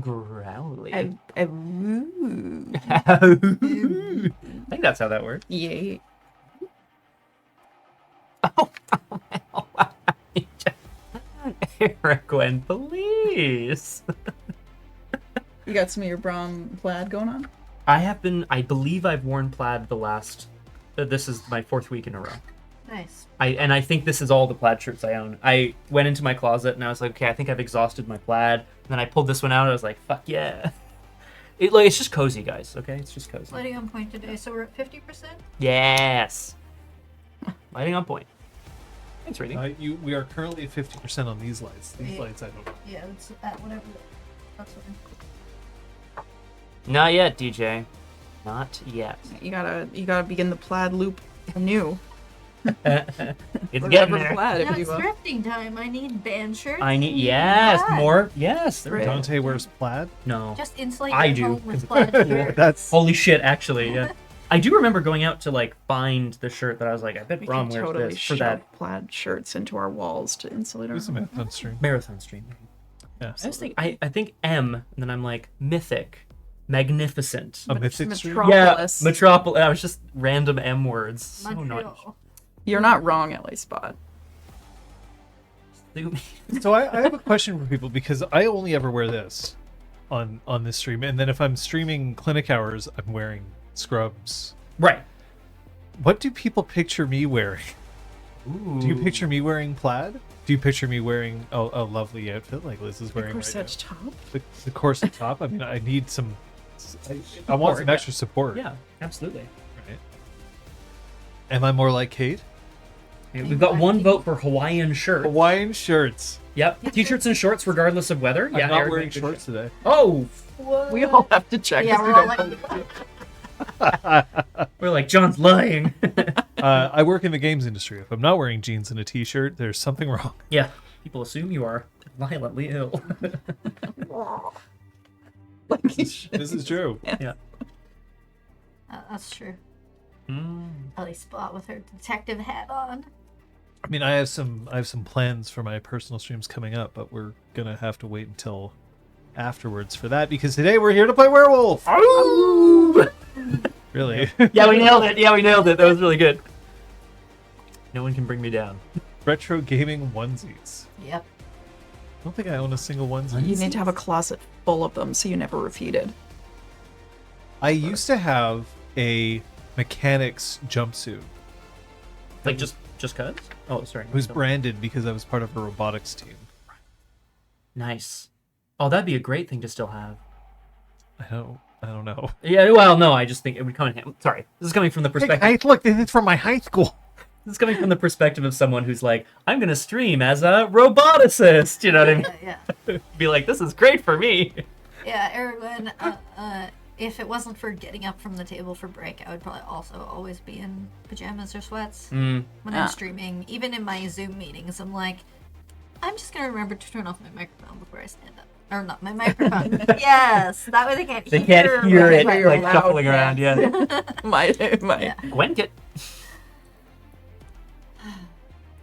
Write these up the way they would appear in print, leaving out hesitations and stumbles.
Growly. Woo. I think that's how that works. Yay. Oh, Eric, Gwen, please. You got some of your Braum plaid going on? I believe I've worn plaid this is my 4th week in a row. Nice. I think this is all the plaid shirts I own. I went into my closet and I was like, okay, I think I've exhausted my plaid. And then I pulled this one out and I was like, fuck yeah. It's just cozy, guys, okay? It's just cozy. Lighting on point today, so we're at 50%? Yes. Lighting on point. Thanks, Rainy. We are currently at 50% on these lights. These Yeah. lights, I don't know. Yeah, it's at whatever. That's what Not yet, DJ. Not yet. You gotta begin the plaid loop anew. It's Or getting never there. plaid, if Now you it's will. thrifting time. I need band shirts. I need plaid. more. Yes. There we go. Dante wears plaid. No. Just insulate I your do. home with plaid shirts. That's Holy shit, actually, yeah. I do remember going out to find the shirt that I was like, I bet We Braum can wears totally this for shove that plaid shirts into our walls to insulate our do some home. marathon stream. marathon stream. Yeah. I just think I think M, and then I'm like mythic, magnificent. A mythic stream. Metropolis. Yeah, Metropolis. I was just random M words. So nice. Montreal. You're not wrong, LA Spot. So I have a question for people because I only ever wear this on this stream, and then if I'm streaming clinic hours, I'm wearing scrubs. Right. What do people picture me wearing? Ooh. Do you picture me wearing plaid? Do you picture me wearing a lovely outfit like Liz is wearing right now? Corset top. The corset top. I mean, I need some. I want some yeah. extra support. Yeah, absolutely. Right. Am I more like Kate? We've got one vote for Hawaiian shirt. Hawaiian shirts. Yep. T-shirts and shorts, regardless of weather. I'm Yeah, not Eric wearing made good shorts shit. today. Oh, We all have to check. Yeah, 'cause we're we all don't like, believe we're like John's lying. I work in the games industry. If I'm not wearing jeans and a t-shirt, there's something wrong. Yeah, people assume you are violently ill. This is true. Yeah. That's true. Mm. Ellie Spot with her detective hat on. I mean, I have some plans for my personal streams coming up, but we're gonna have to wait until afterwards for that because today we're here to play Werewolf. Oh! Really? Yeah, we nailed it. Yeah, we nailed it. That was really good. No one can bring me down. Retro gaming onesies. Yep. I don't think I own a single onesie. You need to have a closet full of them so you never repeated. I used to have a mechanic's jumpsuit. Like just cause? Oh, sorry. It was branded because I was part of a robotics team. Nice. Oh, that'd be a great thing to still have. I don't know. Yeah, well, no, I just think it would come in handy. Sorry. This is coming from the perspective. Look, this is from my high school. This is coming from the perspective of someone who's like, I'm gonna stream as a roboticist. You know what I mean? Yeah. Be like, this is great for me. Yeah, Erwin, if it wasn't for getting up from the table for break, I would probably also always be in pajamas or sweats when I'm streaming. Even in my Zoom meetings, I'm like, I'm just gonna remember to turn off my microphone before I stand up. Or not my microphone. Yes, that way they can't They hear. can't hear it my like loud shuffling thing. around. Yeah. My Gwenkit.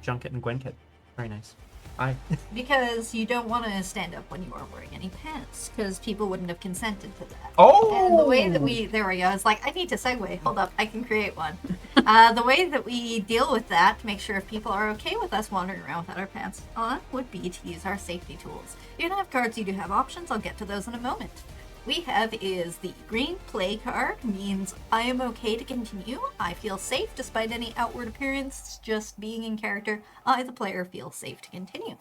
Junket and Gwenkit. Very nice. Aye. Because you don't want to stand up when you aren't wearing any pants, because people wouldn't have consented to that. Oh! And the way that there we go. It's like, I need to segue. Hold up, I can create one. The way that we deal with that to make sure if people are okay with us wandering around without our pants on would be to use our safety tools. You don't have cards, you do have options. I'll get to those in a moment. We have is the green play card, means I am okay to continue. I feel safe despite any outward appearance, just being in character. I, the player, feel safe to continue.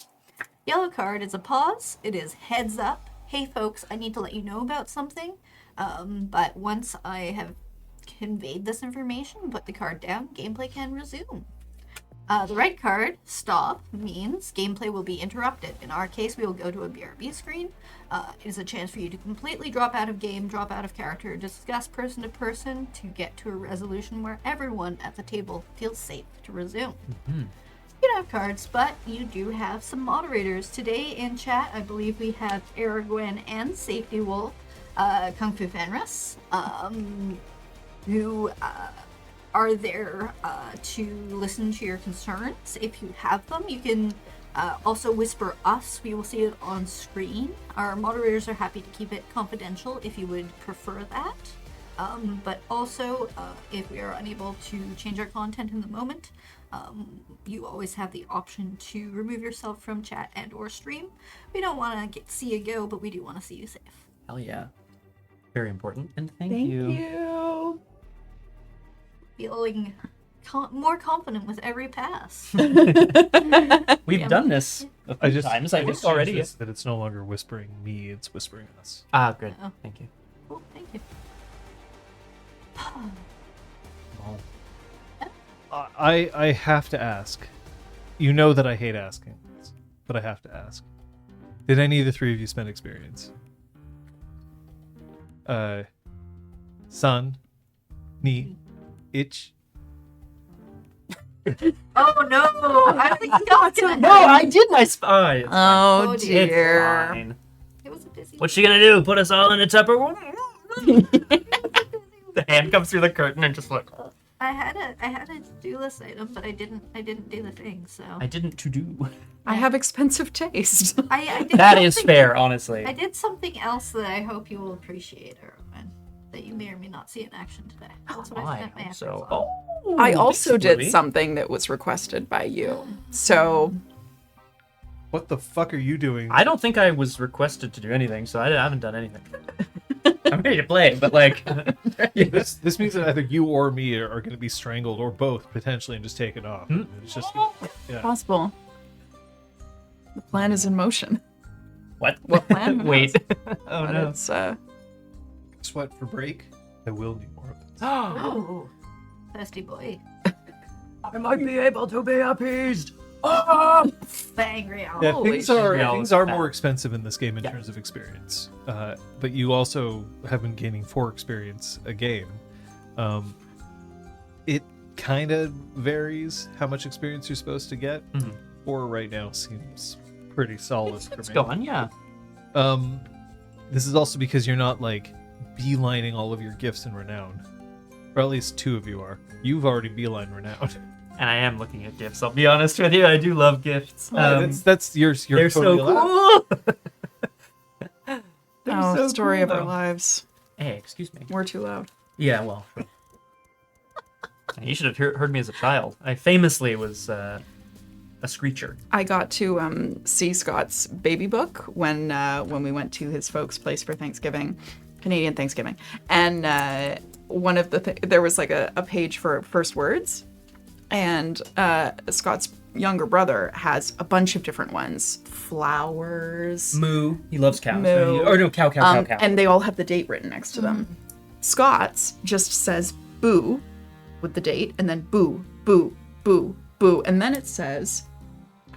Yellow card is a pause. It is heads up. Hey folks, I need to let you know about something. But once I have conveyed this information, put the card down, gameplay can resume. The red card, stop, means gameplay will be interrupted. In our case, we will go to a BRB screen. It is a chance for you to completely drop out of game, drop out of character, discuss person to person to get to a resolution where everyone at the table feels safe to resume. You don't have cards, but you do have some moderators. Today in chat, I believe we have Aragwen and Safety Wolf, Kung Fu Fenris, who are there to listen to your concerns. If you have them, you can Also, whisper us. We will see it on screen. Our moderators are happy to keep it confidential if you would prefer that. But also, if we are unable to change our content in the moment, you always have the option to remove yourself from chat and or stream. We don't want to see you go, but we do want to see you safe. Hell yeah. Very important. And thank Thank you. you. Feeling more confident with every pass. We've Yeah. done this a few times, I think, already. That it's no longer whispering me, it's whispering us. Ah, good. Oh. Thank you. Cool, thank you. Well, I have to ask. You know that I hate asking this, but I have to ask. Did any of the three of you spend experience? Sun, Ni, Itch. Oh no! I think Scott's gonna no, I didn't. It's fine. Oh Oh, dear. dear. Fine. It was a busy. What's she gonna do? Put us all in a Tupperware? The hand comes through the curtain and just like, I had a to-do list item, but I didn't do the thing. So I didn't to do. I have expensive taste. I did That is something- fair, honestly. I did something else that I hope you will appreciate, Erwin. That you may or may not see in action today. That's what I spent my efforts so. on. Oh, I also did Louis. something that was requested by you. So What the fuck are you doing? I don't think I was requested to do anything, so I haven't done anything. I'm ready to play, but like, This means that either you or me are going to be strangled, or both potentially, and just taken off. It's just, yeah. possible. The plan is in motion. what? What plan? Wait. Oh But no. it's Sweat for break. I will need more of this. Oh, thirsty boy. I might be able to be appeased. Angry owl. Yeah, Holy things are shit. things are Fat. more expensive in this game in Yeah. terms of experience, but you also have been gaining 4 experience a game. It kind of varies how much experience you're supposed to get. Mhm. 4 right now seems pretty solid for It's me. going, yeah. This is also because you're not like beelining all of your gifts in renown, or at least 2 of you are. You've already beeline renown. And I am looking at gifts. I'll be honest with you. I do love gifts. That's you're They're totally so allowed. cool. oh, story of our lives. Hey, excuse me. We're too loud. Yeah, well. You should have heard me as a child. I famously was a screecher. I got to see Scott's baby book when we went to his folks' place for Thanksgiving, Canadian Thanksgiving, and one of there was like a page for first words, and Scott's younger brother has a bunch of different ones, flowers, Moo. He loves cows. Moo. Or no, cow. and they all have the date written next to them. Scott's just says boo with the date, and then boo, boo, boo, boo, and then it says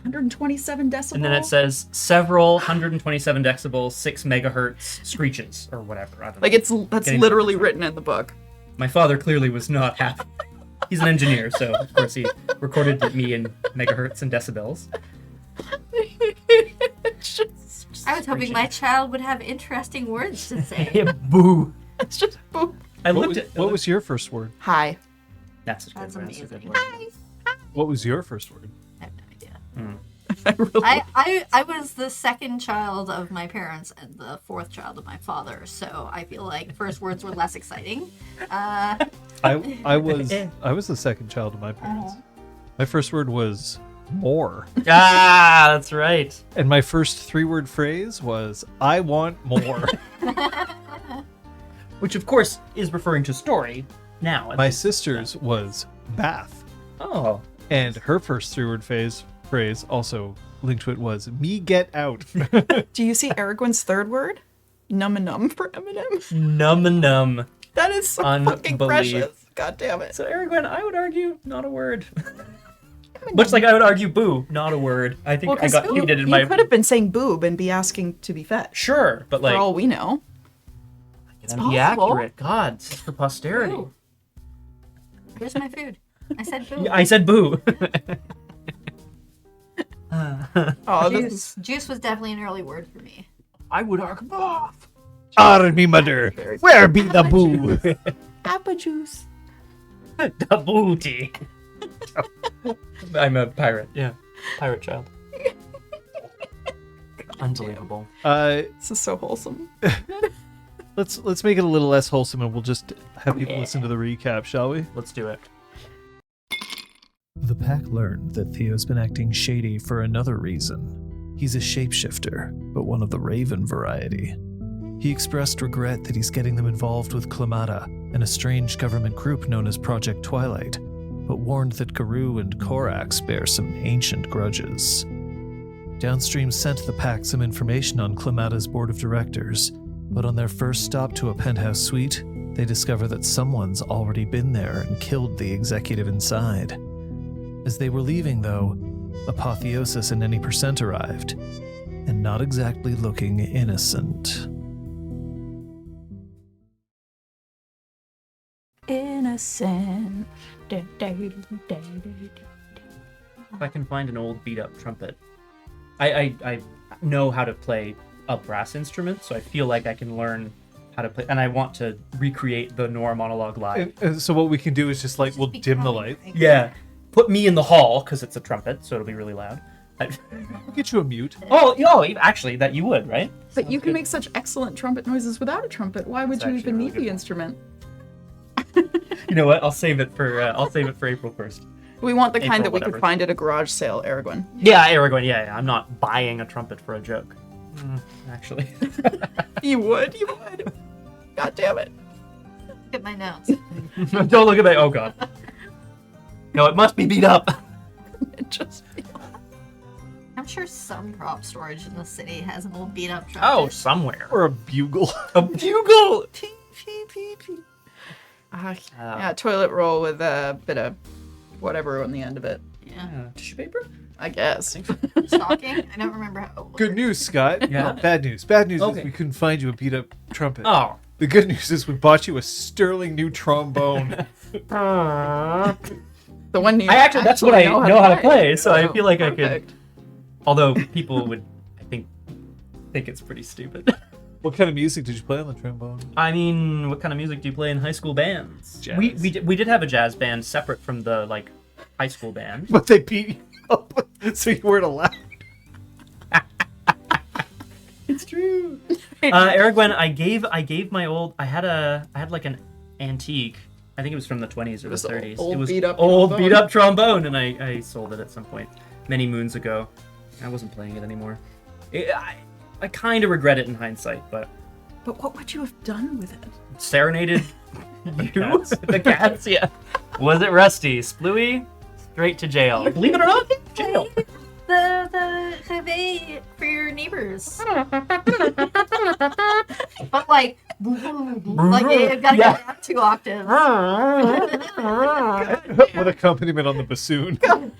127 decibels. And then it says several 127 decibels, 6 megahertz screeches, or whatever. I don't know. like that's Getting literally the- written in the book. My father clearly was not happy. He's an engineer, so of course he recorded me in megahertz and decibels. It's just, I was hoping my child would have interesting words to say. Boo. it's just boo. I What looked was, at. what was your first word? Hi. That's a good That's word. amazing. That's a good word. What was your first word? I have no idea. I really I was the second child of my parents and the 4th child of my father, so I feel like first words were less exciting. I was the second child of my parents. My first word was more, Ah, that's right. and my first 3-word phrase was "I want more." Which of course is referring to story now. My sister's was bath, Oh. and her first 3-word phrase also linked to it was "me get out." Do you see Aragorn's third word? Num and num for Eminem. Num. That is so fucking Unbelievable. precious. God damn it. So Aragorn, I would argue, not a word. Much like I would argue boo, not a word. I think I got heated in you my... could have been saying boob and be asking to be fed. Sure, but For like... all we know. It's possible. be accurate. God, this is for posterity. Boo. Here's my food. I said boo. Yeah, I said boo. Oh, this is Juice was definitely an early word for me. I would argue both. Ar me mother, where be the boo? apple juice. The booty. I'm a pirate. Yeah, pirate child. Unbelievable. This is so wholesome. Let's make it a little less wholesome, and we'll just have people listen to the recap, shall we? Let's do it. The pack learned that Theo's been acting shady for another reason. He's a shapeshifter, but one of the Raven variety. He expressed regret that he's getting them involved with Clamata and a strange government group known as Project Twilight, but warned that Garou and Korax bear some ancient grudges. Downstream sent the pack some information on Clamata's board of directors, but on their first stop to a penthouse suite, they discover that someone's already been there and killed the executive inside. As they were leaving, though, Apotheosis and Any Percent arrived, and not exactly looking innocent. Innocent. If I can find an old beat up trumpet. I know how to play a brass instrument, so I feel like I can learn how to play, and I want to recreate the Nora monologue live. And so what we can do is just like, we'll dim the light. Yeah. Put me in the hall, because it's a trumpet, so it'll be really loud. We'll get you a mute. Actually, that you would, right? But you can make such excellent trumpet noises without a trumpet. Why would It's you actually even a really need good the one. instrument? You know what? I'll save it for April 1st. We want the April, kind that we whatever. could find at a garage sale, Aragorn. Yeah, Aragorn, yeah. I'm not buying a trumpet for a joke. Actually. You would. God damn it. Look at my notes. Don't look at that. Oh, God. No, it must be beat up. It just. I'm sure some prop storage in the city has an old beat up trumpet. Oh, somewhere. Or a bugle. A bugle! Yeah, toilet roll with a bit of whatever on the end of it. Yeah. Tissue paper? I guess. Stocking? I don't remember how old. Good news, Scott. Yeah. Bad news. Bad news Okay. is we couldn't find you a beat up trumpet. Oh. The good news is we bought you a sterling new trombone. The one you That's what I know how to play, so I Oh, feel like I perfect. could. Although people would, I think it's pretty stupid. What kind of music did you play on the trombone? I mean, what kind of music do you play in high school bands? Jazz. We did have a jazz band separate from the high school band. But they beat you up, so you weren't allowed. It's true. Aragwen, I gave my old. I had an antique. I think it was from the 20s or the was an 30s. old It was beat-up old trombone. beat up trombone, and I sold it at some point many moons ago. I wasn't playing it anymore. I kind of regret it in hindsight, but But what would you have done with it? serenaded you, the cats. Yeah. Was it rusty? Splooey? Straight to jail. Believe it or not, jail. The bay for your neighbors. But like you've got to Yeah. get down 2 octaves. With accompaniment on the bassoon. Fucking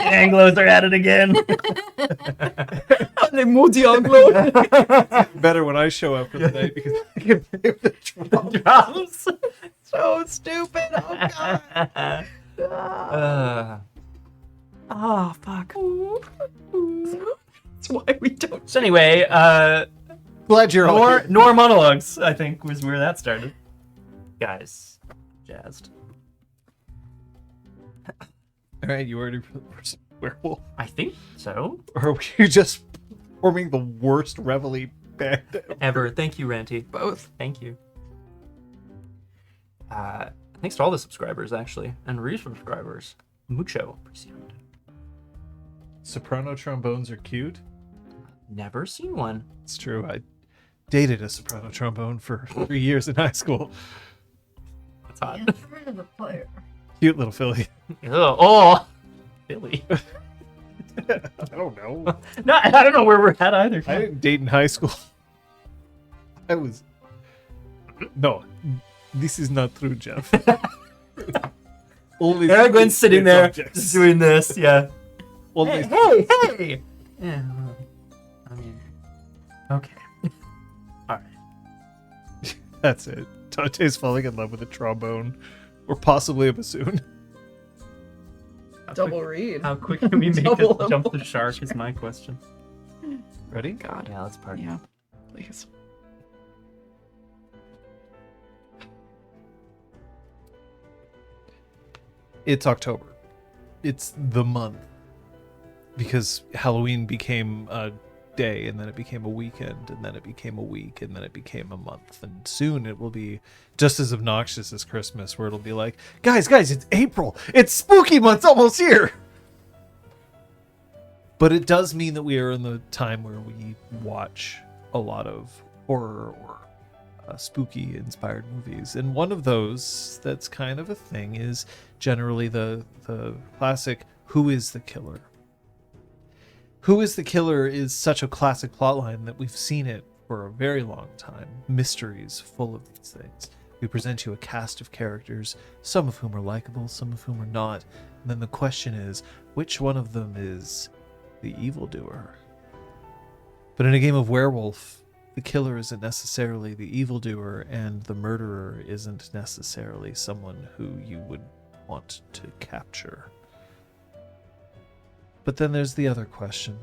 Anglos are at it again. Les maudits Anglo. Better when I show up for the night because I can play the drum. Drums. So stupid. Oh god. Oh fuck. That's why we don't. So anyway, Glad you're all here. Nor monologues, I think, was where that started. Guys, jazzed. All right, you already werewolf, I think so. or were you just forming the worst reveille band Ever. Thank you, Ranty. Both. Thank you. Thanks to all the subscribers, actually, and resubscribers. Mucho appreciated. Soprano trombones are cute. Never seen one. It's true. I dated a soprano trombone for 3 years in high school. That's hot. Rid of the player. Cute little filly. Oh, Billy. I don't know. No, I don't know where we're at either. I didn't date in high school. I was. No, this is not true, Jeff. Only Aragorn's sitting there, objects. just doing this. Yeah. Only Hey! Yeah. I mean, okay. All right. That's it. Dante's falling in love with a trombone, or possibly a bassoon. Double read. How quick can we make Double it jump the shark? Is my question. Ready? God. Yeah, let's party. Yeah. Please. It's October. It's the month. because Halloween became a day, and then it became a weekend, and then it became a week, and then it became a month, and soon it will be just as obnoxious as Christmas, where it'll be like, guys, it's April, it's spooky month's almost here. But it does mean that we are in the time where we watch a lot of horror or spooky inspired movies, and one of those that's kind of a thing is generally the classic Who is the Killer? Who is the Killer is such a classic plotline that we've seen it for a very long time. Mysteries full of these things. We present you a cast of characters, some of whom are likable, some of whom are not. And then the question is, which one of them is the evildoer? But in a game of Werewolf, the killer isn't necessarily the evildoer, and the murderer isn't necessarily someone who you would want to capture. But then there's the other question.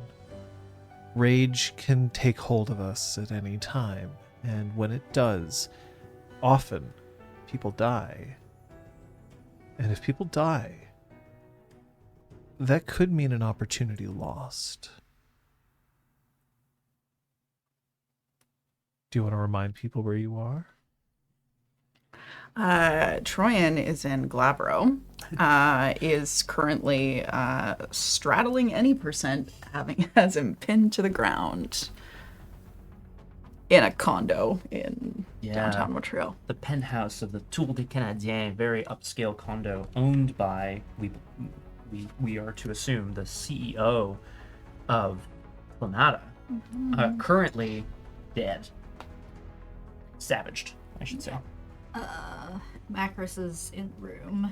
Rage can take hold of us at any time, and when it does, often people die. And if people die, that could mean an opportunity lost. Do you want to remind people where you are? Troyan is in Glabro, is currently straddling any percent, has him pinned to the ground in a condo in downtown Montreal. The penthouse of the Tour des Canadiens, very upscale condo owned by, we are to assume, the CEO of Planada, currently dead. Savaged, I should say. Macros is in the room.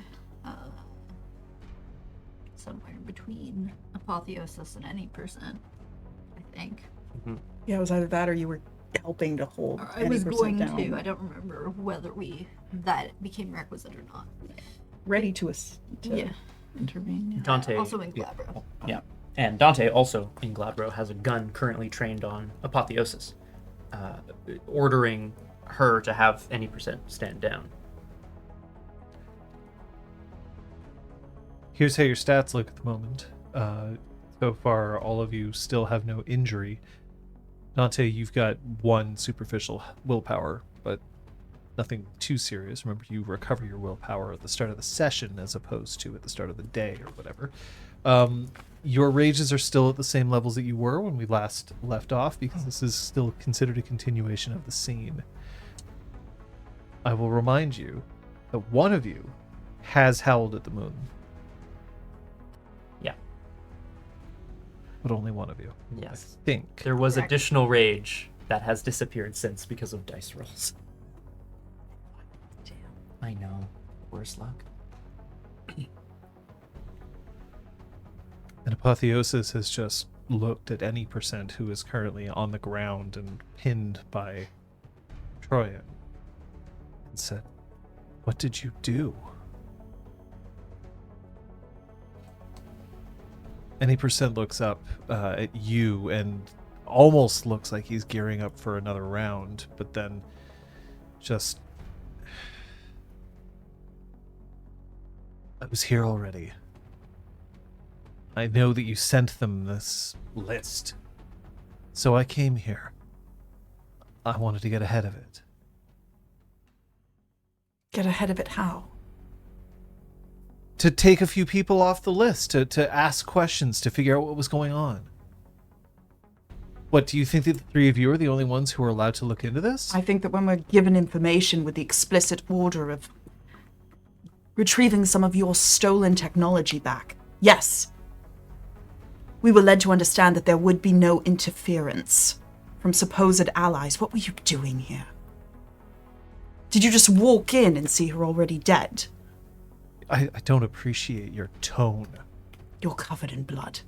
Somewhere between apotheosis and any percent, I think. Yeah, it was either that or you were helping to hold. I was going down. to. I don't remember whether that became requisite or not. Ready to intervene. Yeah. Dante Also in Glabro. Yeah. And Dante, also in Glabro, has a gun currently trained on apotheosis, ordering her to have any percent stand down. Here's how your stats look at the moment. So far, all of you still have no injury. Dante, you've got 1 superficial willpower, but nothing too serious. Remember, you recover your willpower at the start of the session as opposed to at the start of the day or whatever. Your rages are still at the same levels that you were when we last left off, because this is still considered a continuation of the scene. I will remind you that one of you has howled at the moon. Yeah. But only one of you. Yes. I think. There was Correct. additional rage that has disappeared since because of dice rolls. Damn. I know. Worse luck. And Apotheosis has just looked at any percent who is currently on the ground and pinned by Troyan and said, "What did you do?" Any percent looks up at you and almost looks like he's gearing up for another round, but then just... I was here already. I know that you sent them this list, so I came here. I wanted to get ahead of it. Get ahead of it how? To take a few people off the list, to ask questions, to figure out what was going on. What, do you think that the 3 of you are the only ones who are allowed to look into this? I think that when we're given information with the explicit order of retrieving some of your stolen technology back, yes, we were led to understand that there would be no interference from supposed allies. What were you doing here? Did you just walk in and see her already dead? I don't appreciate your tone. You're covered in blood.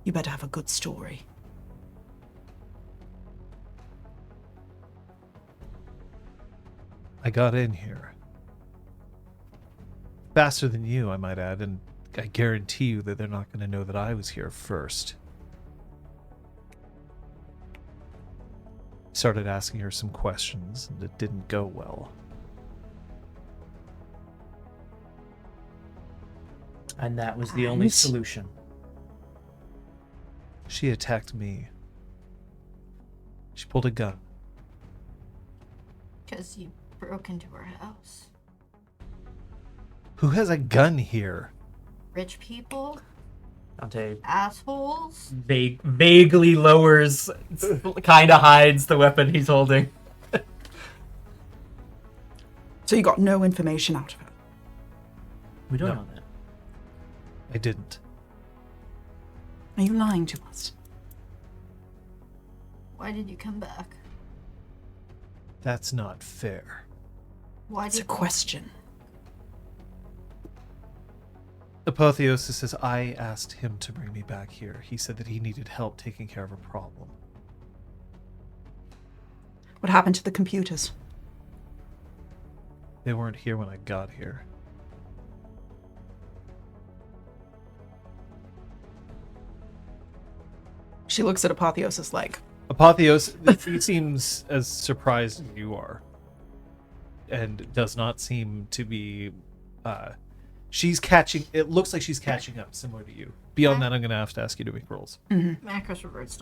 You better have a good story. I got in here. Faster than you, I might add, and I guarantee you that they're not going to know that I was here first. Started asking her some questions, and it didn't go well. And that was the only And- solution. She attacked me. She pulled a gun. Because you broke into her house. Who has a gun here? Rich people, Dante assholes. vaguely lowers, kind of hides the weapon he's holding. So you got no information out of it? We don't No. know that. I didn't. Are you lying to us? Why did you come back? That's not fair. Why It's a did question. Apotheosis says, I asked him to bring me back here. He said that he needed help taking care of a problem. What happened to the computers? They weren't here when I got here. She looks at Apotheosis like, Apotheosis, he seems as surprised as you are. And does not seem to be... she's catching... It looks like she's catching up, similar to you. Beyond that, I'm going to have to ask you to make rolls. Macros reverts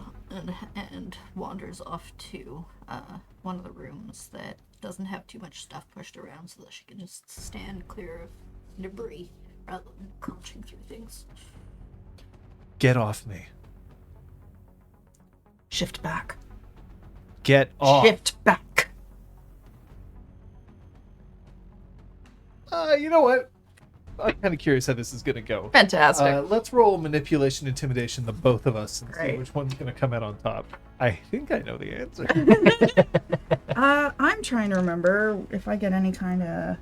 and wanders off to one of the rooms that doesn't have too much stuff pushed around so that she can just stand clear of debris rather than crunching through things. Get off me. shift back. Get off. Shift back. You know what? I'm kind of curious how this is going to go. Fantastic. Let's roll manipulation, intimidation, the both of us, and see Great. which one's going to come out on top. I think I know the answer. I'm trying to remember if I get any kind of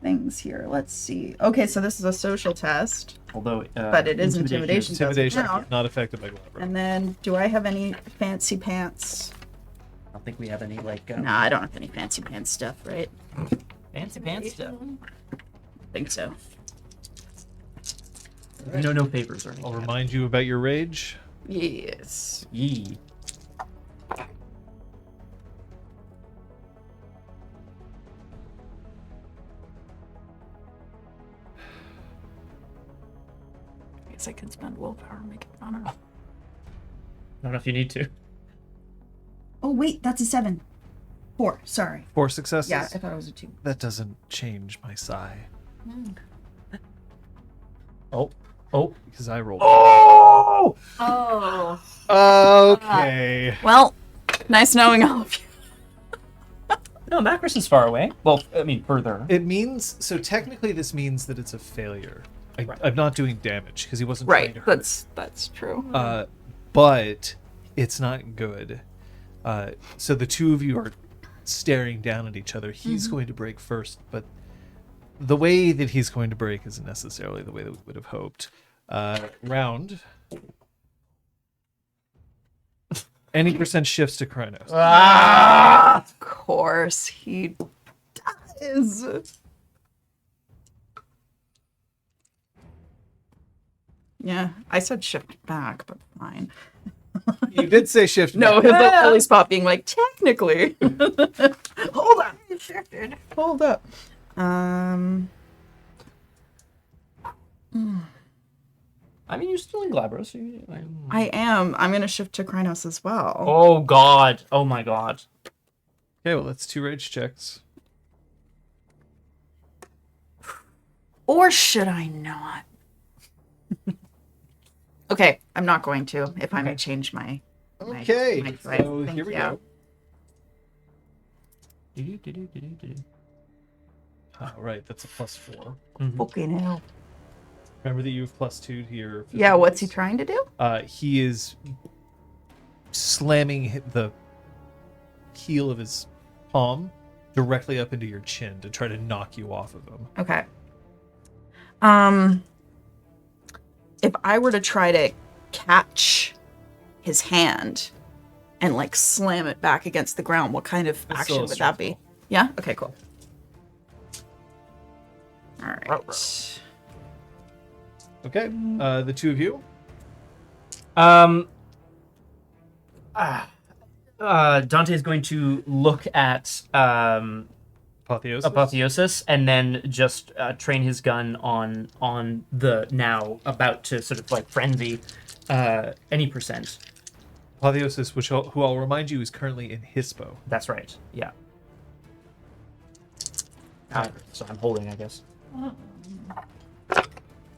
things here. Let's see. Okay, so this is a social test, Although, but it is intimidation. doesn't Intimidation count. not affected by Glamour. And then, do I have any fancy pants? I don't think we have any like Nah, I don't have any fancy pants stuff, right? fancy pants stuff. I think so. No papers or anything. I'll remind you about your rage. Yes. Yee. I guess I can spend willpower and make it honor. I don't know if you need to. Oh wait, that's a 7. 4. Sorry. 4 successes. Yeah, I thought it was a 2. That doesn't change my psi. Oh. Because I rolled. Oh! Oh. Okay. Well, nice knowing all of you. No, Macros is far away. Well, I mean, further. It means, so technically this means that it's a failure. I'm not doing damage because he wasn't trying to Right, hurt. that's true. But it's not good. So the two of you are staring down at each other. He's going to break first, but the way that he's going to break isn't necessarily the way that we would have hoped. Round. Any percent shifts to Krynos. Of course he does. Yeah, I said shift back, but fine. You did say shift. No, back. his Lily spot being like, technically. Hold on. Shifted. Hold up. I mean, you're still in Glabros. So I am. I'm going to shift to Krynos as well. Oh, God. Oh, my God. Okay, well, that's 2 rage checks. Or should I not? Okay, I'm not going to, if I may change my Okay, my choice. so Thank here we you. go. Do-do-do-do-do-do. All right, that's a +4. Fucking hell. Remember that you have +2 to your. Yeah, physical what's he base? trying to do? He is slamming the heel of his palm directly up into your chin to try to knock you off of him. Okay. If I were to try to catch his hand and like slam it back against the ground, what kind of It's action still a would that strength be? roll. Yeah? Okay, cool. All right. Okay, the two of you. Dante's going to look at Apotheosis. Apotheosis and then just train his gun on the now about to sort of like frenzy Any percent. Apotheosis, who I'll remind you is currently in Hispo. That's right. Yeah. So I'm holding, I guess. I'm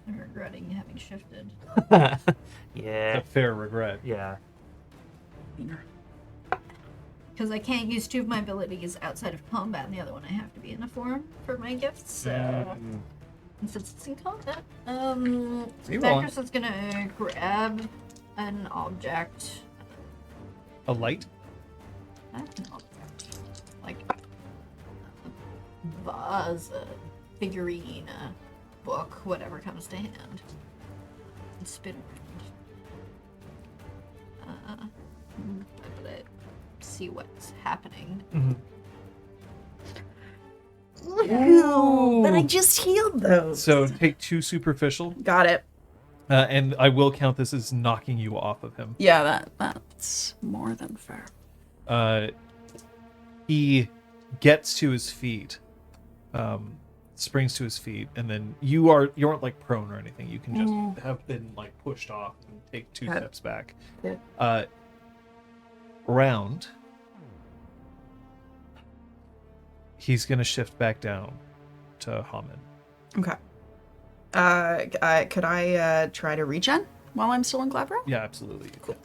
regretting having shifted. Yeah. A fair regret. Yeah. Because I can't use two of my abilities outside of combat, and the other one I have to be in a form for my gifts. So, and since it's in combat, Zacchaeus is gonna grab an object. A light? Not an object. Like a vase, a figurine, a book, whatever comes to hand. And spin around. But see what's happening. Ooh, but I just healed those. So take 2 superficial, Got it. and I will count this as knocking you off of him. Yeah, that's more than fair. He gets to his feet, springs to his feet, and then you aren't like prone or anything. You can just have been like pushed off and take 2 steps back. Yeah. Round. He's gonna shift back down to Hamid. Okay. Could I try to regen while I'm still in Glabro? Yeah, absolutely. Cool.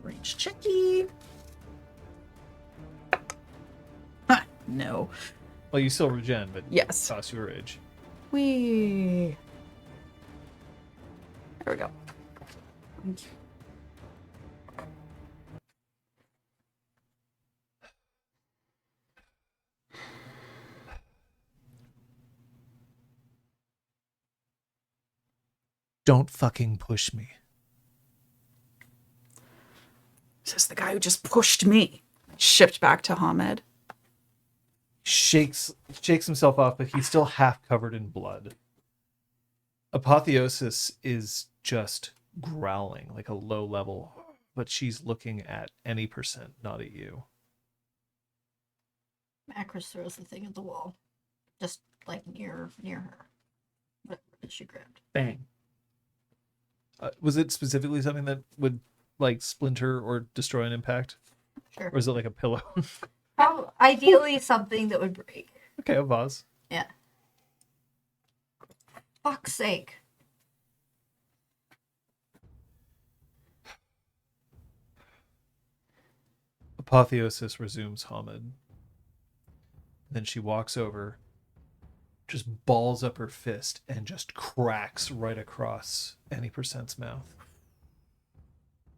Range checky. No. Well, you still regen, but Yes. cost you a rage. Whee. There we go. Don't fucking push me. Is this the guy who just pushed me? Shift back to Hamid. Shakes himself off, but he's still half covered in blood. Apotheosis is just growling like a low level, but she's looking at any percent, not at you. Macros throws the thing at the wall. Just like near her. Whatever it is she grabbed. Bang. Was it specifically something that would like splinter or destroy an impact? Sure. Or is it like a pillow? Ideally something that would break. Okay, a vase. Yeah. Fuck's sake. Apotheosis resumes Hamid. Then she walks over, just balls up her fist, and just cracks right across any percent's mouth.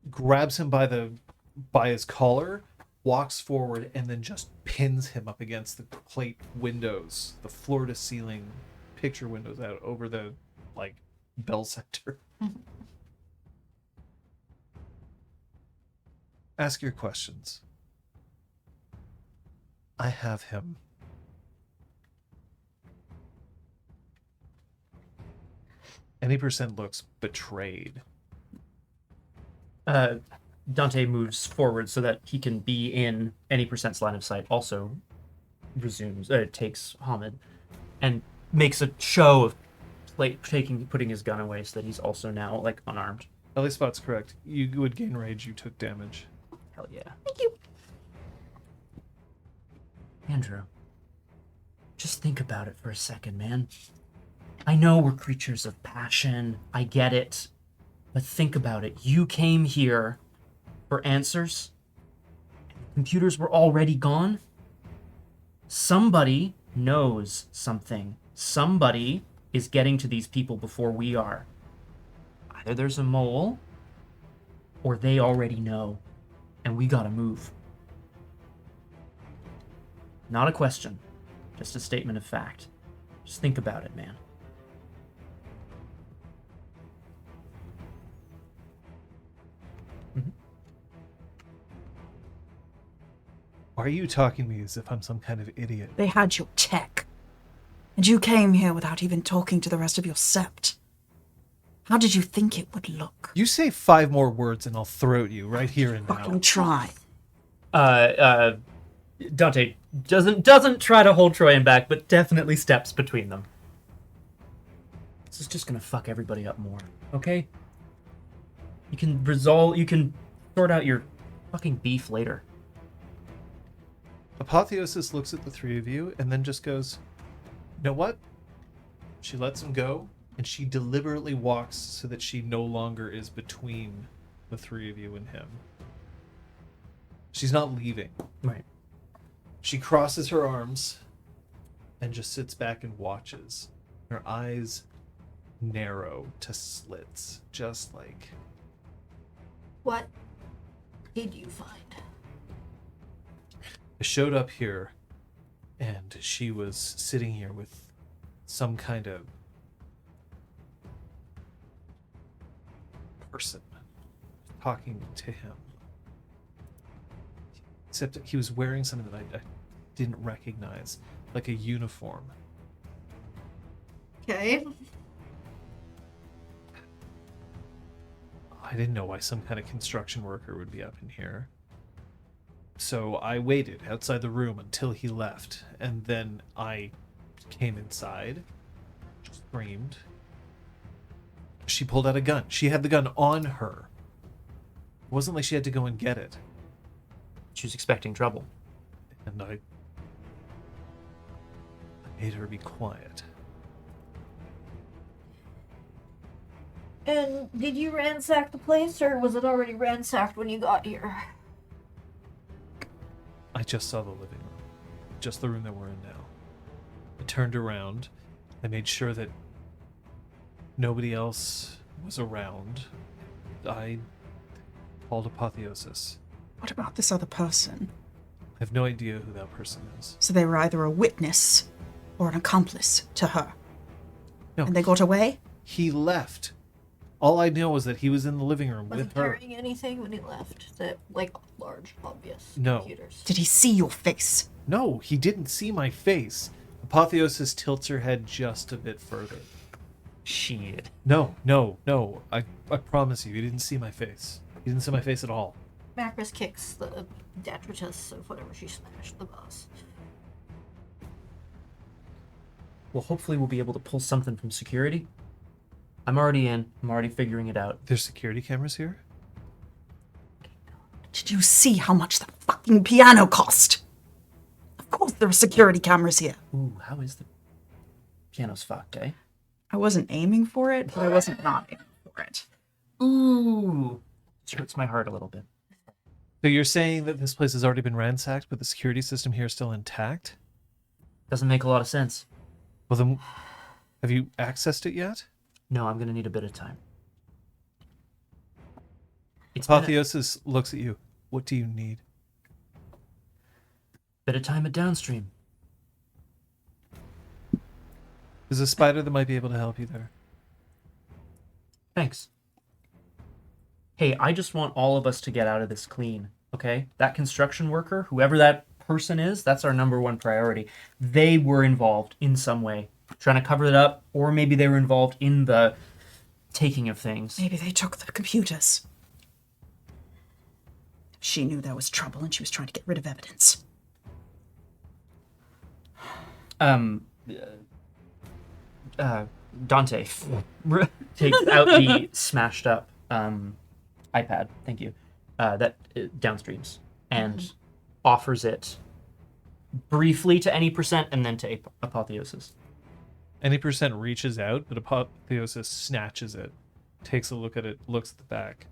Grabs him by his collar, walks forward, and then just pins him up against the plate windows, the floor to ceiling picture windows out over the like bell center. Ask your questions. I have him. Any percent looks betrayed. Dante moves forward so that he can be in any percent's line of sight. Also resumes, takes Hamid and makes a show of putting his gun away so that he's also now like unarmed. Ellie Spot's correct. You would gain rage, you took damage. Hell yeah. Thank you. Andrew, just think about it for a second, man. I know we're creatures of passion. I get it. But think about it. You came here for answers. Computers were already gone. Somebody knows something. Somebody is getting to these people before we are. Either there's a mole, or they already know, and we gotta move. Not a question, just a statement of fact. Just think about it, man. Why are you talking to me as if I'm some kind of idiot? They had your tech. And you came here without even talking to the rest of your sept. How did you think it would look? You say 5 more words and I'll throat you right here and now. Fucking try. Dante doesn't try to hold Troyan back, but definitely steps between them. This is just gonna fuck everybody up more, okay? You can sort out your fucking beef later. Apotheosis looks at the three of you and then just goes, you know what? She lets him go, and she deliberately walks so that she no longer is between the three of you and him. She's not leaving. Right. She crosses her arms and just sits back and watches. Her eyes narrow to slits, just like... What did you find? I showed up here, and she was sitting here with some kind of person talking to him. Except he was wearing something that I didn't recognize, like a uniform. Okay. I didn't know why some kind of construction worker would be up in here. So I waited outside the room until he left, and then I came inside, screamed. She pulled out a gun. She had the gun on her. It wasn't like she had to go and get it. She was expecting trouble. And I made her be quiet. And did you ransack the place, or was it already ransacked when you got here? I just saw the living room. Just the room that we're in now. I turned around. I made sure that nobody else was around. I called Apotheosis. What about this other person? I have no idea who that person is. So they were either a witness or an accomplice to her. No. And they got away? He left. All I know is that he was in the living room Was he with her. carrying anything when he left? That, like, large, obvious No. computers? Did he see your face? No, he didn't see my face. Apotheosis tilts her head just a bit further. Shit. No. I promise you, he didn't see my face. He didn't see my face at all. Macros kicks the detritus of whatever she smashed the boss. Well, hopefully we'll be able to pull something from security. I'm already in. I'm already figuring it out. There's security cameras here? Did you see how much the fucking piano cost? Of course there are security cameras here. Ooh, how is the piano's fucked, eh? I wasn't aiming for it, but I wasn't not aiming for it. Ooh. It hurts my heart a little bit. So you're saying that this place has already been ransacked, but the security system here is still intact? Doesn't make a lot of sense. Well then, have you accessed it yet? No, I'm gonna need a bit of time. It's been a Apotheosis looks at you. What do you need? bit of time at downstream. There's a spider that might be able to help you there. Thanks. Hey, I just want all of us to get out of this clean, okay? That construction worker, whoever that person is, that's our number one priority. They were involved in some way, trying to cover it up, or maybe they were involved in the taking of things. Maybe they took the computers. She knew there was trouble and she was trying to get rid of evidence. Dante takes out the smashed up iPad, thank you, that downstreams, and offers it briefly to any percent and then to Apotheosis. Any percent reaches out, but Apotheosis snatches it, takes a look at it, looks at the back.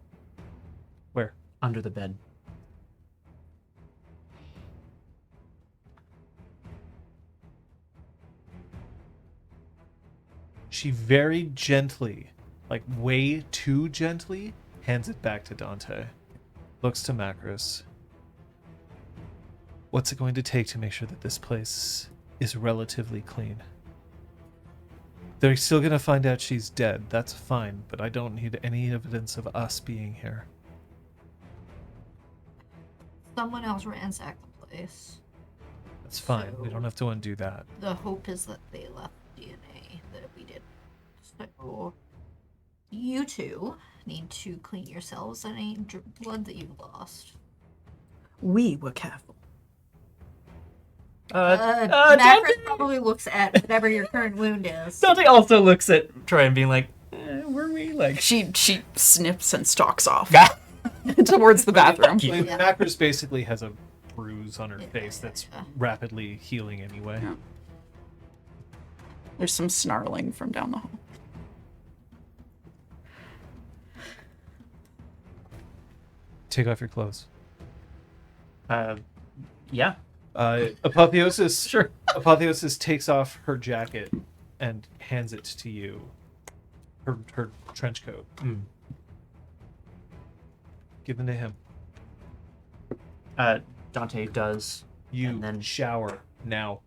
Where? Under the bed. She very gently, like way too gently, hands it back to Dante. Looks to Macros. What's it going to take to make sure that this place is relatively clean? They're still going to find out she's dead. That's fine, but I don't need any evidence of us being here. Someone else ransacked the place. That's fine. We don't have to undo that. The hope is that they left DNA that we did. So you two need to clean yourselves of any blood that you've lost. We were careful. Macros probably looks at whatever your current wound is. Dante also looks at Troy and being like, were we? Like She snips and stalks off towards the bathroom. Like, Yeah. Macros basically has a bruise on her Yeah, face yeah, that's yeah. rapidly healing anyway. Yeah. There's some snarling from down the hall. Take off your clothes. Yeah. Apotheosis. Sure. Apotheosis takes off her jacket and hands it to you. Her trench coat. Give them to him. Dante does. You And then- shower now.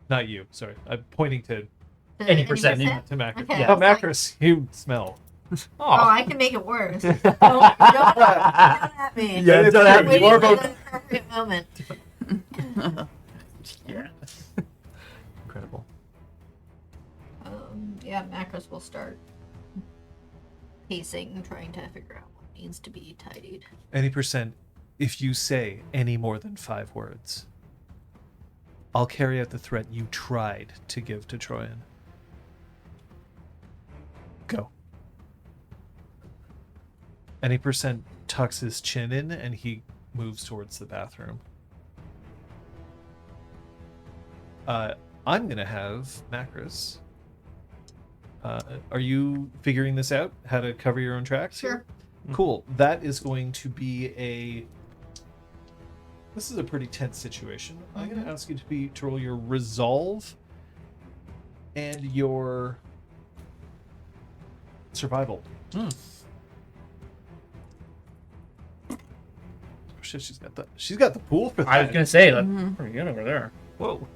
Not you. Sorry, I'm pointing to Any percent. Macros. Okay, Yeah, I was like- Macros. You smell. Oh, I can make it worse. Don't at me. Yeah, it's don't true. have me. Waiting You are for both. the appropriate moment. Yeah. Incredible. Yeah, Macros will start pacing, trying to figure out what needs to be tidied. Any percent. If you say any more than 5 words, I'll carry out the threat you tried to give to Troyan. Go. Any percent tucks his chin in and he moves towards the bathroom. I'm gonna have Macros. Are you figuring this out? How to cover your own tracks? Sure. Cool. That is going to be a. This is a pretty tense situation. I'm going to ask you to roll your resolve and your survival. Oh, shit, she's got the pool for that. I was gonna say that's pretty good over there. Whoa.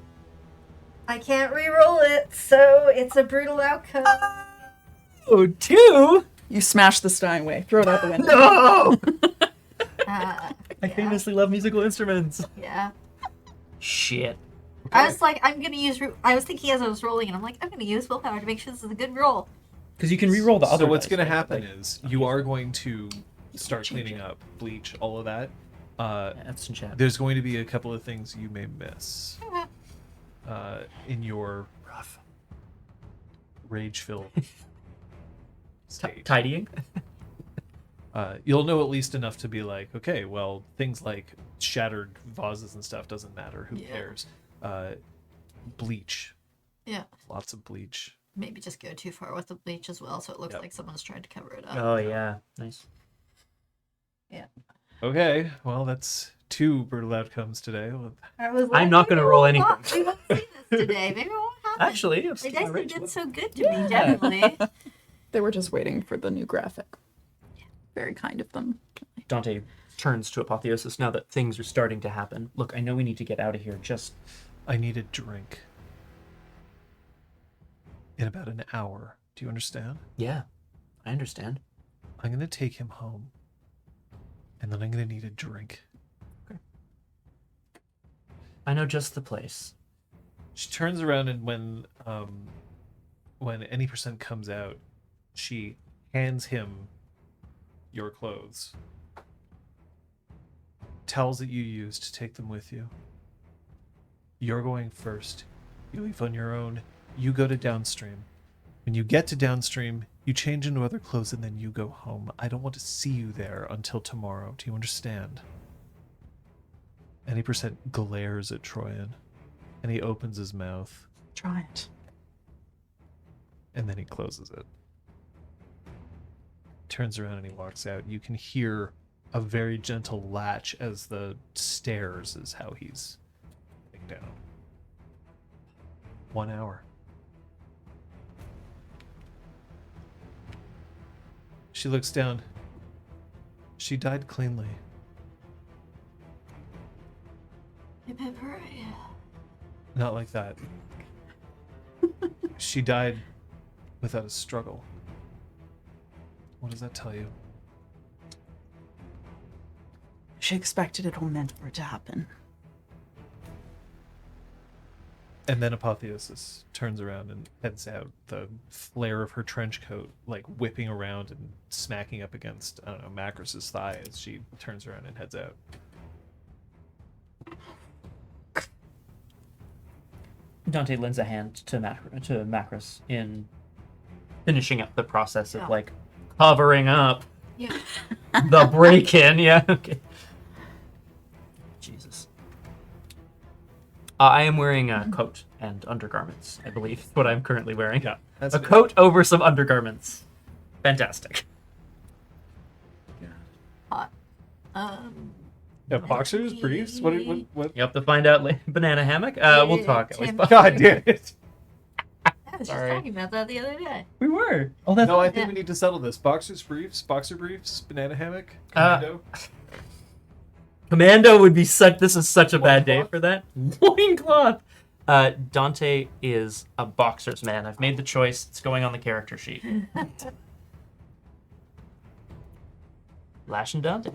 I can't re-roll it, so it's a brutal outcome. Oh, 2? You smash the Steinway. Throw it out the window. No! I Yeah. famously love musical instruments. Yeah. Shit. I was like, I'm gonna use. I was thinking as I was rolling, and I'm like, I'm gonna use willpower to make sure this is a good roll. Because you can re-roll the other. So what's dice, going to right? happen Like, is you are going to start change cleaning it. up, bleach, all of that. that's some chat. There's going to be a couple of things you may miss Okay. in your rough, rage-filled state. Tidying. You'll know at least enough to be like, okay, well, things like shattered vases and stuff doesn't matter. Who Yeah. cares? Bleach. Yeah. Lots of bleach. Maybe just go too far with the bleach as well, so it looks Yep. like someone's tried to cover it up. Oh yeah, nice. Yeah. Okay, well, that's 2 brutal outcomes today. I was I'm not maybe gonna roll we anything. won't- We won't see this today. Maybe it won't happen. Actually, the dice have been so good to me generally. They were just waiting for the new graphic. Very kind of them. Dante turns to Apotheosis now that things are starting to happen. Look, I know we need to get out of here. Just I need a drink. In about an hour. Do you understand? yeah, I understand. I'm going to take him home. And then I'm going to need a drink. I know just the place. She turns around and when any percent comes out, she hands him your clothes. Towels that you used to take them with you. You're going first. You leave on your own. You go to downstream. When you get to downstream, you change into other clothes and then you go home. I don't want to see you there until tomorrow. Do you understand? Any percent glares at Troyan, and he opens his mouth, Try it. and then he closes it. Turns around and he walks out. You can hear a very gentle latch as the stairs is how he's sitting down. 1 hour. She looks down. She died cleanly. Hip hip hooray. Not like that. She died without a struggle. What does that tell you? She expected it all meant for it to happen. And then Apotheosis turns around and heads out, the flare of her trench coat like whipping around and smacking up against, I don't know, Macros's thigh as she turns around and heads out. Dante lends a hand to Macros in finishing up the process of Yeah. like covering up Yeah. the break-in. Yeah. Okay. Jesus. I am wearing a coat and undergarments. I believe is what I'm currently wearing. Yeah, that's A good. coat over some undergarments. Fantastic. Hot. Yeah, boxers, briefs. What? You have to find out later. Banana hammock. We'll talk. Tim- God damn it! I was just Sorry. talking about that the other day. We were. Oh, that's No, I think Yeah. we need to settle this. Boxers, briefs, boxer briefs, banana hammock, Uh, commando. Commando would be such. This is such a bad day Loincloth? for that. Loincloth. Dante is a boxer's man. I've made the choice. It's going on the character sheet. Lash and Dante.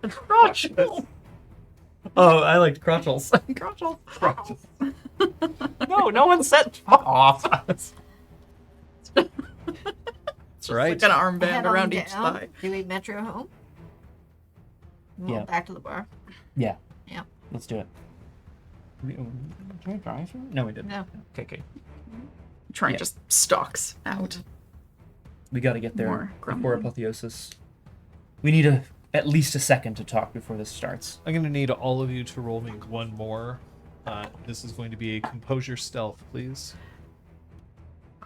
Crotchels. Oh, I liked crotchels. Crotchels. No one said fuck off. That's right. Like an armband Head on around each down. thigh. Do we metro home? Well, Yeah. back to the bar. Yeah. Yeah. Let's do it. Can we drive through? No, we didn't. No. Okay. Troy Yeah. just stalks out. We got to get there More before grumbling. apotheosis. We need at least a second to talk before this starts. I'm gonna need all of you to roll me one more. This is going to be a composure stealth, please.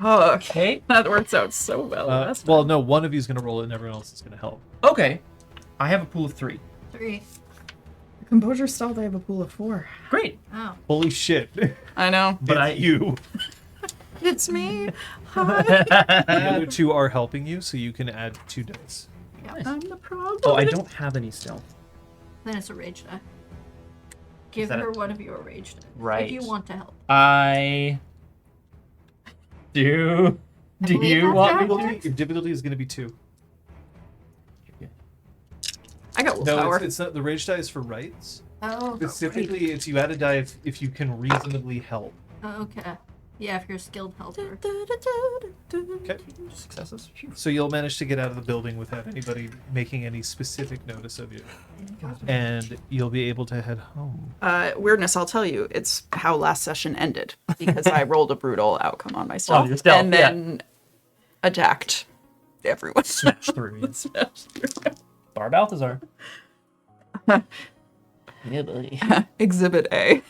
Oh, okay. Okay. That works out so well. last Well, time. no, one of you is gonna roll it, and everyone else is gonna help. Okay. I have a pool of 3. 3. Composure stealth, I have a pool of 4. Great. Oh. Holy shit! I know. But It's you. It's me. Hi. The other 2 are helping you, so you can add 2 dice. I'm the problem. Oh, I don't have any stealth. Then it's a rage die. Give that her a- one of your rage die. Right. If you want to help. I do. Do believe you that's want me right. to? Your difficulty is gonna be 2. I got No, willpower. it's not. The rage die is for rights. Oh. Specifically, it's you add a die if you can reasonably help. Oh, okay. Yeah, if you're a skilled helper. Okay. Successes. Phew. So you'll manage to get out of the building without anybody making any specific notice of you. And you'll be able to head home. Weirdness, I'll tell you, it's how last session ended because I rolled a brutal outcome on myself your stealth, and then attacked everyone. Smash through. Yes. Bar Balthazar. Yeah, buddy. Exhibit A.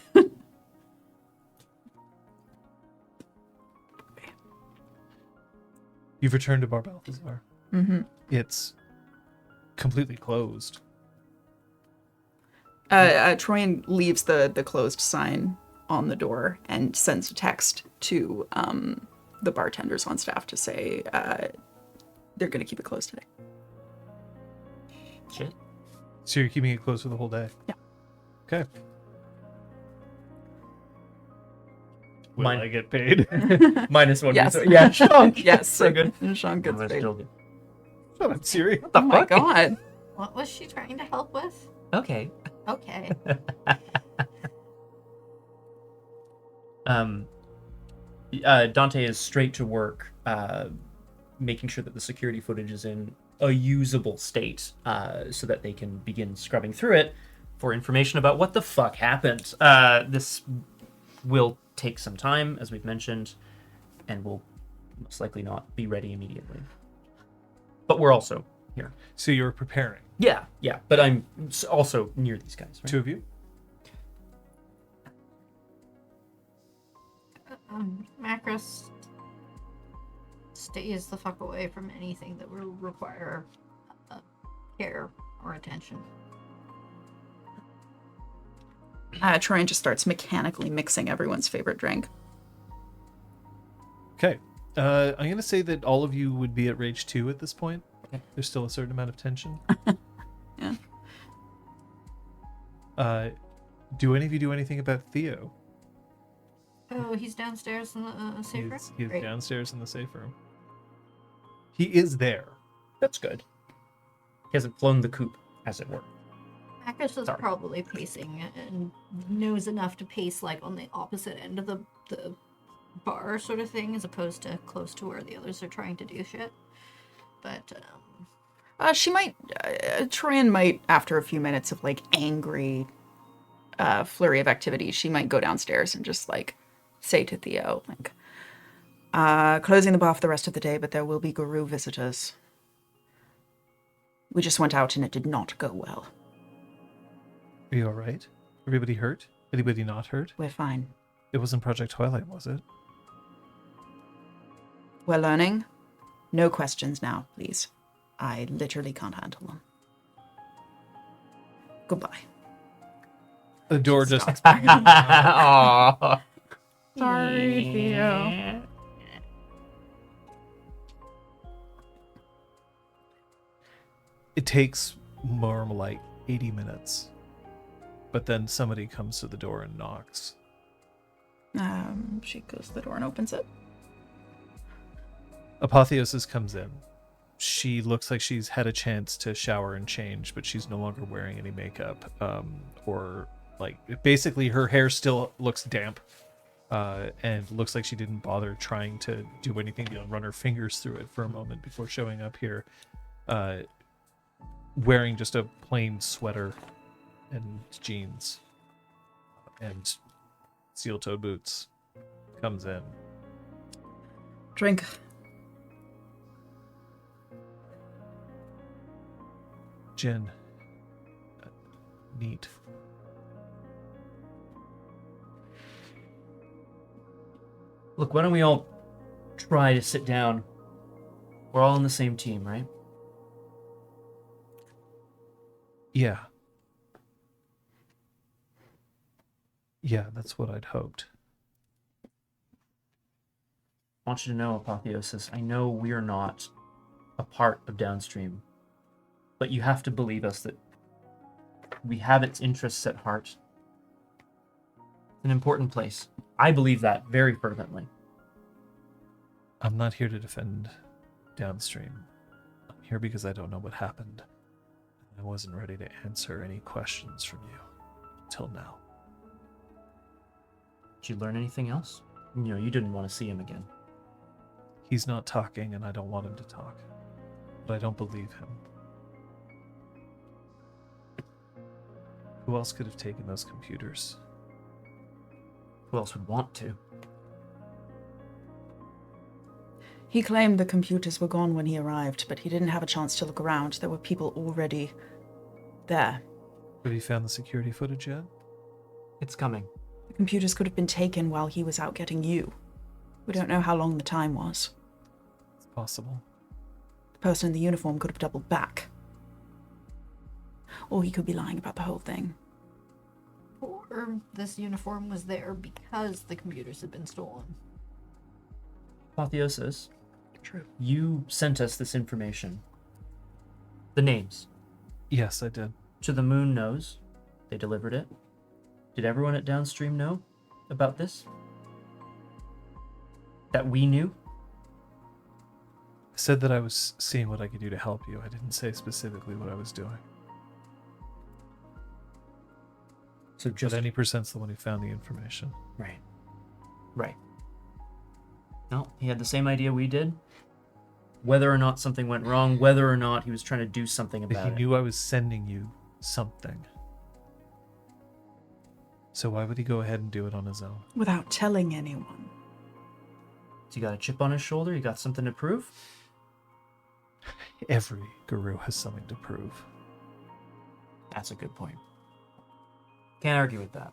You've returned to Bar Balthazar. Mm-hmm. It's completely closed. Troyan leaves the closed sign on the door and sends a text to the bartenders on staff to say they're going to keep it closed today. Shit. So you're keeping it closed for the whole day? Yeah. Okay. Will Mine- I get paid? -1. Yes. Yeah. Chunk. Yes, So good. Sean gets That's paid. still good. Shut up, Siri. What the Oh my fuck? god. What was she trying to help with? Okay. Okay. Dante is straight to work, making sure that the security footage is in a usable state, so that they can begin scrubbing through it for information about what the fuck happened. This will take some time, as we've mentioned, and will most likely not be ready immediately. But we're also here. So you're preparing. Yeah, but I'm also near these guys, right? 2 of you? Macros stays the fuck away from anything that will require care or attention. Troyan just starts mechanically mixing everyone's favorite drink. Okay. I'm going to say that all of you would be at Rage 2 at this point. Okay. There's still a certain amount of tension. Yeah. Do any of you do anything about Theo? Oh, he's downstairs in the safe room? He's Great. downstairs in the safe room. He is there. That's good. He hasn't flown the coop, as it were. Macros is Sorry. probably pacing and knows enough to pace like on the opposite end of the bar sort of thing, as opposed to close to where the others are trying to do shit. But She might, Troyan might, after a few minutes of like angry flurry of activity, she might go downstairs and just like say to Theo, like, Closing the bar for the rest of the day, but there will be Guru visitors. We just went out and it did not go well. Are you alright? Everybody hurt? Anybody not hurt? We're fine. It wasn't Project Twilight, was it? We're learning. No questions now, please. I literally can't handle them. Goodbye. The door just... Aww. Sorry, Theo. It takes more like 80 minutes. But then somebody comes to the door and knocks. She goes to the door and opens it. Apotheosis comes in. She looks like she's had a chance to shower and change, but she's no longer wearing any makeup. Or like basically her hair still looks damp. And looks like she didn't bother trying to do anything beyond run her fingers through it for a moment before showing up here. Wearing just a plain sweater and jeans and steel-toed boots, comes in. Drink. Gin. Neat. Look, why don't we all try to sit down? We're all on the same team, right? Yeah. Yeah, that's what I'd hoped. I want you to know, Apotheosis, I know we're not a part of Downstream, but you have to believe us that we have its interests at heart. It's an important place. I believe that very fervently. I'm not here to defend Downstream. I'm here because I don't know what happened. I wasn't ready to answer any questions from you until now. Did you learn anything else? You know, you didn't want to see him again. He's not talking, and I don't want him to talk. But I don't believe him. Who else could have taken those computers? Who else would want to? He claimed the computers were gone when he arrived, but he didn't have a chance to look around. There were people already there. Have you found the security footage yet? It's coming. The computers could have been taken while he was out getting you. We don't know how long the time was. It's possible. The person in the uniform could have doubled back. Or he could be lying about the whole thing. Or this uniform was there because the computers had been stolen. Apotheosis, True. you sent us this information. The names. Yes, I did. To the Moon knows. They delivered it. Did everyone at Downstream know about this? That we knew? I said that I was seeing what I could do to help you. I didn't say specifically what I was doing. So Just any percent's the one who found the information. Right. Right. No, he had the same idea we did. Whether or not something went wrong, whether or not he was trying to do something But about he it. knew I was sending you something. So why would he go ahead and do it on his own? Without telling anyone. So he got a chip on his shoulder? He got something to prove? Every guru has something to prove. That's a good point. Can't argue with that.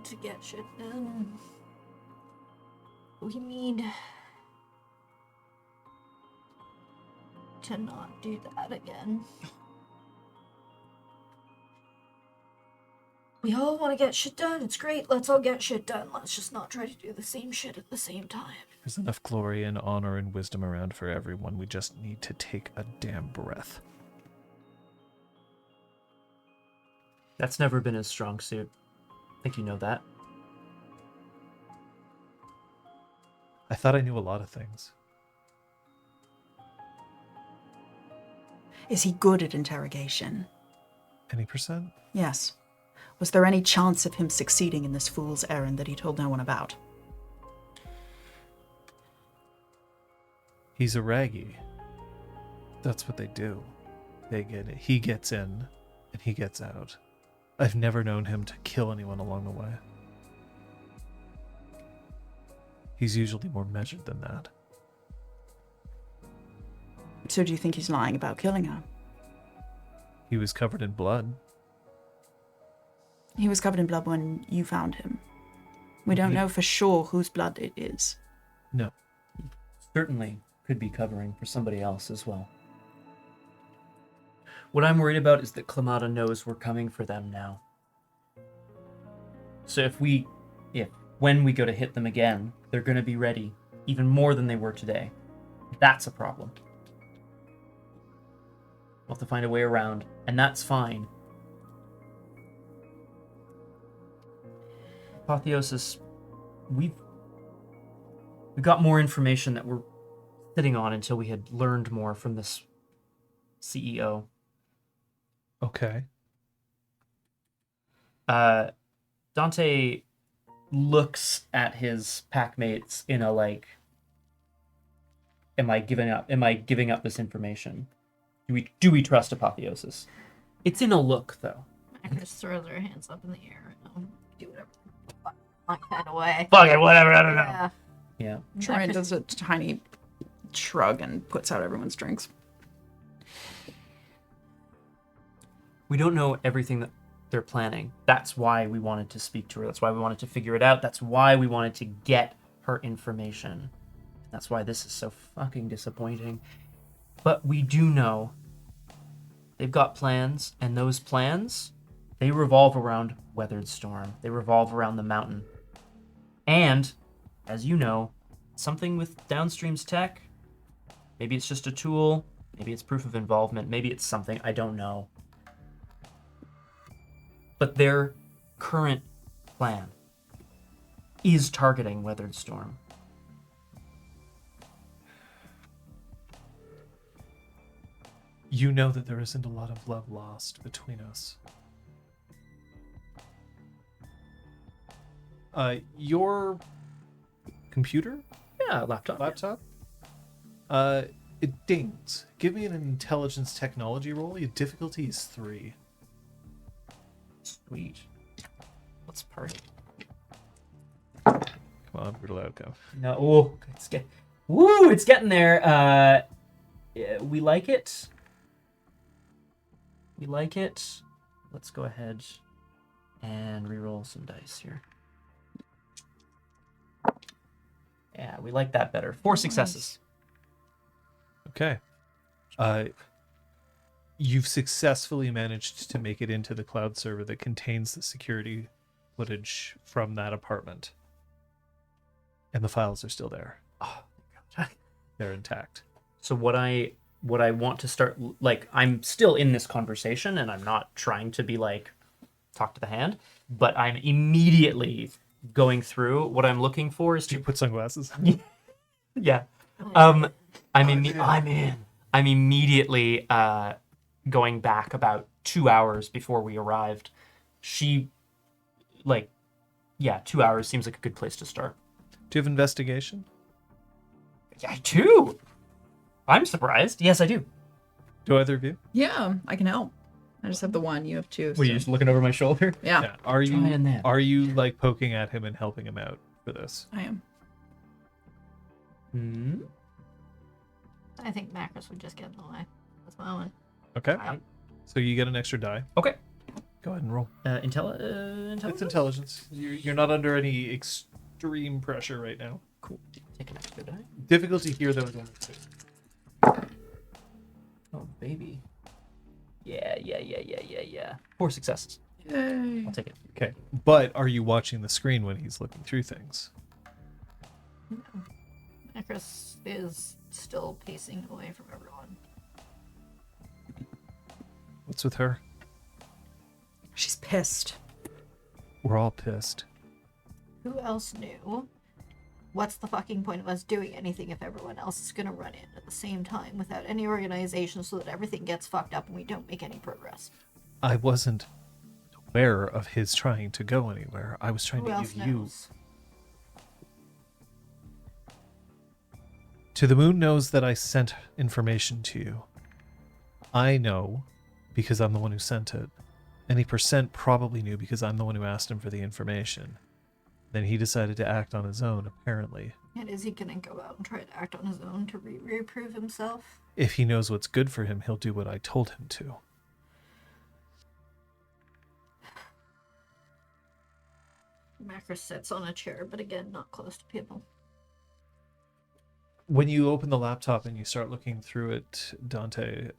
To get shit done, we need to not do that again. We all want to get shit done. It's great. Let's all get shit done. Let's just not try to do the same shit at the same time. There's enough glory and honor and wisdom around for everyone. We just need to take a damn breath. That's never been his strong suit. I think you know that. I thought I knew a lot of things. Is he good at interrogation? Any percent? Yes. Was there any chance of him succeeding in this fool's errand that he told no one about? He's a raggy. That's what they do. They get it. He gets in, and he gets out. I've never known him to kill anyone along the way. He's usually more measured than that. So do you think he's lying about killing her? He was covered in blood. He was covered in blood when you found him. We don't know for sure whose blood it is. No. Certainly could be covering for somebody else as well. What I'm worried about is that Clamata knows we're coming for them now. So when we go to hit them again, they're going to be ready, even more than they were today. That's a problem. We'll have to find a way around, and that's fine. Apotheosis, we got more information that we're sitting on until we had learned more from this CEO. Okay. Dante looks at his packmates in a like, am I giving up this information? Do we trust Apotheosis? It's in a look, though. I can just throw their hands up in the air and do whatever. My kind of way. Fuck it, whatever, I don't know. Yeah. Yeah. Troy does a tiny shrug and puts out everyone's drinks. We don't know everything that they're planning. That's why we wanted to speak to her. That's why we wanted to figure it out. That's why we wanted to get her information. That's why this is so fucking disappointing. But we do know they've got plans, and those plans, they revolve around Weathered Storm. They revolve around the mountain. And, as you know, something with Downstream's tech, maybe it's just a tool, maybe it's proof of involvement, maybe it's something, I don't know. But their current plan is targeting Weathered Storm. You know that there isn't a lot of love lost between us. Your computer? Yeah, laptop. It dings. Give me an intelligence technology roll. Your difficulty is 3. Sweet. Let's party. Come on, brutal outcome. No, oh, it's getting there. Yeah, we like it. We like it. Let's go ahead and reroll some dice here. Yeah, we like that better. 4 successes. Okay. You've successfully managed to make it into the cloud server that contains the security footage from that apartment. And the files are still there. Oh, They're intact. so what I want to start, like, I'm still in this conversation and I'm not trying to be like talk to the hand, but I'm immediately going through what I'm looking for is Did to you put sunglasses? yeah. I'm immediately going back about 2 hours before we arrived. 2 hours seems like a good place to start. Do you have investigation? Yeah, I do. I'm surprised. Yes, I do. Do either of you? Yeah, I can help. I just have the one. You have 2. Were you just looking over my shoulder? Yeah, Are Trying that. you like poking at him and helping him out for this? I am. Hmm. I think Macros would just get in the way. That's my one. Okay. I- So you get an extra die. Okay. Go ahead and roll. Intelligence. It's intelligence. You're not under any extreme pressure right now. Cool. Take an extra die. Difficulty here though is only 2. Oh, baby. Yeah. 4 successes. Yay. I'll take it. Okay. But are you watching the screen when he's looking through things? Macros is still pacing away from everyone. What's with her? She's pissed. We're all pissed. Who else knew? What's the fucking point of us doing anything if everyone else is gonna run in at the same time without any organization so that everything gets fucked up and we don't make any progress? I wasn't aware of his trying to go anywhere. I was trying Who to else give you... knows? To the Moon knows that I sent information to you. I know because I'm the one who sent it. Any percent probably knew because I'm the one who asked him for the information. Then he decided to act on his own, apparently. And is he gonna go out and try to act on his own to reprove himself? If he knows what's good for him, he'll do what I told him to. Macros sits on a chair, but again, not close to people. When you open the laptop and you start looking through it, Dante,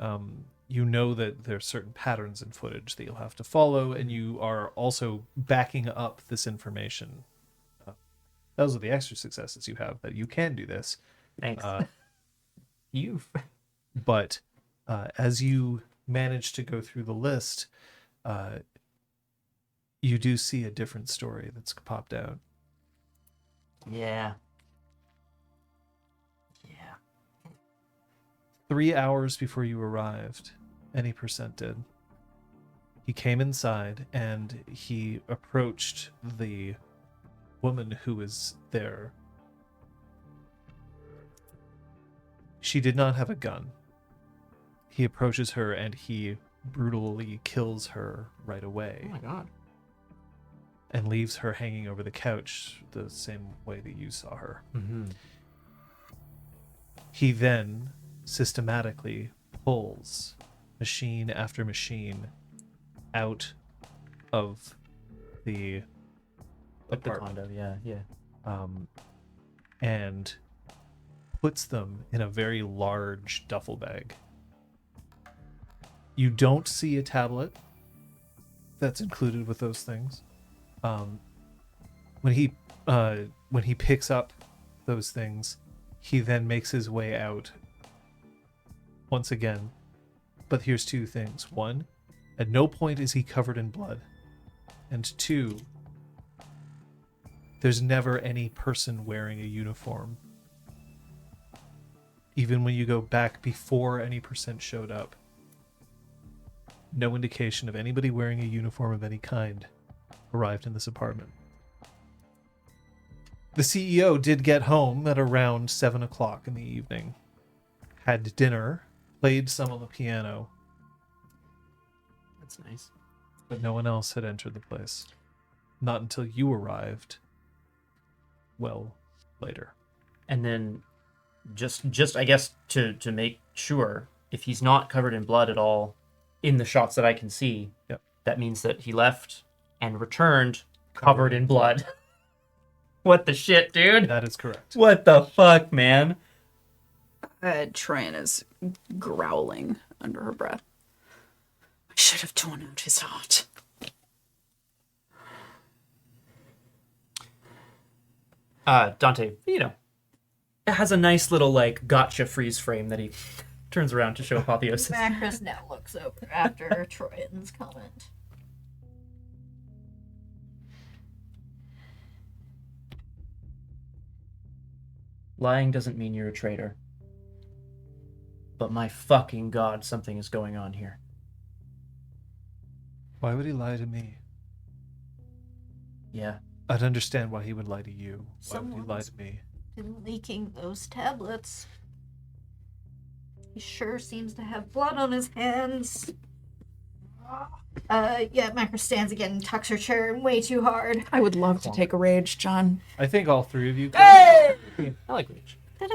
you know that there's certain patterns in footage that you'll have to follow, and you are also backing up this information. Those are the extra successes you have, that you can do this. Thanks. But as you manage to go through the list, you do see a different story that's popped out. Yeah. 3 hours before you arrived, Any Percent did. He came inside and he approached the woman who was there. She did not have a gun. He approaches her and he brutally kills her right away. Oh my god. And leaves her hanging over the couch the same way that you saw her. Mm-hmm. He then systematically pulls machine after machine out of the Like the apartment. condo, yeah. And puts them in a very large duffel bag. You don't see a tablet that's included with those things. When he picks up those things, he then makes his way out once again. But here's two things. One, at no point is he covered in blood. And two, there's never any person wearing a uniform. Even when you go back before Any Percent showed up, no indication of anybody wearing a uniform of any kind arrived in this apartment. The CEO did get home at around 7 o'clock in the evening, had dinner, played some on the piano, That's nice. but no one else had entered the place. Not until you arrived, well, later. And then just I guess to make sure, if he's not covered in blood at all in the shots that I can see, Yep. that means that he left and returned covered in blood. What the shit, dude? That is correct. What the fuck, man? Tran is growling under her breath. I should have torn out his heart. Dante, it has a nice little like gotcha freeze frame that he turns around to show Apotheosis. Macros now looks over after Troyan's comment. Lying doesn't mean you're a traitor. But my fucking god, something is going on here. Why would he lie to me? Yeah. I'd understand why he would lie to you. Why would he lie Someone's to me? been leaking those tablets. He sure seems to have blood on his hands. Yeah, Macros stands again and tucks her chair in way too hard. I would love to take a rage, John. I think all three of you. I like Reach. Ta-da!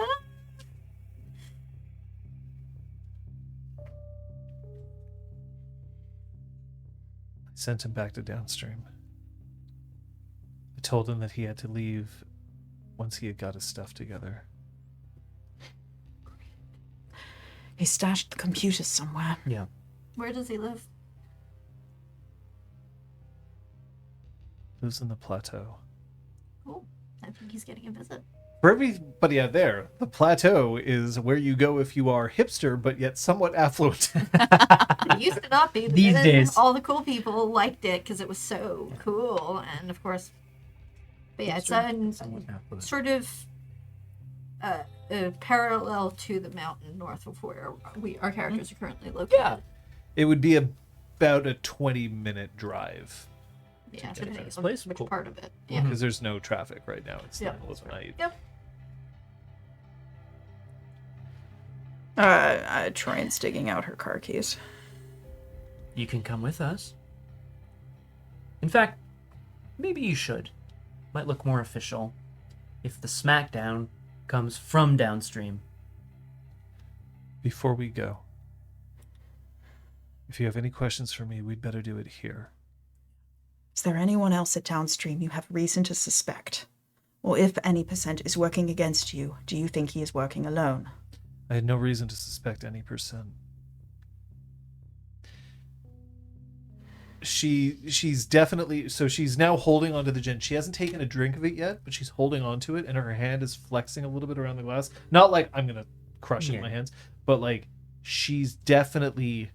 Sent him back to downstream. I told him that he had to leave once he had got his stuff together. He stashed the computers somewhere. Yeah. Where does he live? Lives in the plateau. Cool. I think he's getting a visit. For everybody out there, the plateau is where you go if you are hipster but yet somewhat affluent. It used to not be. But These then days. all the cool people liked it because it was so cool, and of course. But yeah, it's sort of parallel to the mountain north of where our characters are currently located. Yeah. It would be about a 20-minute drive Yeah, get depending to this on place? which Cool. part of it. Yeah. because there's no traffic right now. It's the Yeah. middle of the night. Yep. Tran's digging out her car keys. You can come with us. In fact, maybe you should. might look more official if the smackdown comes from downstream. Before we go, if you have any questions for me, we'd better do it here. Is there anyone else at downstream you have reason to suspect? Or if any percent is working against you, do you think he is working alone? I had no reason to suspect any percent. She's definitely, so she's now holding onto the gin. She hasn't taken a drink of it yet, but she's holding onto it, and her hand is flexing a little bit around the glass. Not like I'm gonna crush it in my hands, but like she's definitely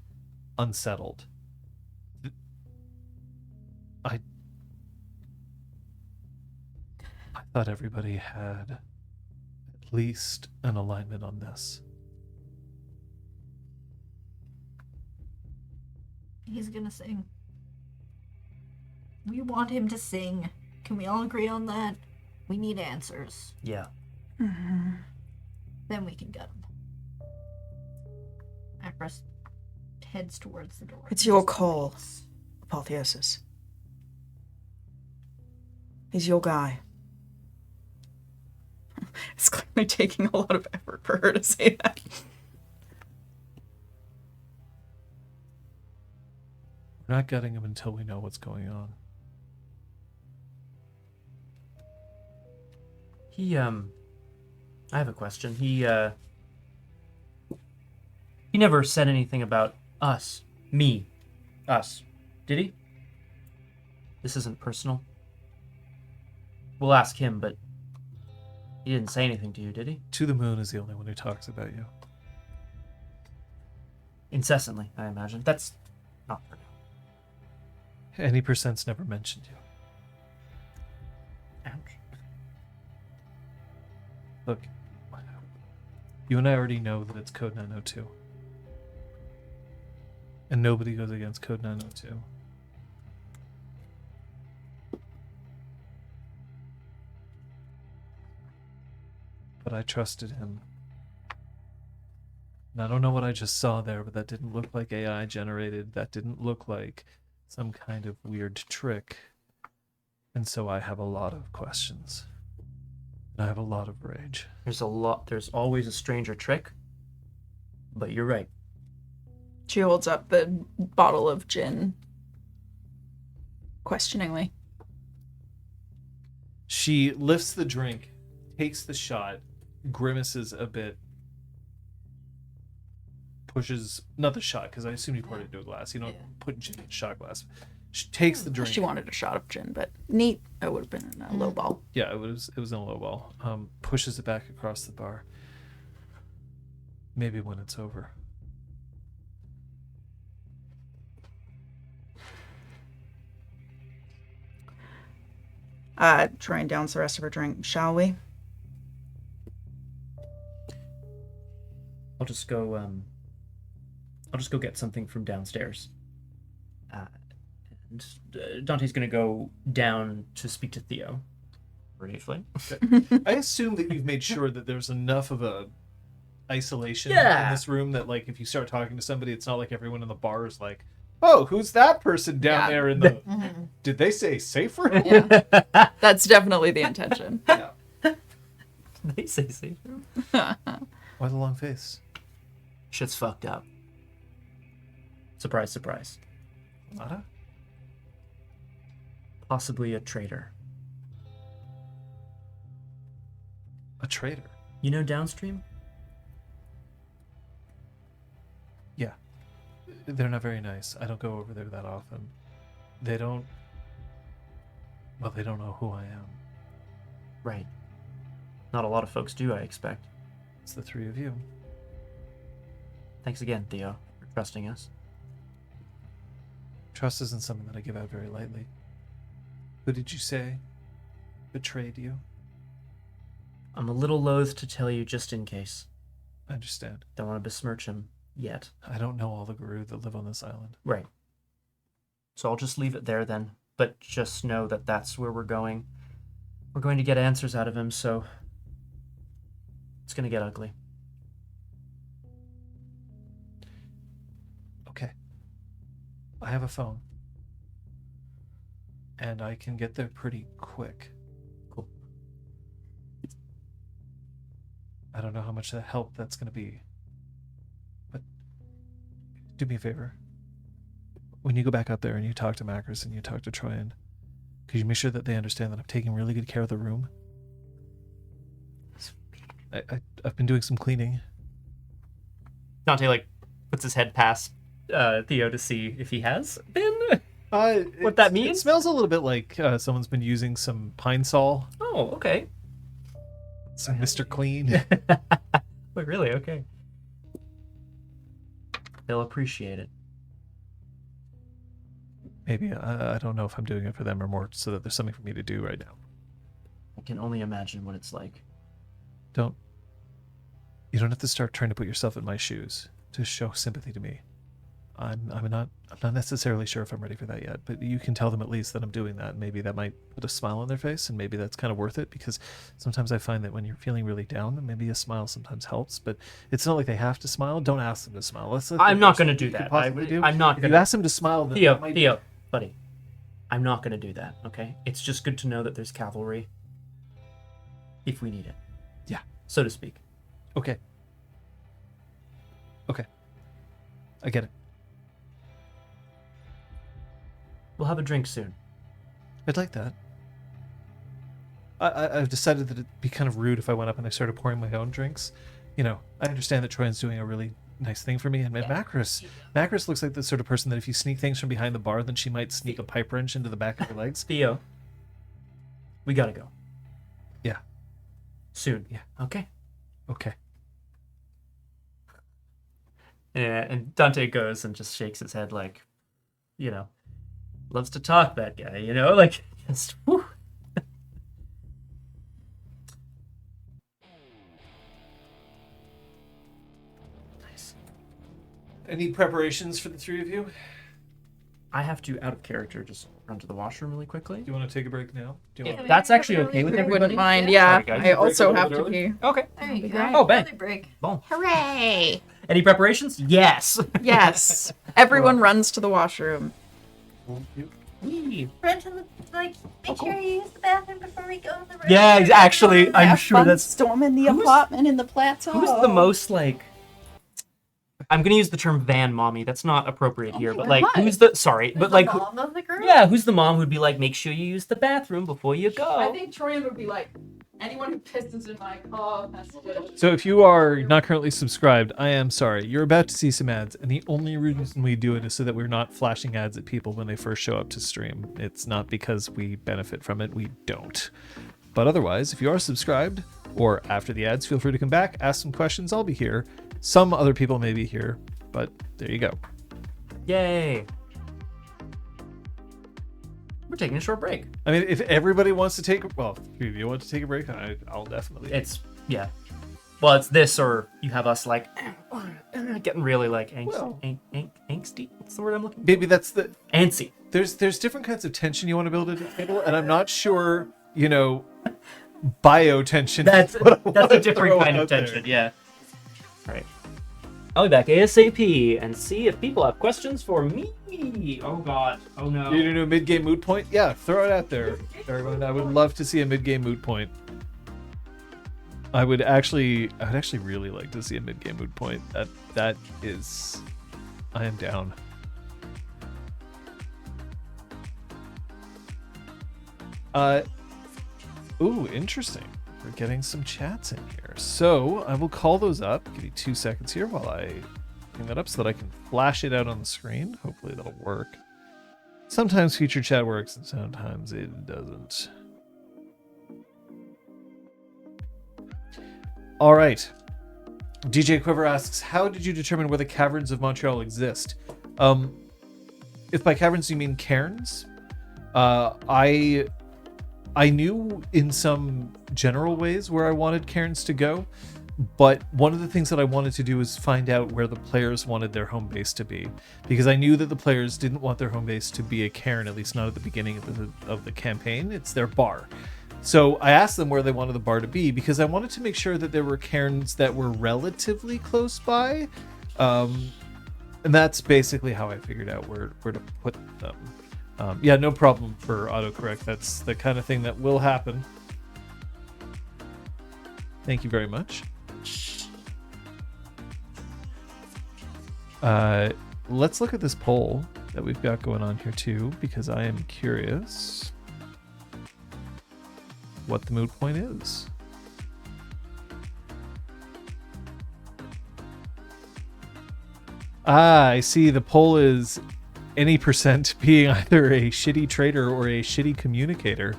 unsettled. I thought everybody had at least an alignment on this. He's gonna sing. We want him to sing. Can we all agree on that? We need answers. Yeah. Mm-hmm. Then we can get him. Actress heads towards the door. It's your call, Apotheosis. He's your guy. It's clearly taking a lot of effort for her to say that. We're not getting him until we know what's going on. I have a question. He never said anything about us. Us. Did he? This isn't personal. We'll ask him, but he didn't say anything to you, did he? To the Moon is the only one who talks about you. Incessantly, I imagine. That's not fair. Any percent's never mentioned you. Ouch. Look, you and I already know that it's Code 902. And nobody goes against Code 902. But I trusted him. And I don't know what I just saw there, but that didn't look like AI generated. That didn't look like some kind of weird trick. And so I have a lot of questions. And I have a lot of rage. There's always a stranger trick. But you're right. She holds up the bottle of gin questioningly. She lifts the drink, takes the shot, grimaces a bit, pushes, not the shot, because I assume you poured it into a glass. You don't put gin in a shot glass. She takes the drink. She wanted a shot of gin, but neat. It would have been in a low ball. Yeah, it was in a low ball. Pushes it back across the bar. Maybe when it's over. Try and down the rest of her drink, shall we? I'll just go get something from downstairs. And Dante's gonna go down to speak to Theo. Briefly. I assume that you've made sure that there's enough of a isolation in this room that, like, if you start talking to somebody, it's not like everyone in the bar is like, oh, who's that person down there in the... Did they say safe room? Yeah. That's definitely the intention. Yeah. They say safe. Why the long face? Shit's fucked up. Surprise, surprise. Nada? Possibly a traitor. A traitor? You know downstream? Yeah. They're not very nice. I don't go over there that often. They don't know who I am. Right. Not a lot of folks do, I expect. It's the three of you. Thanks again, Theo, for trusting us. Trust isn't something that I give out very lightly. Who did you say betrayed you? I'm a little loath to tell you just in case. I understand. Don't want to besmirch him yet. I don't know all the guru that live on this island. Right. So I'll just leave it there then. But just know that that's where we're going. We're going to get answers out of him, so it's going to get ugly. Okay. I have a phone. And I can get there pretty quick. I don't know how much help that's going to be. But do me a favor. When you go back up there and you talk to Macros and you talk to Troyan, could you make sure that they understand that I'm taking really good care of the room? I've been doing some cleaning. Dante like puts his head past Theo to see if he has been. What that means? It smells a little bit like someone's been using some Pine Sol. Oh, okay. Some Mr. Clean. Wait, really? Okay. They'll appreciate it. Maybe. I don't know if I'm doing it for them or more so that there's something for me to do right now. I can only imagine what it's like. You don't have to start trying to put yourself in my shoes to show sympathy to me. I'm not necessarily sure if I'm ready for that yet, but you can tell them at least that I'm doing that. Maybe that might put a smile on their face, and maybe that's kind of worth it, because sometimes I find that when you're feeling really down, maybe a smile sometimes helps, but it's not like they have to smile. Don't ask them to smile. I'm not going to do that. I'm not If going you ask them to smile, then Theo, buddy, I'm not going to do that, okay? It's just good to know that there's cavalry if we need it. Yeah. So to speak. Okay. I get it. We'll have a drink soon. I'd like that. I've decided that it'd be kind of rude if I went up and I started pouring my own drinks. You know, I understand that Troyan's doing a really nice thing for me, and Macros looks like the sort of person that if you sneak things from behind the bar, then she might sneak a pipe wrench into the back of your legs. Theo, we gotta go. Yeah. Soon. Yeah. Okay. Yeah, and Dante goes and just shakes his head like, you know, loves to talk, that guy, you know, like, just, whew. Nice. Any preparations for the three of you? I have to, out of character, just run to the washroom really quickly. Do you want to take a break now? Do you want That's actually okay with I everybody. wouldn't mind. Yeah, Sorry, guys. I also Break a have little to bit be. Okay. There you be go. great. Oh, bang. Early break. Boom. Hooray! Any preparations? Yes. Yes. Everyone runs to the washroom. Run to the, make sure you use the bathroom before we go to the room. Yeah, actually, I'm sure that's storming the Who's- apartment in the plateau. who's the most like. I'm gonna use the term van mommy. That's not appropriate here, but like, God. who's the sorry, Who's but the like, mom of the group? yeah, who's the mom who'd be like, make sure you use the bathroom before you I go. think Troyan would be like, anyone who pisses in my car has to do it. So if you are not currently subscribed, I am sorry. You're about to see some ads, and the only reason we do it is so that we're not flashing ads at people when they first show up to stream. It's not because we benefit from it. We don't. But otherwise, if you are subscribed, or after the ads, feel free to come back, ask some questions. I'll be here. Some other people may be here, but there you go. Yay! We're taking a short break. I mean, if everybody wants to take, well, if you want to take a break, I'll definitely. It's yeah. Well, it's this, or you have us like getting really like angsty. What's the word I'm looking for? Maybe that's the. Antsy. There's different kinds of tension you want to build at the table, and I'm not sure, you know, biotension. That's is what I that's a wanna different throw kind of out there. tension. Yeah. All right. I'll be back ASAP and see if people have questions for me. Oh God. Oh no. You're doing a mid-game moot point? Yeah, throw it out there, everyone. I would love to see a mid-game moot point. I would actually really like to see a mid-game moot point. That is, I am down. Ooh, interesting. We're getting some chats in here. So I will call those up. Give me 2 seconds here while I bring that up so that I can flash it out on the screen. Hopefully that'll work. Sometimes feature chat works and sometimes it doesn't. All right. DJ Quiver asks, how did you determine where the caverns of Montreal exist? If by caverns you mean cairns, I knew in some general ways where I wanted cairns to go, but one of the things that I wanted to do was find out where the players wanted their home base to be, because I knew that the players didn't want their home base to be a cairn, at least not at the beginning of the campaign. It's their bar. So I asked them where they wanted the bar to be, because I wanted to make sure that there were cairns that were relatively close by, and that's basically how I figured out where to put them. Yeah, no problem for autocorrect. That's the kind of thing that will happen. Thank you very much. Let's look at this poll that we've got going on here too, because I am curious what the mood point is. I see the poll is any percent being either a shitty trader or a shitty communicator.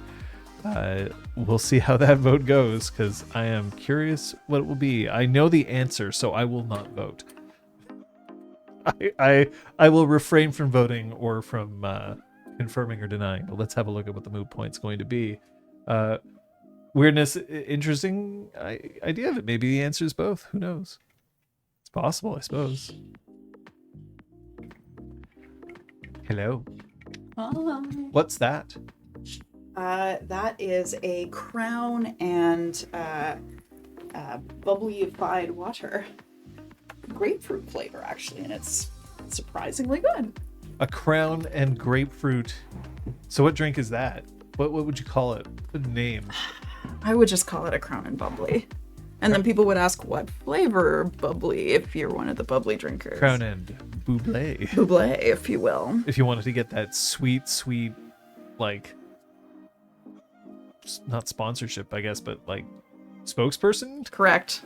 We'll see how that vote goes, because I am curious what it will be. I know the answer, so I will not vote. I will refrain from voting or from confirming or denying, but let's have a look at what the mood point's going to be. Weirdness, interesting idea of it. Maybe the answer is both. Who knows? It's possible, I suppose. Hello. Hello. What's that? That is a crown and bubbly-ified water. Grapefruit flavor, actually, and it's surprisingly good. A crown and grapefruit. So what drink is that? What would you call it? What name? I would just call it a crown and bubbly. And then people would ask what flavor bubbly if you're one of the bubbly drinkers. Crown and bubbly. Bubbly, if you will. If you wanted to get that sweet, like, not sponsorship, I guess, but like spokesperson? Correct.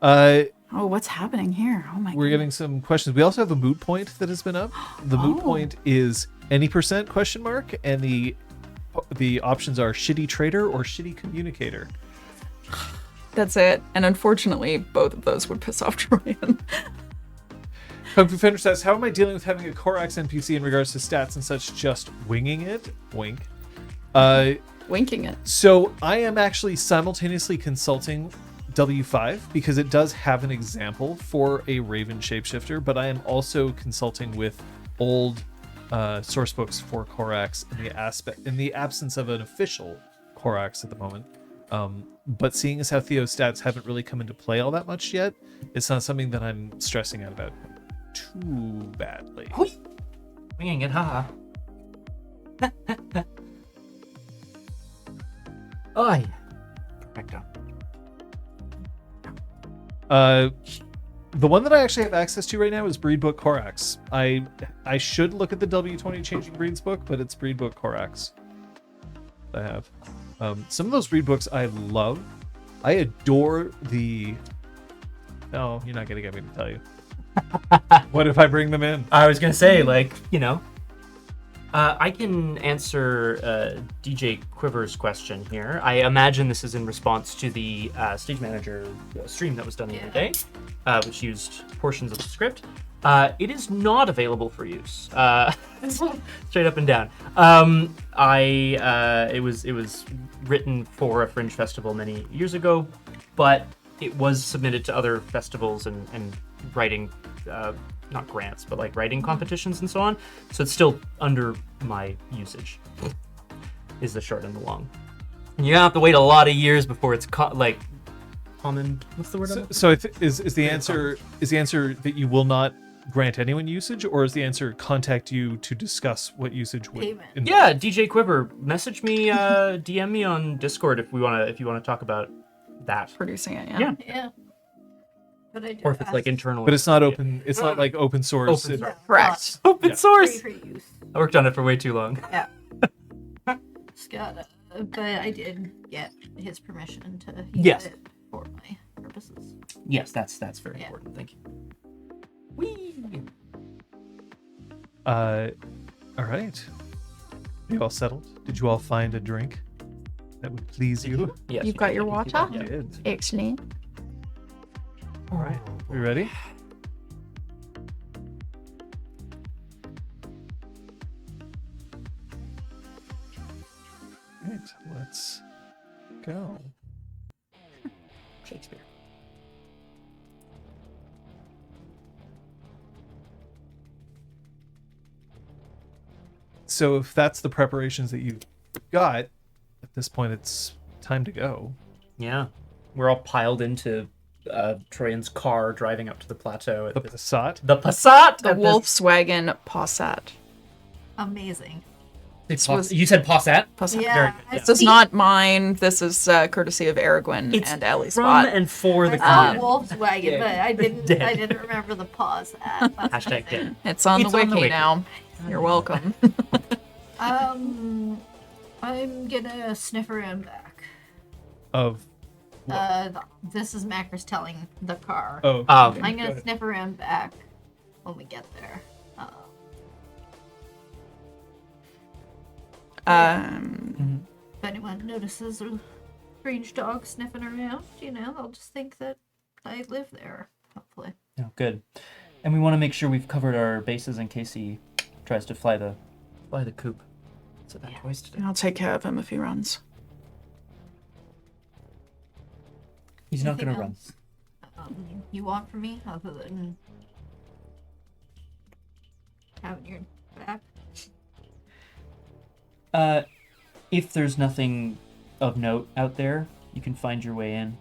Oh, what's happening here? Oh my god. We're getting some questions. We also have a mood point that has been up. The mood point is any percent question mark, and the options are shitty trader or shitty communicator. That's it. And unfortunately, both of those would piss off Troyan. Kung Fu Fender says, how am I dealing with having a Korax NPC in regards to stats and such? Just winging it? Wink. Winking it. So I am actually simultaneously consulting W5 because it does have an example for a Raven shapeshifter, but I am also consulting with old source books for Korax in the absence of an official Korax at the moment. But seeing as how Theo's stats haven't really come into play all that much yet, it's not something that I'm stressing out about too badly. Winging it, haha. Oi. Perfecto. The one that I actually have access to right now is Breedbook Korax. I should look at the W20 Changing Breeds book, but it's Breedbook Korax I have. Some of those breed books I love. I adore the... No, you're not going to get me to tell you. What if I bring them in? I was gonna say, like, you know, I can answer DJ Quiver's question here. I imagine this is in response to the Stage Manager stream that was done the other day, which used portions of the script. It is not available for use. Straight up and down. It was written for a Fringe festival many years ago, but it was submitted to other festivals and writing, not grants, but like writing competitions and so on. So it's still under my usage, is the short and the long. And you have to wait a lot of years before it's common. What's the word? So is the answer that you will not grant anyone usage, or is the answer contact you to discuss what usage would? Yeah, DJ Quiver, message me, DM me on Discord if you want to talk about that. Producing it, yeah. Yeah. But I do Or if it's like internal. But it's not open. It's not like open source. Open source. Correct. Open source. Free for use. I worked on it for way too long. Yeah. Scott, but I did get his permission to use it for my purposes. Yes, that's very Yeah. important. Thank you. Whee! All right. You all settled? Did you all find a drink that would please you? Yes, You've got your water? I did. Excellent. All right. We ready? Right. Let's go. Shakespeare. So if that's the preparations that you've got, at this point it's time to go. Yeah. We're all piled into Troyan's car driving up to the plateau. The Passat. The Passat! The Volkswagen Passat. Amazing. You said Posset? Yeah. Very good, yeah. This is not mine. This is courtesy of Aragorn It's and Ellie from Spot. and for the I saw community. Wolf's wagon, Yeah. but I didn't. Dead. I didn't remember the pause. That's Hashtag the thing. dead. It's on It's the on the wiki wiki. now. You're welcome. I'm gonna sniff around back. Of This is Macros telling the car. oh, I'm go gonna ahead. sniff around back when we get there. If anyone notices a strange dog sniffing around, they'll just think that I live there. Hopefully. Oh, good. And we want to make sure we've covered our bases in case he tries to fly the coop. It's a bad choice today. I'll take care of him if he runs. He's not Anything going to run. else, you want from me other than having your back? If there's nothing of note out there, you can find your way in.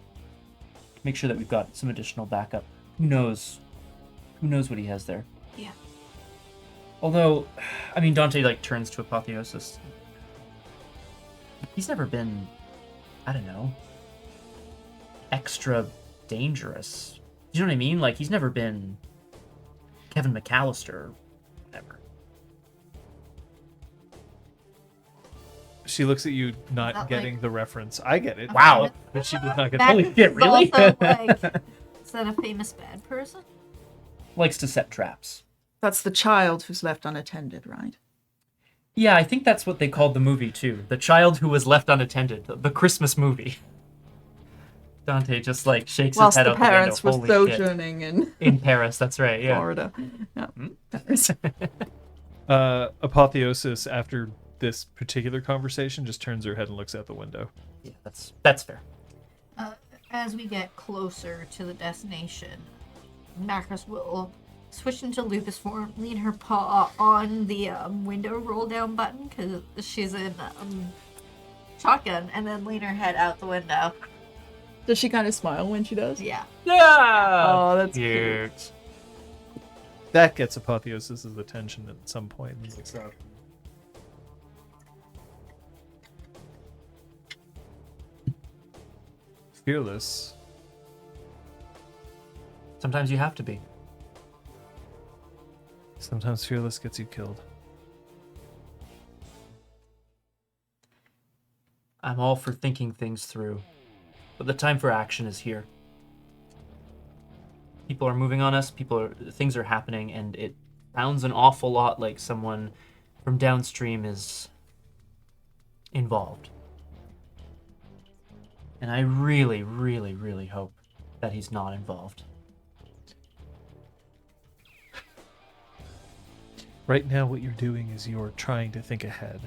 Make sure that we've got some additional backup. Who knows? Who knows what he has there? Yeah. Although, I mean, Dante turns to Apotheosis. He's never been, I don't know, extra dangerous. You know what I mean? He's never been Kevin McAllister or whatever. She looks at you, not Not getting the reference. I get it. Wow. But she does not get Back Holy shit, is really? also, is that a famous bad person? Likes to set traps. That's the child who's left unattended, right? Yeah, I think that's what they called the movie too. The Child Who Was Left Unattended. The Christmas movie. Dante just shakes Whilst his head the out the window. parents were Holy shit. sojourning in In Paris, that's right, yeah. Florida. Yeah. Paris. Apotheosis, after this particular conversation, just turns her head and looks out the window. Yeah, that's fair. As we get closer to the destination, Macros will switch into lupus form, lean her paw on the window roll down button because she's in shotgun, and then lean her head out the window. Does she kind of smile when she does? Yeah. Yeah! Oh, that's cute. cute. That gets Apotheosis's attention at some point. And looks up. Fearless. Sometimes you have to be. Sometimes fearless gets you killed. I'm all for thinking things through, but the time for action is here. People are moving on us, things are happening, and it sounds an awful lot like someone from downstream is involved. And I really, really, really hope that he's not involved. Right now, what you're doing is you're trying to think ahead.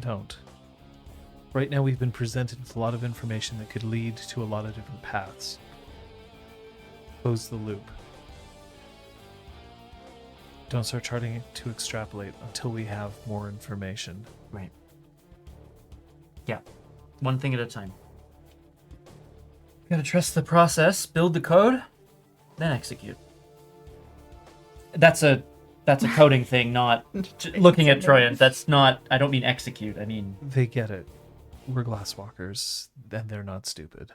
Don't. Right now, we've been presented with a lot of information that could lead to a lot of different paths. Close the loop. Don't start trying to extrapolate until we have more information. Right. Yeah. One thing at a time. Gotta trust the process, build the code, then execute. That's a coding thing, not looking at Troyan. That's not, I don't mean execute, I mean... They get it. We're glasswalkers, and they're not stupid.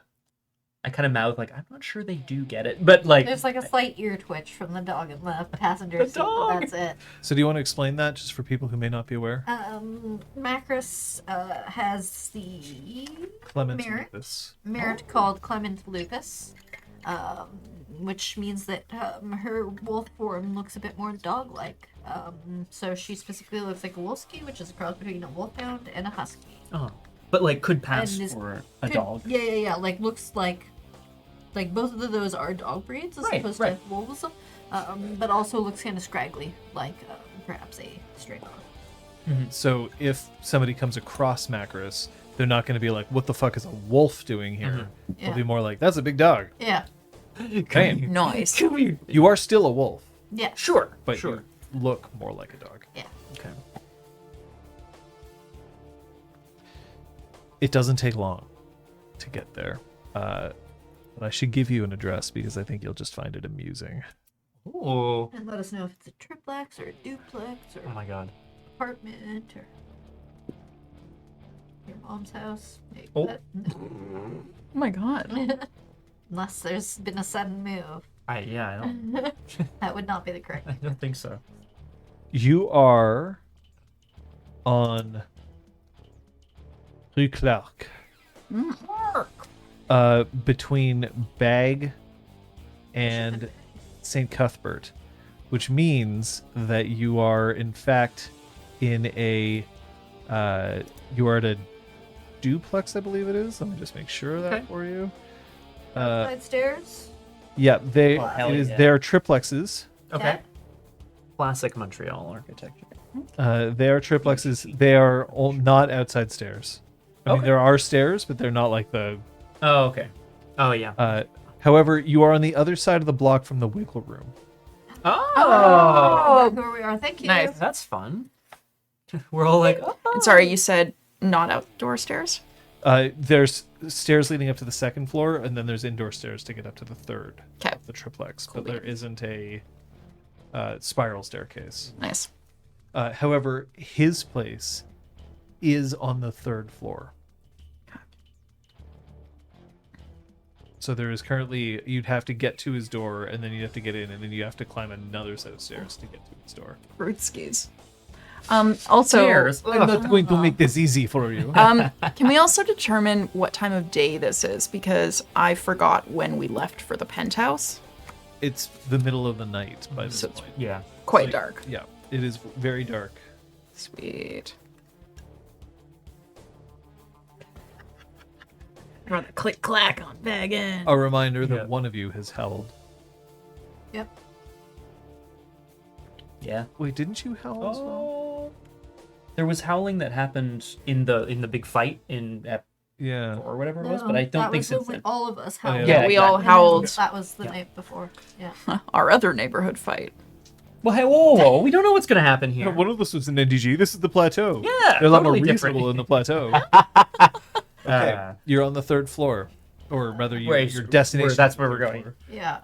I kind of mouth I'm not sure they do get it, but There's a slight ear twitch from the dog in the passenger seat, but that's it. So do you want to explain that, just for people who may not be aware? Macros has the Clement merit. Lupus. merit called Clement Lupus, which means that her wolf form looks a bit more dog-like. So she specifically looks like a wolfsky, which is a cross between a wolfhound and a husky. oh, but could pass And is- for a Could- dog. Yeah. Looks like both of those are dog breeds as Right, opposed right. to wolves. But also looks kind of scraggly, like perhaps a stray dog. So if somebody comes across Macros, they're not going to be like, what the fuck is a wolf doing here? They'll Yeah. be more like, that's a big dog. Yeah. Damn. Nice. You are still a wolf, Yeah. Sure, but sure. you look more like a dog. Yeah. Okay. It doesn't take long to get there. But I should give you an address because I think you'll just find it amusing. Oh, And let us know if it's a triplex or a duplex or. oh my god. apartment or your mom's house. Maybe Oh. Oh my god. Unless there's been a sudden move. I don't That would not be the correct. I don't think so. You are on Rue Clark. Between Bag and St. Cuthbert, which means that you are in fact in a you are at a duplex, I believe it is. Let me just make sure of that Okay. for you. Outside stairs. Yeah, they Oh, hell it is yeah. they are triplexes. Okay. Classic Montreal architecture. They are triplexes. They are all not outside stairs. I mean, Okay. there are stairs, but they're not like the. Oh, okay. Oh, yeah. However, you are on the other side of the block from the Wiggle Room. Oh, where we are. Thank you. Nice. That's fun. We're all like, oh. And sorry, you said not outdoor stairs? There's stairs leading up to the second floor, and then there's indoor stairs to get up to the third. Okay. The triplex, Cool but there beans. isn't a spiral staircase. Nice. However, his place is on the third floor. So there is currently, you'd have to get to his door, and then you'd have to get in, and then you have to climb another set of stairs to get to his door. Fruit skis. Also, Stairs. I'm not going to make this easy for you. can we also determine what time of day this is? Because I forgot when we left for the penthouse. It's the middle of the night by this So it's- point. Yeah. Quite dark. Yeah, it is very dark. Sweet. Run the click clack on bag in. A reminder that Yeah. one of you has howled. Yep. Yeah. Wait, didn't you howl as well? Oh. There was howling that happened in the big fight in at Yeah. or whatever it was, No, but I don't that think was since when then. all of us Oh, yeah. howled. Yeah, we all exactly. howled. That was the Yeah. night before. Yeah. Our other neighborhood fight. Well, hey, whoa, we don't know what's gonna happen here. One of us was in NDG. This is the plateau. Yeah, They're a lot more totally different. reasonable in the plateau. Okay. You're on the third floor. Or rather, your destination. That's is where the we're third going. floor. Yeah.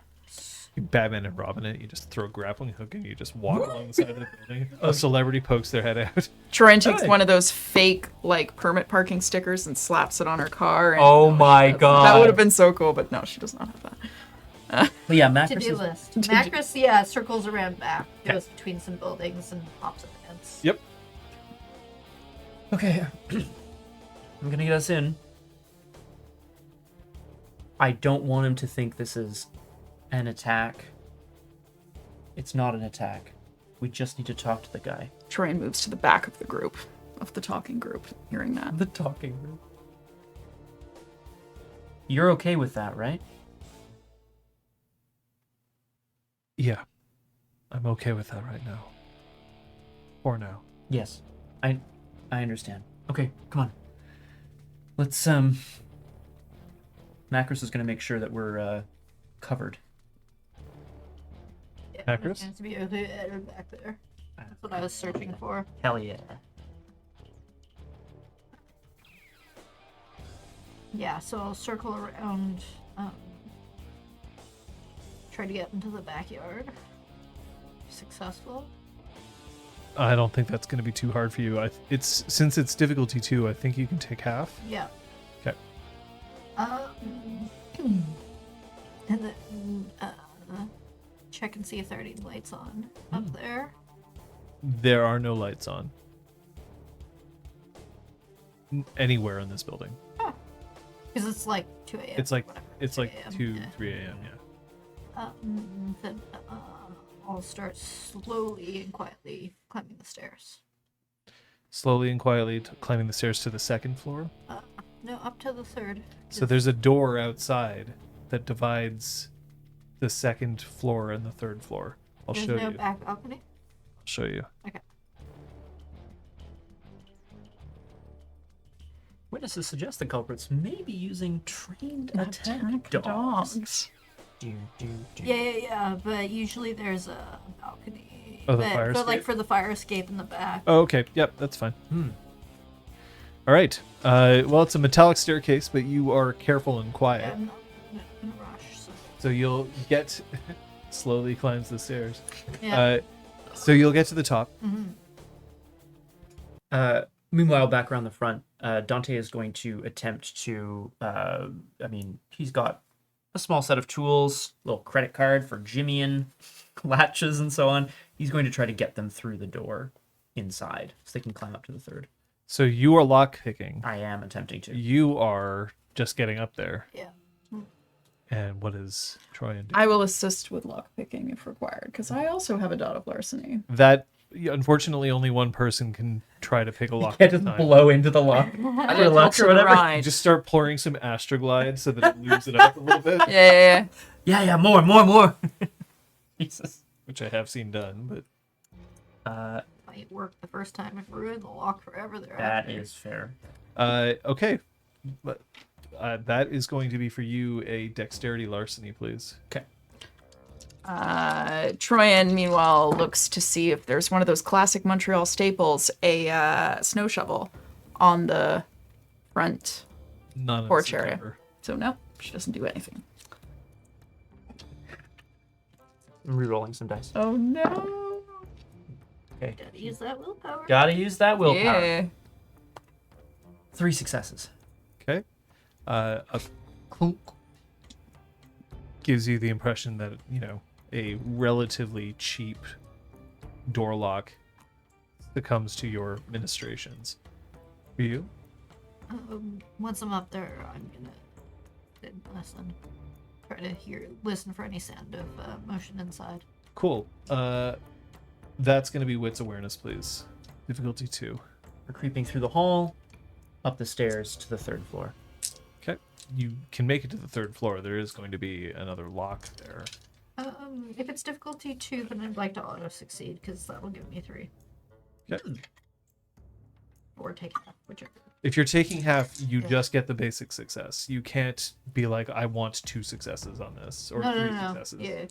You Batman and Robin it. You just throw a grappling hook and you just walk along the side of the building. A celebrity pokes their head out. Troyan takes Good. one of those fake like permit parking stickers and slaps it on her car. And Oh my god. that would have been so cool, but no, she does not have that. But yeah, Macros To-do is... list. Macros, yeah, circles around back, goes between some buildings and hops at fence. Yep. Okay. I'm gonna get us in. I don't want him to think this is an attack. It's not an attack. We just need to talk to the guy. Troyan moves to the back of the group, of the talking group, hearing that. The talking room. You're okay with that, right? Yeah. I'm okay with that right now. For now. Yes. I understand. Okay, come on. Let's Macros is gonna make sure that we're covered. Yeah, Macros? there seems to be a editor back there. That's what I was searching for. Hell yeah. Yeah, so I'll circle around, try to get into the backyard. Successful. I don't think that's going to be too hard for you. It's since it's difficulty 2, I think you can take half. Yeah. Okay. And then check and see if there are any lights on up there. There are no lights on. Anywhere in this building. Because it's like 2 a.m. It's like whatever, it's like 2 2, yeah. 3 a.m. Yeah. Then I'll start slowly and quietly climbing the stairs. Slowly and quietly climbing the stairs to the second floor. No, up to the third. So there's a door outside that divides the second floor and the third floor. I'll There's show no you. back balcony. I'll show you. Okay. Witnesses suggest the culprits may be using trained attack dogs. Yeah. But usually there's a balcony. Oh, the but, fire but like escape? for the fire escape in the back. Oh, okay. Yep, that's fine. All right. Well, it's a metallic staircase, but you are careful and Yeah, quiet. I'm not in a rush. So. So you'll get slowly climbs the stairs. Yeah. So you'll get to the top. Meanwhile, back around the front, Dante is going to attempt to. He's got a small set of tools, little credit card for Jimmy latches and so on. He's going to try to get them through the door inside so they can climb up to the third. So you are lock picking. I am attempting to. You are just getting up there. Yeah. And what is Troyan doing? I will assist with lockpicking if required, because I also have a dot of larceny. That, unfortunately, only one person can try to pick a lock. Can't just blow into the lock. Or lock or whatever. Right. Just start pouring some Astroglide so that it lubes it up a little bit, Yeah. Yeah, more. Jesus. which I have seen done. But Might work the first time and ruin the lock forever thereafter. That is fair. okay, but that is going to be for you a dexterity larceny, please. Okay. Troyan, meanwhile, looks to see if there's one of those classic Montreal staples, a snow shovel on the front None porch of area. So no, she doesn't do anything. I'm re-rolling some dice. Oh no. Okay. Gotta use that willpower. Gotta use that willpower. Yeah. 3 successes. Okay. A clunk gives you the impression that, a relatively cheap door lock succumbs to your ministrations. For you? Once I'm up there, I'm gonna listen. Try to listen for any sound of motion inside. Cool. That's going to be wits awareness, please. Difficulty 2. We're creeping through the hall, up the stairs to the 3rd floor. Okay. You can make it to the 3rd floor. There is going to be another lock there. If it's difficulty 2, then I'd like to auto succeed because that'll give me 3. Okay. Or take half, whichever. If you're taking half, you just get the basic success. You can't be like, I want 2 successes on this, or 3 successes. Yeah.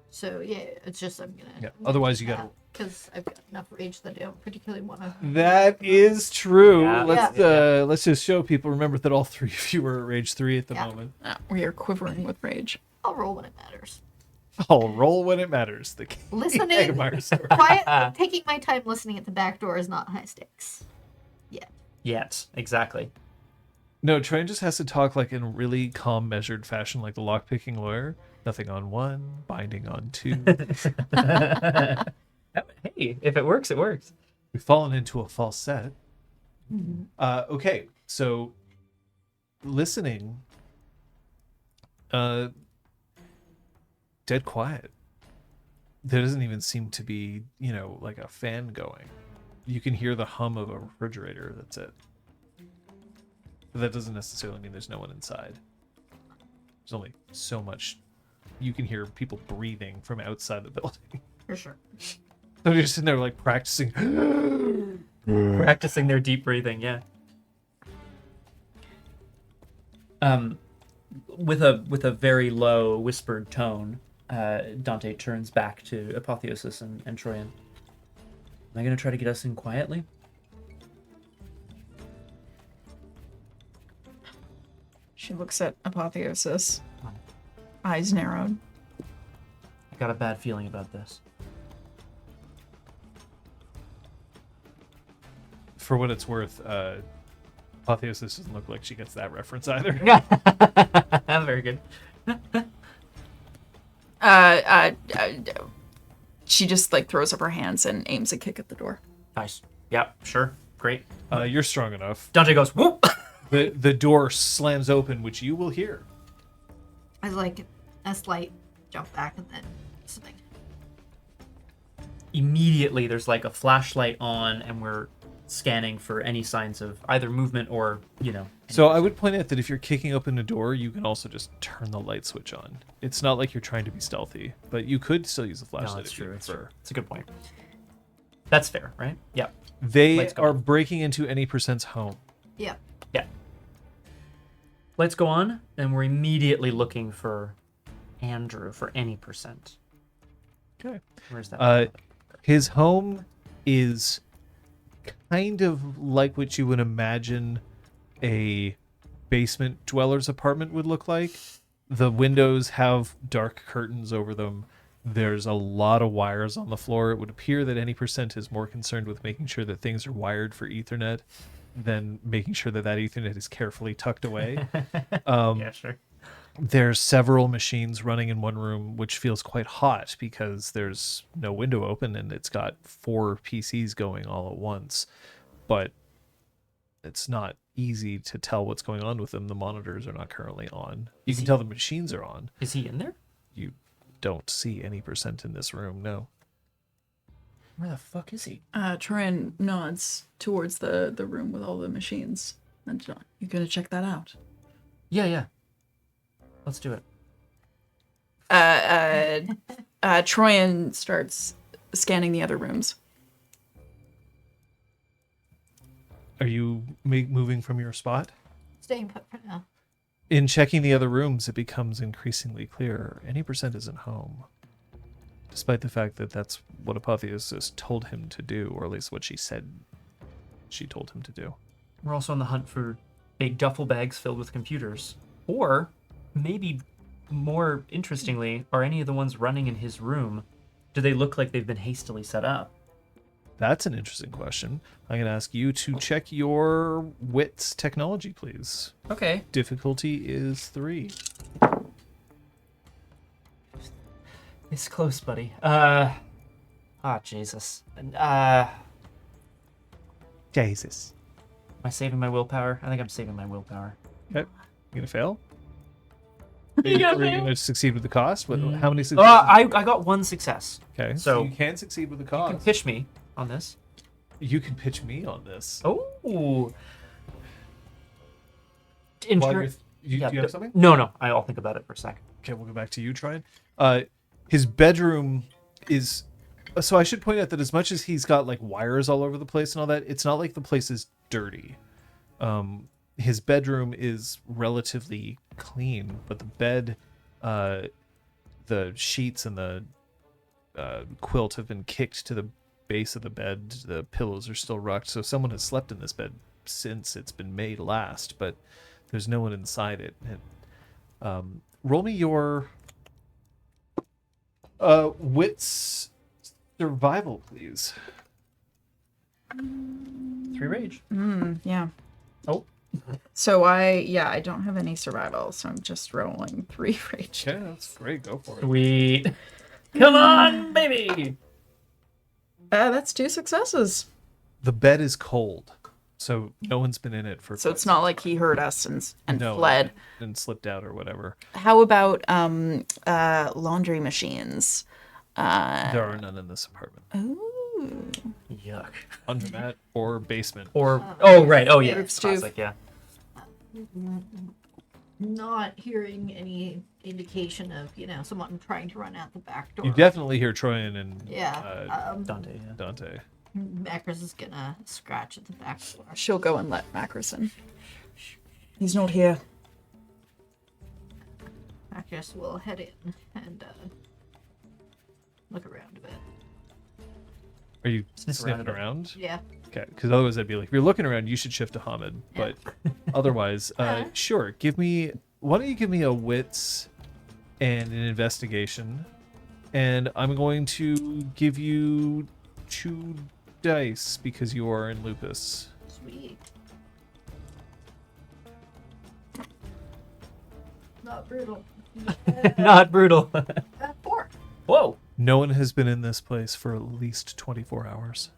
So yeah, it's just I'm gonna. Yeah. Otherwise, you gotta. Because I've got enough rage that I don't particularly want to. That is true. Yeah. Let's just show people. Remember that all 3 of you are at rage 3 at the Yeah. moment. We are quivering with rage. I'll roll when it matters. I'll roll when it matters. The Listening, Hagemeyer story. quiet, taking my time listening at the back door is not high stakes. Yet. Exactly. No, Train just has to talk like in a really calm, measured fashion, like the lockpicking lawyer. Nothing on 1, binding on 2. Hey, if it works, it works. We've fallen into a false set. Okay, so listening, dead quiet. There doesn't even seem to be, like a fan going. You can hear the hum of a refrigerator. That's it. But that doesn't necessarily mean there's no one inside. There's only so much. You can hear people breathing from outside the building. For sure. So they're just sitting there like practicing. Practicing their deep breathing, yeah. With a very low whispered tone, Dante turns back to Apotheosis and Troyan. Am I going to try to get us in quietly? She looks at Apotheosis, eyes narrowed. I got a bad feeling about this. For what it's worth, Apotheosis doesn't look like she gets that reference either. Very good. She just throws up her hands and aims a kick at the door. Nice. Yeah, sure. Great. You're strong enough. Dante goes, whoop! The door slams open, which you will hear. I like a slight jump back and then something. Immediately, there's like a flashlight on, and we're scanning for any signs of either movement or, So I would point out that if you're kicking open a door, you can also just turn the light switch on. It's not like you're trying to be stealthy, but you could still use a flashlight. No, that's if you true. It's prefer. true. It's a good point. That's fair, right? Yeah. They Let's go. are breaking into any percent's home. Yeah. Yeah. Let's go on, and we're immediately looking for Andrew for any percent. Okay. Where's that? His home is kind of like what you would imagine a basement dweller's apartment would look like. The windows have dark curtains over them. There's a lot of wires on the floor. It would appear that any percent is more concerned with making sure that things are wired for Ethernet than making sure that Ethernet is carefully tucked away. Yeah, sure. There's several machines running in one room, which feels quite hot because there's no window open and it's got 4 PCs going all at once. But it's not easy to tell what's going on with them. The monitors are not currently on. You can tell the machines are on. Is he in there? You don't see any percent in this room, no. Where the fuck is he? Troyan nods towards the room with all the machines. And you gonna check that out? Yeah. Let's do it. Troyan starts scanning the other rooms. Are you moving from your spot? Staying put for now. In checking the other rooms, it becomes increasingly clear any percent isn't home. Despite the fact that that's what Apotheosis told him to do, or at least what she said she told him to do. We're also on the hunt for big duffel bags filled with computers. Or, maybe more interestingly, are any of the ones running in his room, do they look like they've been hastily set up? That's an interesting question. I'm going to ask you to check your wits technology, please. Okay. Difficulty is 3. It's close, buddy. Jesus. Jesus. Am I saving my willpower? I think I'm saving my willpower. Okay. You going to fail? Are you going to succeed with the cost? How many successes? I got 1 success. Okay, So you can succeed with the You cost. can pitch me on this. You can pitch me on this. Oh. While you're do you have something? No. I'll think about it for a second. Okay, we'll go back to you, Tryon. His bedroom is... So I should point out that as much as he's got like wires all over the place and all that, it's not like the place is dirty. His bedroom is relatively clean, but the bed, the sheets and the quilt have been kicked to the base of the bed. The pillows are still rocked, so someone has slept in this bed since it's been made last, but there's no one inside it. And, roll me your wits survival, please. 3 rage. Yeah. Oh. So I don't have any survival, so I'm just rolling 3 rage. Okay, that's great. Go for it. Sweet. Come on, baby. That's 2 successes. The bed is cold, so no one's been in it for. So it's not like he heard us and no, fled. and slipped out or whatever. How about laundry machines? There are none in this apartment. Ooh. Yuck. Undermat or basement. Or right. Oh yeah. Roof Classic. Yeah. Not hearing any indication of, someone trying to run out the back door. You definitely hear Troyan and Dante. Yeah. Dante. Macros is gonna scratch at the back door. She'll go and let Mackerson. He's not here. Macros will head in and look around a bit. Are you Sniff sniffing around a around? Yeah. Okay, because otherwise I'd be like, if you're looking around, you should shift to Hamid. But otherwise, sure. Why don't you give me a wits and an investigation, and I'm going to give you 2 dice because you are in lupus. Sweet. Not brutal. Not brutal. 4. Whoa. No one has been in this place for at least 24 hours,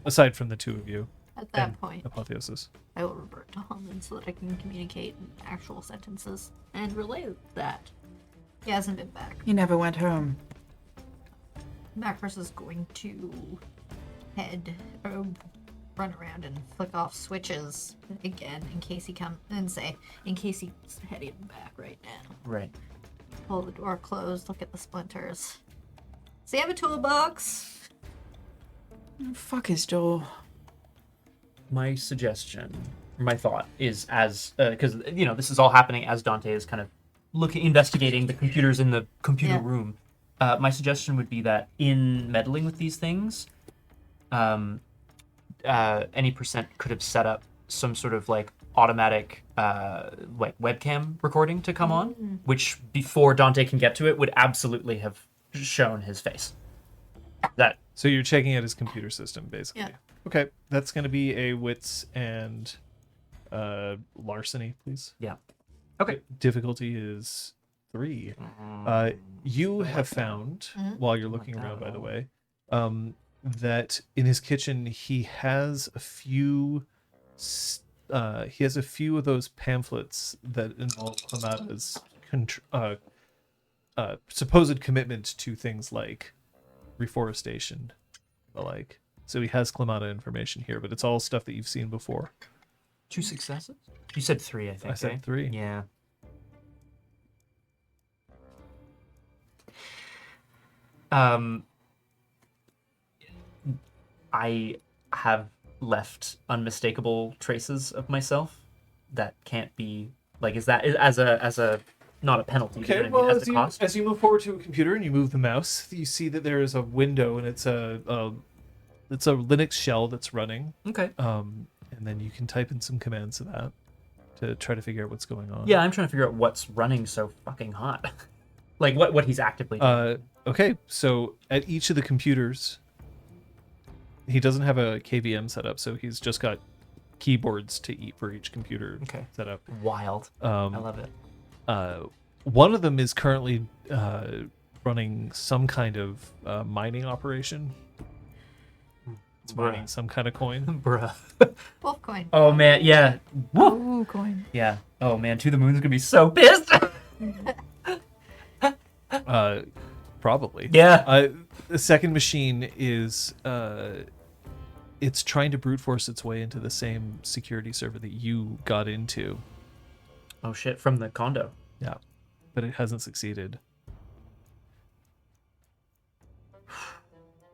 aside from the 2 of you. At that and point, Apotheosis. I will revert to Holland so that I can communicate in actual sentences and relay that. He hasn't been back. He never went home. Macros is going to run around and flick off switches again in case he in case he's heading back right now. Right. Pull the door closed, look at the splinters. Does he have a toolbox? Fuck his door. My suggestion, my thought is because this is all happening as Dante is kind of investigating the computers in the computer room. My suggestion would be that in meddling with these things, any percent could have set up some sort of like automatic webcam recording to come on, which before Dante can get to it would absolutely have shown his face. That So you're checking out his computer system, basically. Yeah. Okay, that's going to be a wits and larceny, please. yeah. Okay. Difficulty is 3. You have found, while you're looking around, by the way, that in his kitchen he has a few of those pamphlets that involve Clemata's supposed commitment to things like reforestation, the like. So he has Clemata information here, but it's all stuff that you've seen before. 2 successes? You said 3, I think. I said eh? 3. Yeah. I have left unmistakable traces of myself that can't be like. Is that as a not a penalty? Okay, you know well, what I mean, as a cost? as you move forward to a computer and you move the mouse, you see that there is a window and it's a Linux shell that's running. Okay. And then you can type in some commands to that to try to figure out what's going on. Yeah, I'm trying to figure out what's running so fucking hot. Like what he's actively doing. Okay, so at each of the computers, he doesn't have a KVM set up, so he's just got keyboards to eat for each computer set up. Wild. I love it. One of them is currently running some kind of mining operation. It's mining some kind of coin. Bruh. Wolf coin. Oh man, yeah. Woo! Ooh, coin. Yeah. Oh man, To the Moon's gonna be so pissed. Probably. Yeah. The second machine is it's trying to brute force its way into the same security server that you got into. Oh shit, from the condo. Yeah, but it hasn't succeeded.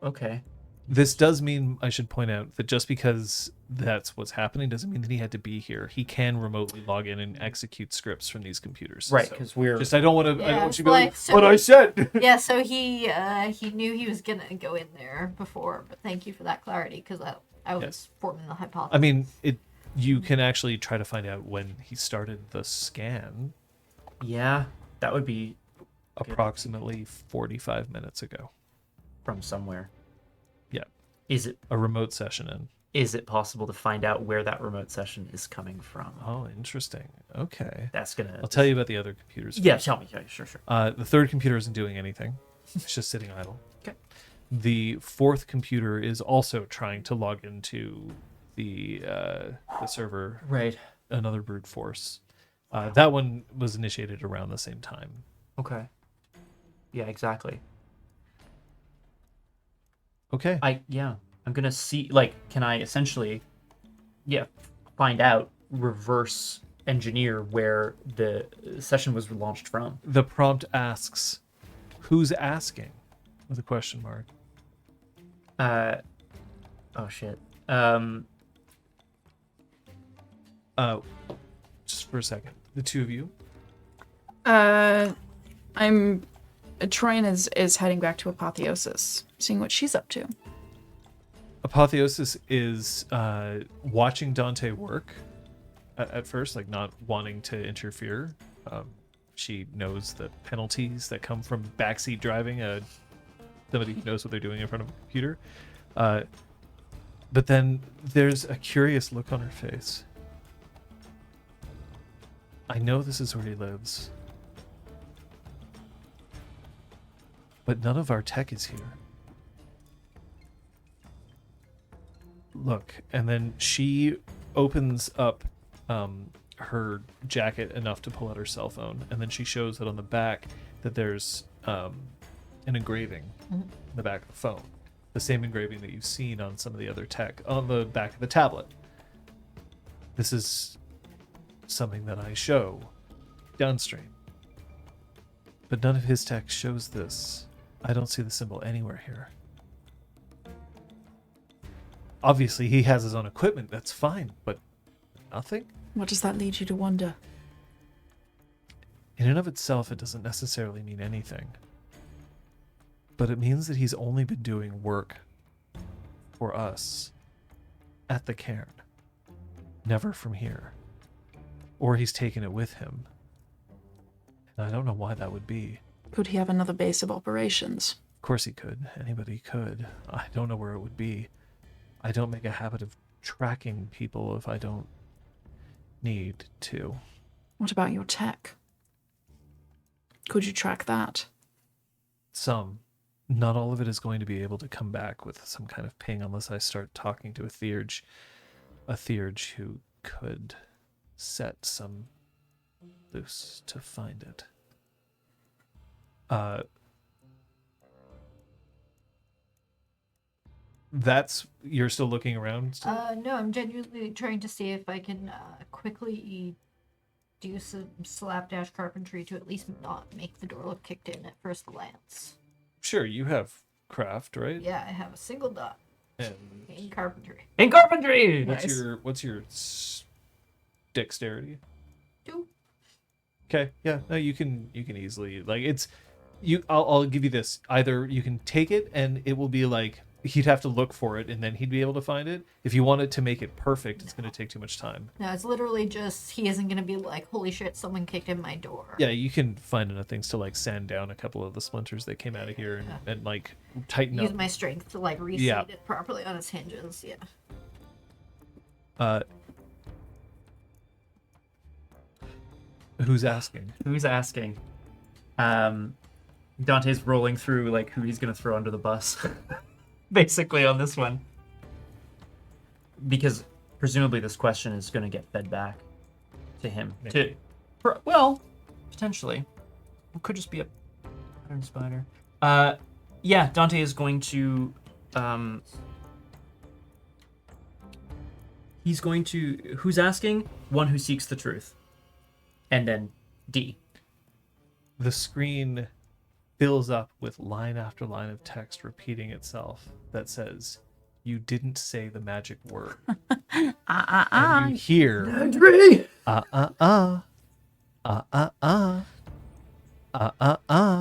Okay. This does mean, I should point out, that just because that's what's happening doesn't mean that he had to be here. He can remotely log in and execute scripts from these computers. Right, So because we're I don't want to. I Yeah, don't want you to be like, like, so- what I said. Yeah, so he knew he was gonna go in there before, but thank you for that clarity because I was Yes. forming the hypothesis. I mean, you can actually try to find out when he started the scan. yeah, that would be Approximately 45 minutes ago. from somewhere. Yeah, Is it a remote session in. possible to find out where that remote session is coming from? Oh, interesting. Okay. That's gonna. I'll tell you about the other computers. Yeah, tell me. Yeah, sure. The third computer isn't doing anything. It's just sitting idle. Okay. The fourth computer is also trying to log into the server. Right. Another brute force. That one was initiated around the same time. Okay. Yeah, exactly. Okay. I'm gonna see. Like, can I essentially, find out, reverse engineer where the session was launched from? The prompt asks, "Who's asking?" with a question mark. Oh shit. Just for a second, the two of you. I'm Troyan is heading back to Apotheosis, seeing what she's up to. Apotheosis is watching Dante work at first, like not wanting to interfere. She knows the penalties that come from backseat driving, somebody who knows what they're doing in front of a computer. But then there's a curious look on her face. I know this is where he lives, but none of our tech is here. Look, and then she opens up her jacket enough to pull out her cell phone, and then she shows that on the back that there's an engraving in the back of the phone, the same engraving that you've seen on some of the other tech on the back of the tablet. This is something that I show downstream, but none of his tech shows this. I don't see the symbol anywhere here. Obviously, he has his own equipment. That's fine, but nothing? What does that lead you to wonder? In and of itself, it doesn't necessarily mean anything. But it means that he's only been doing work for us at the cairn. Never from here. Or he's taken it with him. And I don't know why that would be. Could he have another base of operations? Of course he could. Anybody could. I don't know where it would be. I don't make a habit of tracking people if I don't need to. What about your tech? Could you track that? Some. Not all of it is going to be able to come back with some kind of ping unless I start talking to a theurge who could set some loose to find it. That's, you're still looking around still? No, I'm genuinely trying to see if I can quickly do some slapdash carpentry to at least not make the door look kicked in at first glance. Sure, you have craft, right? Yeah, I have a single dot And in carpentry. In carpentry! what's your dexterity? 2. Okay, yeah, no, you can easily, like, it's I'll give you this. Either you can take it and it will be like he'd have to look for it and then he'd be able to find it. If you want it to make it perfect, it's going to take too much time. No, it's literally just he isn't gonna be like, holy shit, someone kicked in my door. Yeah, you can find enough things to like sand down a couple of the splinters that came out of here and like tighten Use up. my strength to like reset it properly on its hinges. Yeah. Who's asking? Who's asking? Dante's rolling through like who he's gonna throw under the bus, basically on this one, because presumably this question is gonna get fed back to him. Well, potentially, it could just be a pattern spider. Yeah, Dante is going to. He's going to. Who's asking? One who seeks the truth, and then D. The screen fills up with line after line of text repeating itself that says, "You didn't say the magic word." And you hear, Andre!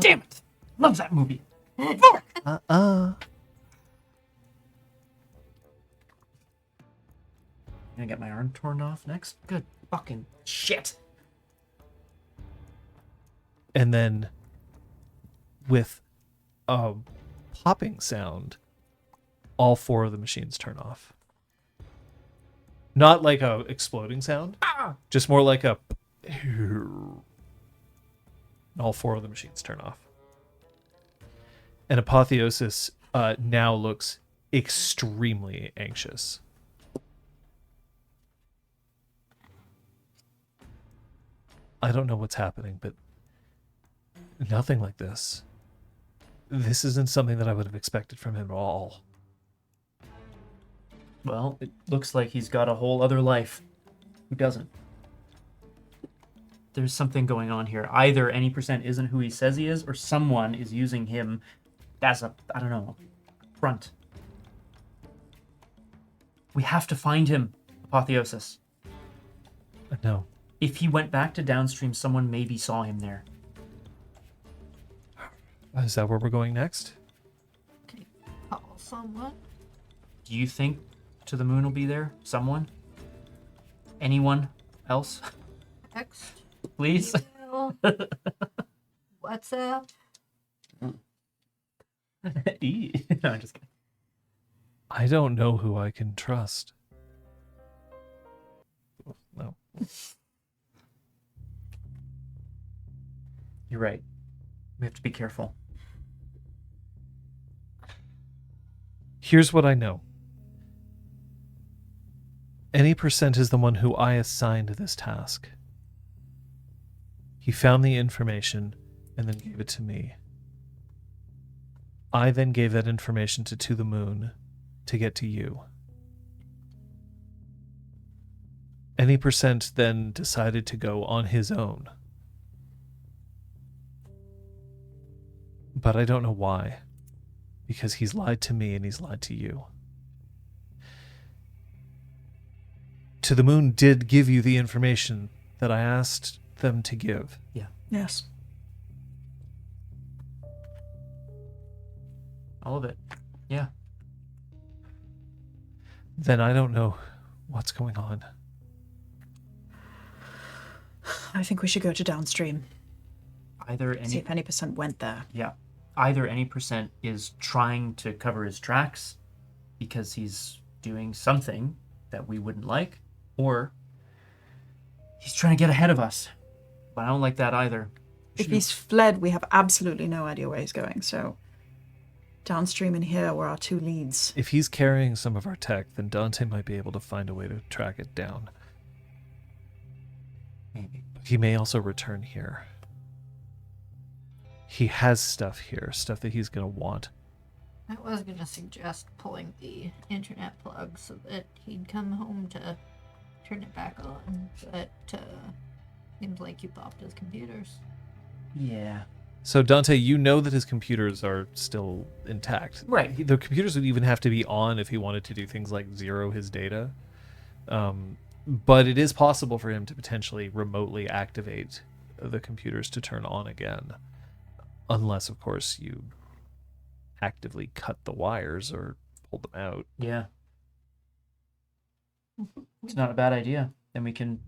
Damn it! Loves that movie. Gonna get my arm torn off next? Good fucking shit. And then with a popping sound, all 4 of the machines turn off. Not like a exploding sound, just more like a... All 4 of the machines turn off. And Apotheosis now looks extremely anxious. I don't know what's happening, but nothing like this. This isn't something that I would have expected from him at all. Well, it looks like he's got a whole other life. Who doesn't? There's something going on here. Either any percent isn't who he says he is, or someone is using him as a, I don't know, front. We have to find him, Apotheosis. No. If he went back to downstream, someone maybe saw him there. Is that where we're going next? Okay, call someone. Do you think To the Moon will be there? Someone? Anyone else? Text. Please? Email, WhatsApp. No, I'm just kidding. I don't know who I can trust. No. You're right. We have to be careful. Here's what I know. Any percent is the one who I assigned this task. He found the information and then gave it to me. I then gave that information to the Moon to get to you. Any percent then decided to go on his own. But I don't know why. Because he's lied to me and he's lied to you. To the Moon did give you the information that I asked them to give. Yeah. Yes. All of it. Yeah. Then I don't know what's going on. I think we should go to downstream. Either See any if any percent went there. either any percent is trying to cover his tracks because he's doing something that we wouldn't like, or he's trying to get ahead of us. But I don't like that either. If he's fled, we have absolutely no idea where he's going, so downstream and here were our two leads. If he's carrying some of our tech, then Dante might be able to find a way to track it down. Maybe. He may also return here. He has stuff here, stuff that he's going to want. I was going to suggest pulling the internet plug so that he'd come home to turn it back on, but seems like you popped his computers. Yeah. So Dante, you know that his computers are still intact. Right. The computers would even have to be on if he wanted to do things like zero his data. But it is possible for him to potentially remotely activate the computers to turn on again. Unless, of course, you actively cut the wires or pull them out. Yeah. It's not a bad idea. Then we can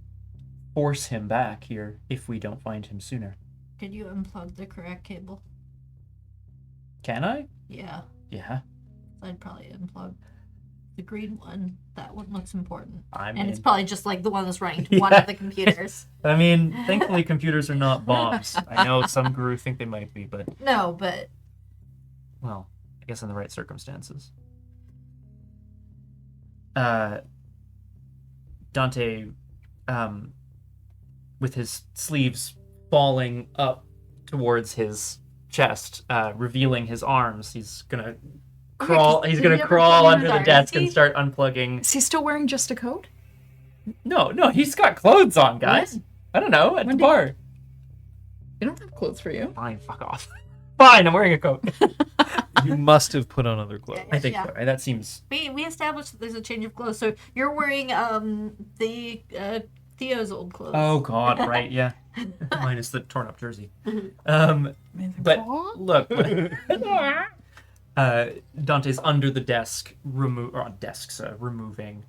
force him back here if we don't find him sooner. Could you unplug the correct cable? Can I? Yeah, Yeah. I'd probably unplug the green one. That one looks important. I'm And it's in. probably just like the one that's running to one of the computers. I mean, thankfully computers are not bombs. I know some guru think they might be, but, No, but well, I guess in the right circumstances. Dante, with his sleeves falling up towards his chest, revealing his arms, he's gonna crawl. He's did gonna you ever crawl play under the with desk RC? and start unplugging. Is he still wearing just a coat? No, he's got clothes on, guys. When? I don't know, at When the did- bar. You don't have clothes for you. Fine, fuck off. Fine, I'm wearing a coat. You must have put on other clothes. I think Yeah. so. Right? That seems. we established that there's a change of clothes. So you're wearing the Theo's old clothes. Oh God, right? Yeah. Minus the torn up jersey. But look, Dante's under the desk, removing,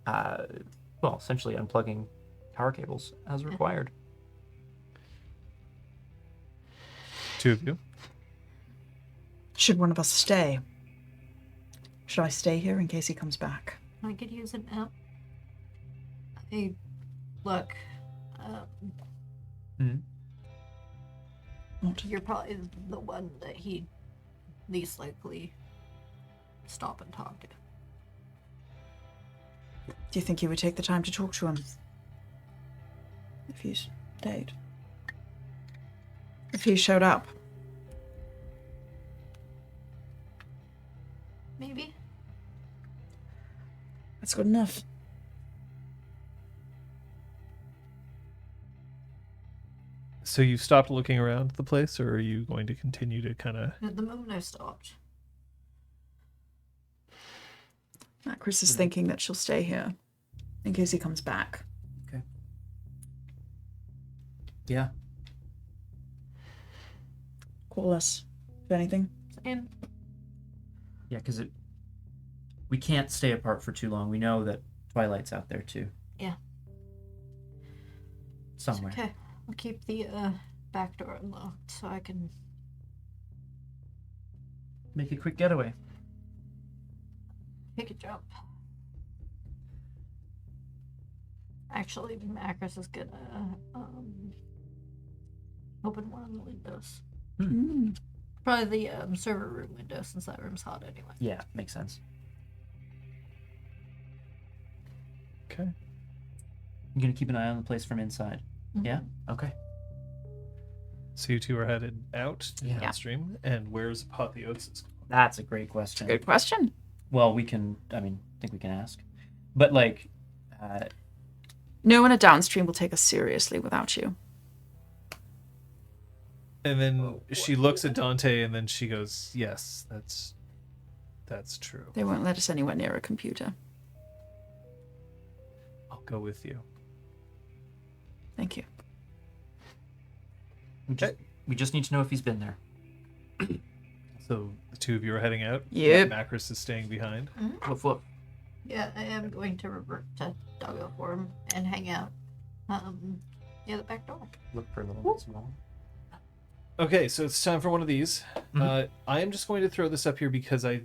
well, essentially unplugging power cables as required. Two of you. Should one of us stay? Should I stay here in case he comes back? I could use an app. Hey, look, What? you're probably the one that he'd least likely stop and talk to. Do you think he would take the time to talk to him? If he stayed? If he showed up? Maybe. That's good enough. So you've stopped looking around the place, or are you going to continue to kind of... At the moment I stopped. Chris is thinking that she'll stay here in case he comes back. Okay. Yeah. Call us if anything. Same. Yeah, because we can't stay apart for too long. We know that Twilight's out there too. Yeah. Somewhere. Okay. I'll keep the back door unlocked so I can. Make a quick getaway. Take a jump. Actually, Macros is gonna open one of the windows. Probably the server room window, since that room's hot anyway. Yeah, makes sense. Okay. You gonna keep an eye on the place from inside? Mhm. Yeah. Okay. So you two are headed out Yeah. downstream, and where's Apotheosis? That's a great question. Good question. Well, we can. I think we can ask, but like, No one at downstream will take us seriously without you. And then she looks at Dante, and then she goes, "Yes, that's true. They won't let us anywhere near a computer. I'll go with you." Thank you. we just need to know if he's been there. So the two of you are heading out. Yep. Macros is staying behind. Woof woof. Yeah, I am going to revert to doggo form and hang out. The back door. Look for a little bit small. Okay, so it's time for one of these. I am just going to throw this up here because I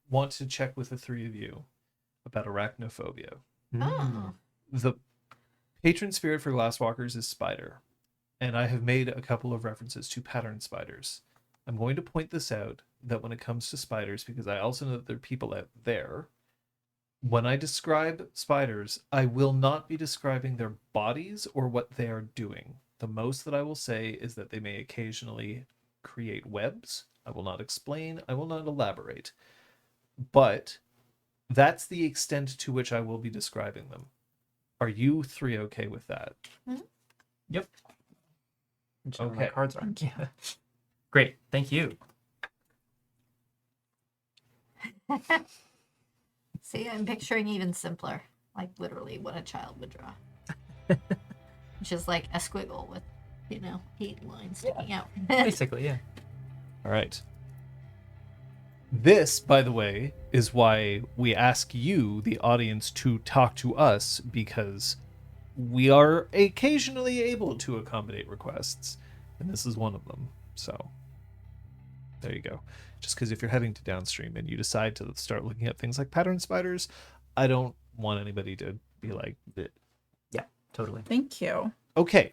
want to check with the three of you about arachnophobia. Oh. The patron spirit for glasswalkers is spider, and I have made a couple of references to pattern spiders. I'm going to point this out that when it comes to spiders, because I also know that there are people out there, when I describe spiders, I will not be describing their bodies or what they are doing. The most that I will say is that they may occasionally create webs. I will not explain, I will not elaborate. But that's the extent to which I will be describing them. Are you three okay with that? Yep. My Okay. cards are. Yeah. Great. Thank you. See, I'm picturing even simpler, like literally what a child would draw. Which is like a squiggle with, 8 lines sticking out. Basically, yeah. All right. This, by the way, is why we ask you, the audience, to talk to us, because we are occasionally able to accommodate requests, and this is one of them. So there you go. Just because if you're heading to downstream and you decide to start looking at things like pattern spiders, I don't want anybody to be like, "Bleh." Yeah, totally. Thank you. Okay.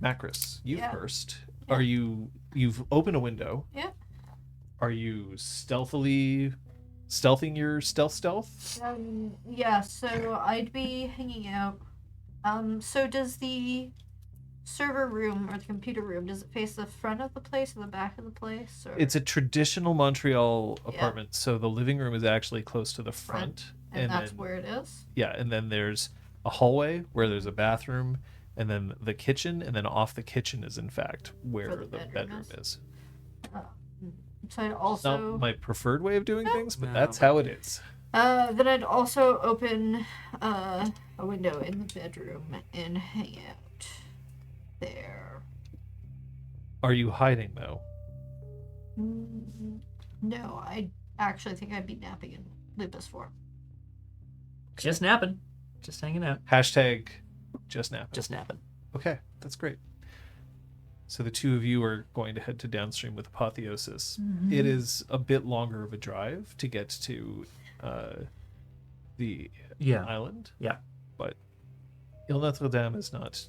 Macris, you Yeah. first. Yeah. You've opened a window. Yeah. Are you stealthing your stealth? Yeah, so I'd be hanging out. So does the server room or the computer room, does it face the front of the place or the back of the place? Or... It's a traditional Montreal Yeah. apartment, so the living room is actually close to the front. And that's then, where it is? Yeah, and then there's a hallway where there's a bathroom, and then the kitchen, and then off the kitchen is in fact where the the bedroom bedroom is? is. So I'd Not also... my preferred way of doing things, but No. that's how it is. Then I'd also open a window in the bedroom and hang out there. Are you hiding though? No, I actually think I'd be napping in Lupus form. Just napping. Just hanging out. Hashtag just napping. Just napping. Okay, that's great. So the two of you are going to head to downstream with Apotheosis. It is a bit longer of a drive to get to the Yeah. island. Yeah. But Ile Notre Dame is not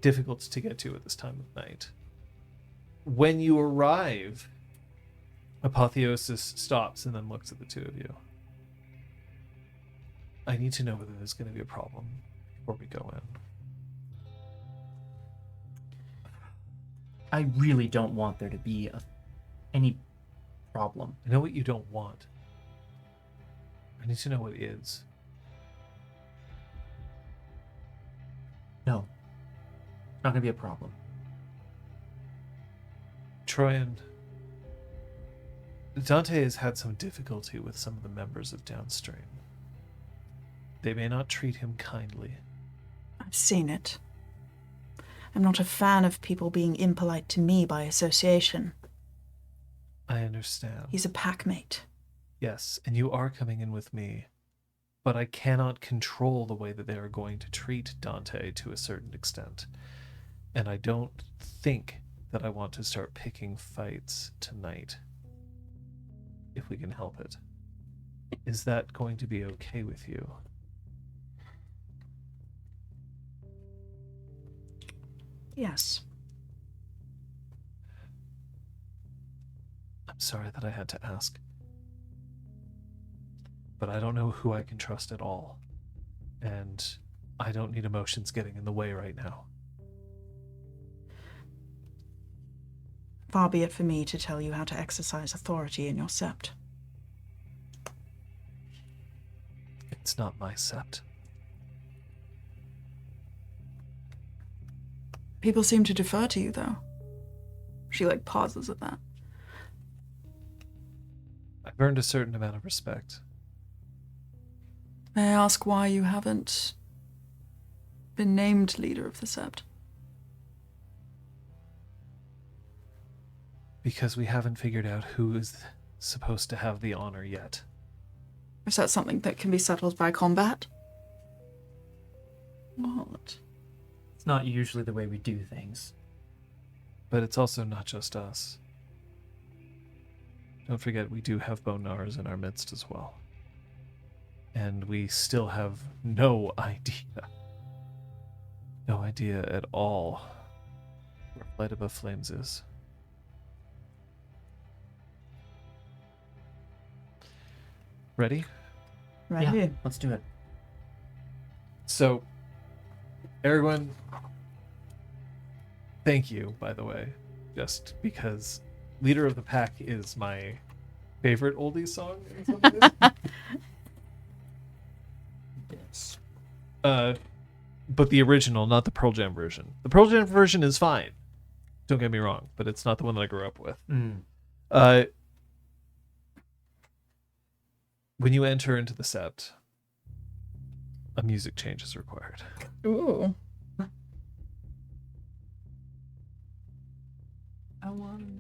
difficult to get to at this time of night. When you arrive, Apotheosis stops and then looks at the two of you. I need to know whether there's going to be a problem before we go in. I really don't want there to be any problem. I know what you don't want. I need to know what is. No. It's not going to be a problem. Troyan, Dante has had some difficulty with some of the members of Downstream. They may not treat him kindly. I've seen it. I'm not a fan of people being impolite to me by association. I understand. He's a packmate. Yes, and you are coming in with me. But I cannot control the way that they are going to treat Dante to a certain extent. And I don't think that I want to start picking fights tonight. If we can help it. Is that going to be okay with you? Yes. I'm sorry that I had to ask. But I don't know who I can trust at all. And I don't need emotions getting in the way right now. Far be it for me to tell you how to exercise authority in your sept. It's not my sept. People seem to defer to you, though. She, pauses at that. I've earned a certain amount of respect. May I ask why you haven't been named leader of the sept? Because we haven't figured out who is supposed to have the honor yet. Is that something that can be settled by combat? What? It's not usually the way we do things. But it's also not just us. Don't forget, we do have Bonars in our midst as well. And we still have no idea at all where Flight Above Flames is. Ready? Right. Yeah, let's do it. So, Aragorn, thank you, by the way, just because Leader of the Pack is my favorite oldies song in some ways. Yes. But the original, not the Pearl Jam version. The Pearl Jam version is fine. Don't get me wrong, but it's not the one that I grew up with. When you enter into the sept, a music change is required. Ooh. I want to know.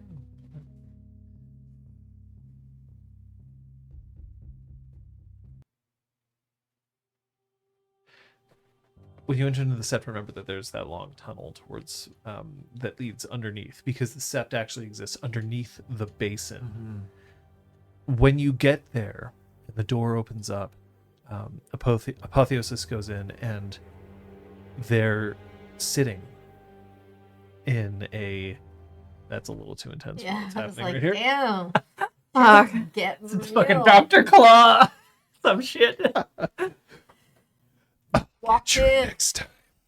When you enter into the sept, remember that there's that long tunnel towards that leads underneath, because the sept actually exists underneath the basin. When you get there, and the door opens up, Apotheosis goes in, and they're sitting in a... That's a little too intense for Yeah, what's I was happening like, right here. damn. Fuck. Get It's real. fucking Dr. Claw. Some shit. Walked Sure, in, next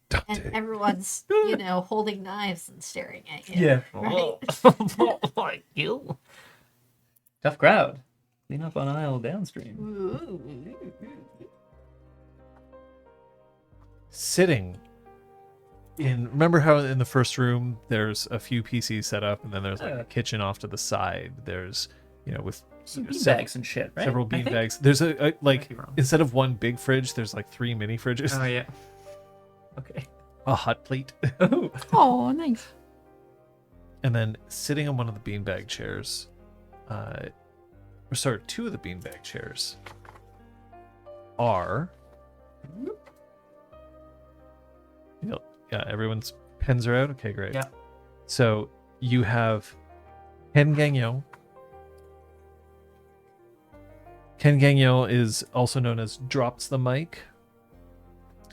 time, and Dante. everyone's, holding knives and staring at you. Yeah. Right? Like you. Tough crowd. Clean up on aisle downstream. Ooh. Sitting in... Remember how in the first room there's a few PCs set up, and then there's like Yeah. a kitchen off to the side. There's, with Some several- beanbags and shit, right? several I think? beanbags. There's a Might be wrong. instead of one big fridge, there's like 3 mini fridges. Oh, yeah. Okay. A hot plate. Oh. Oh, nice. And then sitting on one of the beanbag chairs, or sorry, 2 of the beanbag chairs are... Yeah, everyone's pens are out? Okay, great. Yeah. So you have Ken Gagnon. Ken Gagnon is also known as Drops the Mic.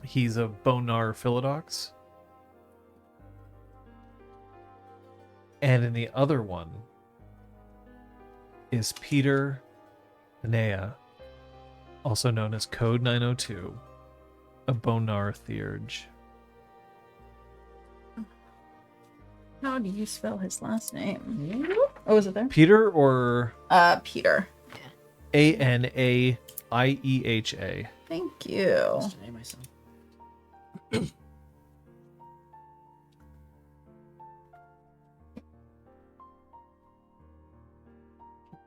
He's a Bonar Philodox. And in the other one is Peter Anea, also known as Code 902, a Bonar Theurge. How do you spell his last name? Oh, is it there? Peter or Peter. Anaieha? Thank you. Just name myself.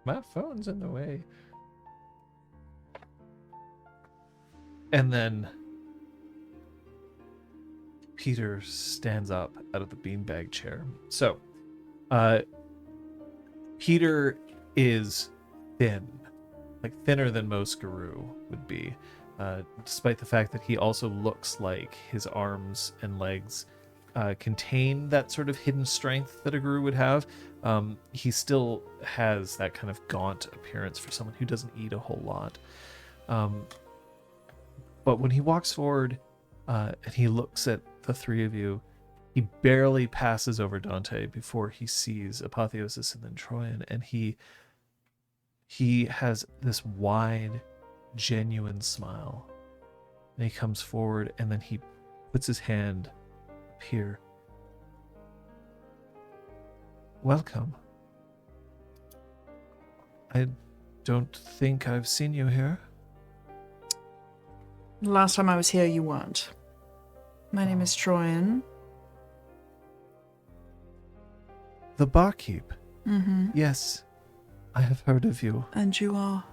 My phone's in the way. And then Peter stands up out of the beanbag chair. So, Peter is thin, like thinner than most Guru would be, despite the fact that he also looks like his arms and legs contain that sort of hidden strength that a Guru would have. He still has that kind of gaunt appearance for someone who doesn't eat a whole lot. But when he walks forward and he looks at the 3 of you, he barely passes over Dante before he sees Apotheosis and then Troyan, and he has this wide, genuine smile. And he comes forward, and then he puts his hand up here. Welcome. I don't think I've seen you here. Last time I was here, you weren't. My name is Troyan. The barkeep. Mm-hmm. Yes, I have heard of you. And you are?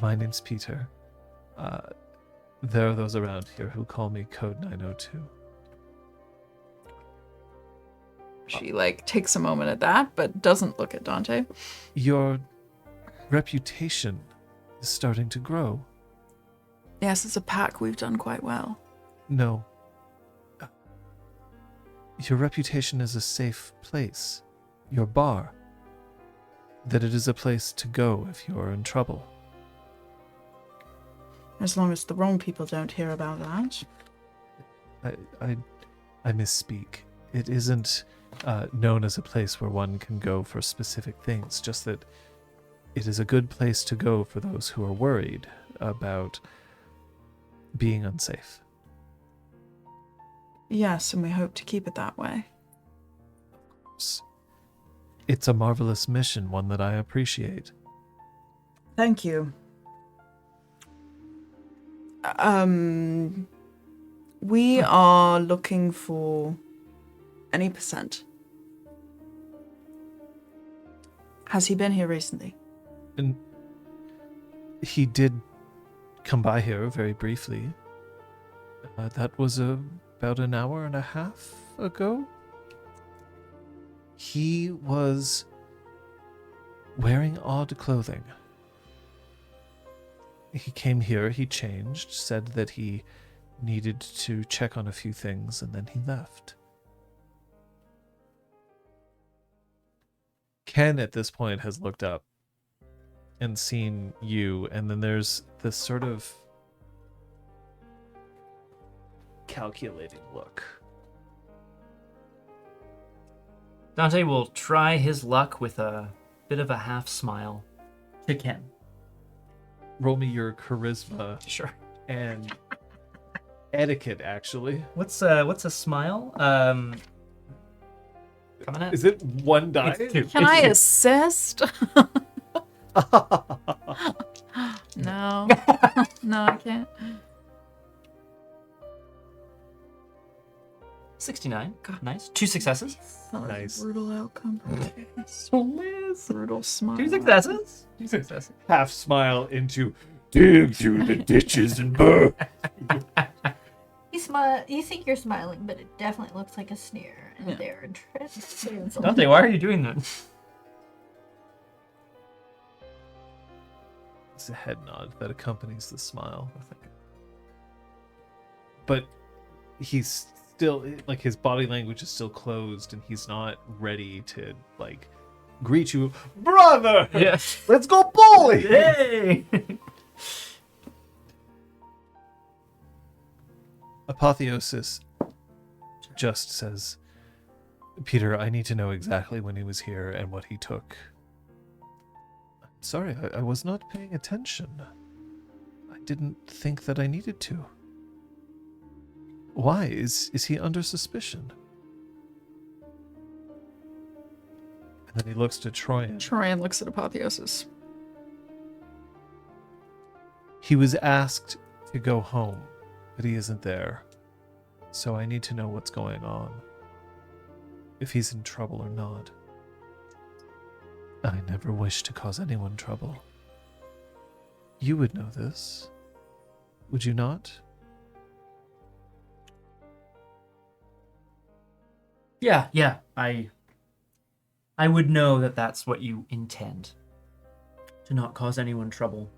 My name's Peter. There are those around here who call me Code 902. She, takes a moment at that, but doesn't look at Dante. Your reputation is starting to grow. Yes, as a pack, we've done quite well. No. your reputation as a safe place, your bar, that it is a place to go if you are in trouble. As long as the wrong people don't hear about that. I misspeak. It isn't known as a place where one can go for specific things, just that it is a good place to go for those who are worried about being unsafe. Yes, and we hope to keep it that way. It's a marvelous mission, one that I appreciate. Thank you. We are looking for any percent. Has he been here recently? And he did come by here very briefly. That was about an hour and a half ago. He was wearing odd clothing. He came here, he changed, said that he needed to check on a few things, and then he left. Ken, at this point, has looked up and seen you, and then there's this sort of calculating look. Dante will try his luck with a bit of a half smile to Ken. Roll me your charisma Sure. and etiquette, actually. What's a smile? Coming at Is it one die? It's two. Can It's I two. assist? No. No, I can't. 69. God. Nice. 2 successes. That was Nice. a brutal outcome. Liz. Brutal smile. 2 successes. 2 successes. Half smile into dig through the ditches and burn. You think you're smiling, but it definitely looks like a sneer, and Yeah. they're trying to say something. Dante, why are you doing that? It's a head nod that accompanies the smile. But he's still, like, his body language is still closed, and he's not ready to, like, greet you. Brother! Yes. Let's go bowling! Hey! Apotheosis just says, Peter, I need to know exactly when he was here and what he took. I'm sorry, I was not paying attention. I didn't think that I needed to. Why? Is he under suspicion? And then he looks to Troyan. Troyan looks at Apotheosis. He was asked to go home, but he isn't there. So I need to know what's going on. If he's in trouble or not. I never wish to cause anyone trouble. You would know this, would you not? Yeah. I would know that that's what you intend. To not cause anyone trouble.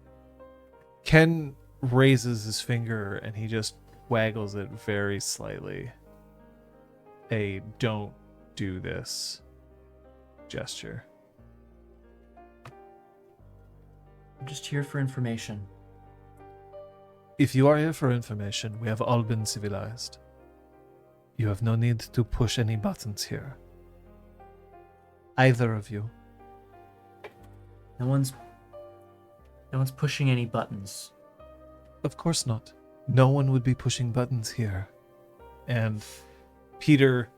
Ken raises his finger and he just waggles it very slightly. A don't do this gesture. I'm just here for information. If you are here for information, we have all been civilized. You have no need to push any buttons here. Either of you. No one's pushing any buttons. Of course not. No one would be pushing buttons here. And Peter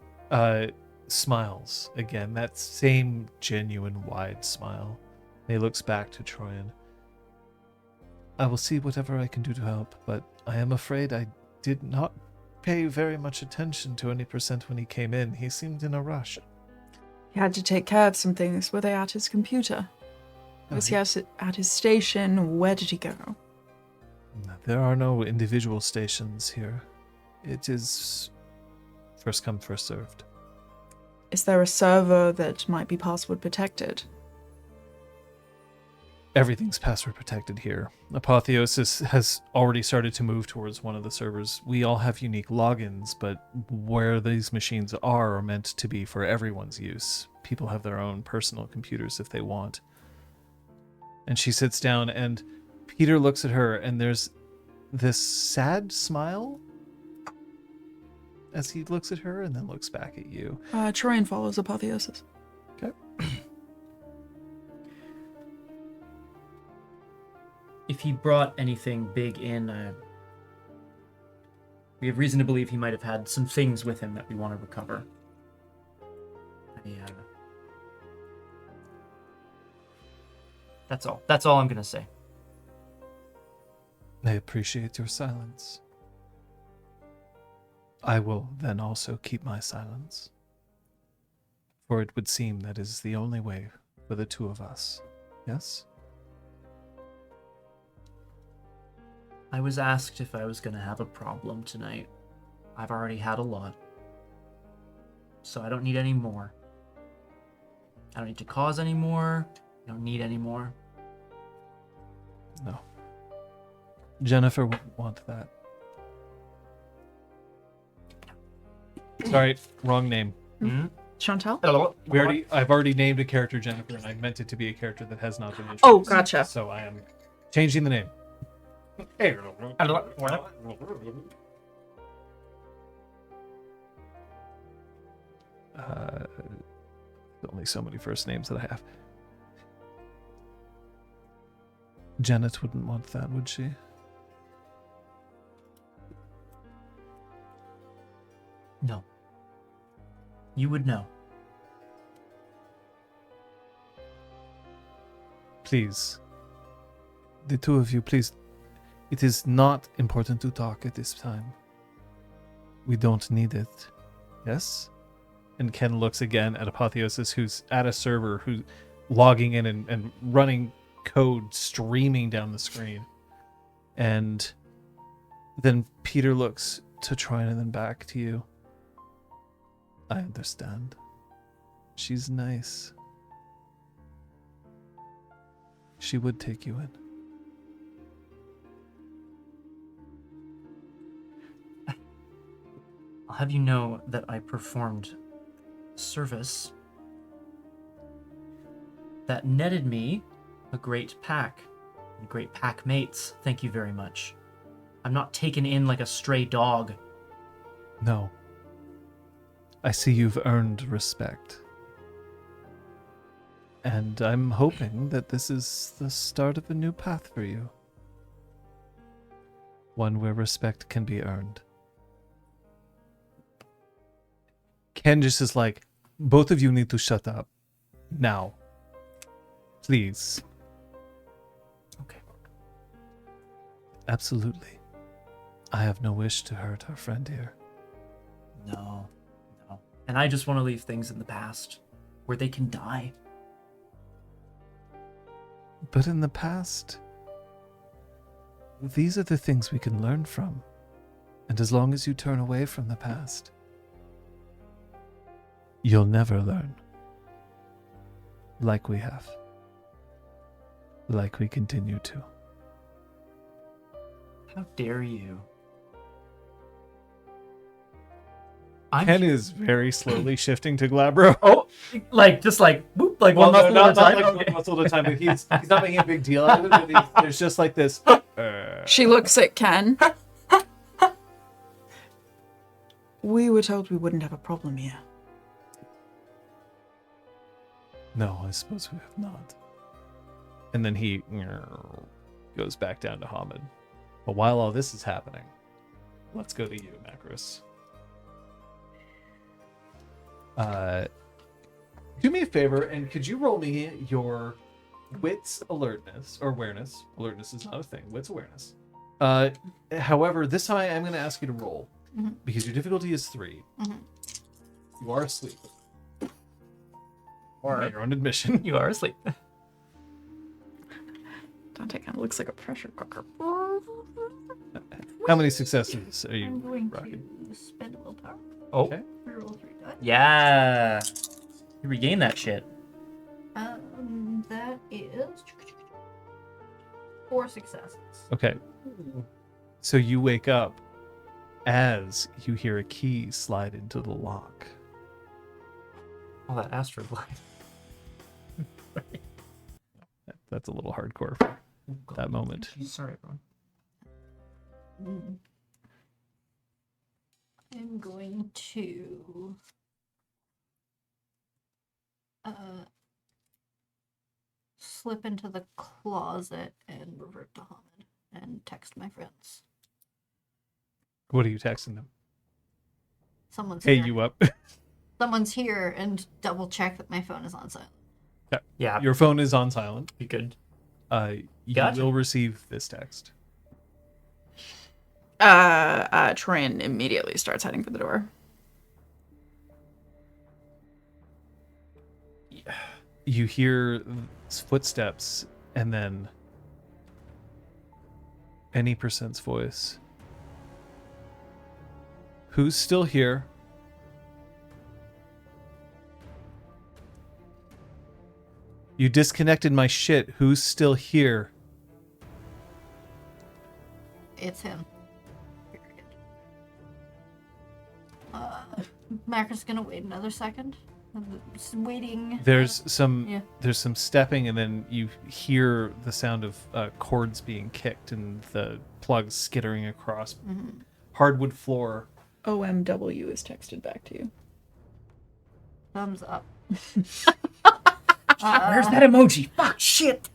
smiles again, that same genuine wide smile. And he looks back to Troyan. I will see whatever I can do to help, but I am afraid I did not pay very much attention to any percent when he came in. He seemed in a rush. He had to take care of some things. Were they at his computer? Was he at his station? Where did he go? There are no individual stations here. It is first come, first served. Is there a server that might be password protected? Everything's password protected here. Apotheosis has already started to move towards one of the servers. We all have unique logins, but where these machines are meant to be for everyone's use. People have their own personal computers if they want. And she sits down, and Peter looks at her, and there's this sad smile as he looks at her and then looks back at you. Troyan follows Apotheosis. Okay. If he brought anything big in, we have reason to believe he might have had some things with him that we want to recover. That's all. That's all I'm going to say. I appreciate your silence. I will then also keep my silence. For it would seem that is the only way for the two of us. Yes? I was asked if I was going to have a problem tonight. I've already had a lot. So I don't need any more. I don't need to cause any more. I don't need any more. No. Jennifer wouldn't want that. Sorry, wrong name. Hmm? Chantal? I've already named a character Jennifer, and I meant it to be a character that has not been introduced. Oh, gotcha. So I am changing the name. Only so many first names that I have. Janet wouldn't want that, would she? No. You would know. Please. The two of you, please. It is not important to talk at this time. We don't need it. Yes? And Ken looks again at Apotheosis, who's at a server, who's logging in and running code streaming down the screen. And then Peter looks to Troyan and then back to you. I understand. She's nice. She would take you in. I'll have you know that I performed service that netted me a great pack. Great pack mates. Thank you very much. I'm not taken in like a stray dog. No. I see you've earned respect. And I'm hoping that this is the start of a new path for you. One where respect can be earned. Ken just is like, both of you need to shut up. Now. Please. Okay. Absolutely. I have no wish to hurt our friend here. No. And I just want to leave things in the past where they can die. But in the past, these are the things we can learn from. And as long as you turn away from the past, you'll never learn. Like we have. Like we continue to. How dare you? Ken is very slowly shifting to Glabro. Oh, just boop, one muscle at a not time. like Okay. one muscle at a time, but he's not making a big deal out of it. But there's just like this. She looks at Ken. We were told we wouldn't have a problem here. No, I suppose we have not. And then he goes back down to Hamid. But while all this is happening, let's go to you, Macros. Do me a favor, and could you roll me your wits alertness, or awareness. Alertness is not a thing. Wits awareness. However, this time I'm going to ask you to roll, because your difficulty is 3. You are asleep. Or By your own admission. you are asleep. Dante kind of looks like a pressure cooker. How many successes are I'm you going rocking? to spend a willpower. Oh, Okay. Reroll 3 dice. yeah. You regain that shit. That is 4 successes. Okay. So you wake up as you hear a key slide into the lock. All that astroglide. That's a little hardcore for that moment. Sorry, everyone. I'm going to slip into the closet and revert to Hamid and text my friends. What are you texting them? Someone's Hey, here. you up? Someone's here, and double check that my phone is on silent. Yeah, Your phone is on silent. you could. You Gotcha. will receive this text. Trin immediately starts heading for the door. You hear footsteps, and then any percent's voice. Who's still here? You disconnected my shit. Who's still here? It's him. Period. Macra's gonna wait another second. Just waiting. There's some Yeah. there's some stepping, and then you hear the sound of cords being kicked and the plugs skittering across hardwood floor. OMW is texted back to you. Thumbs up. Where's that emoji? Fuck, shit.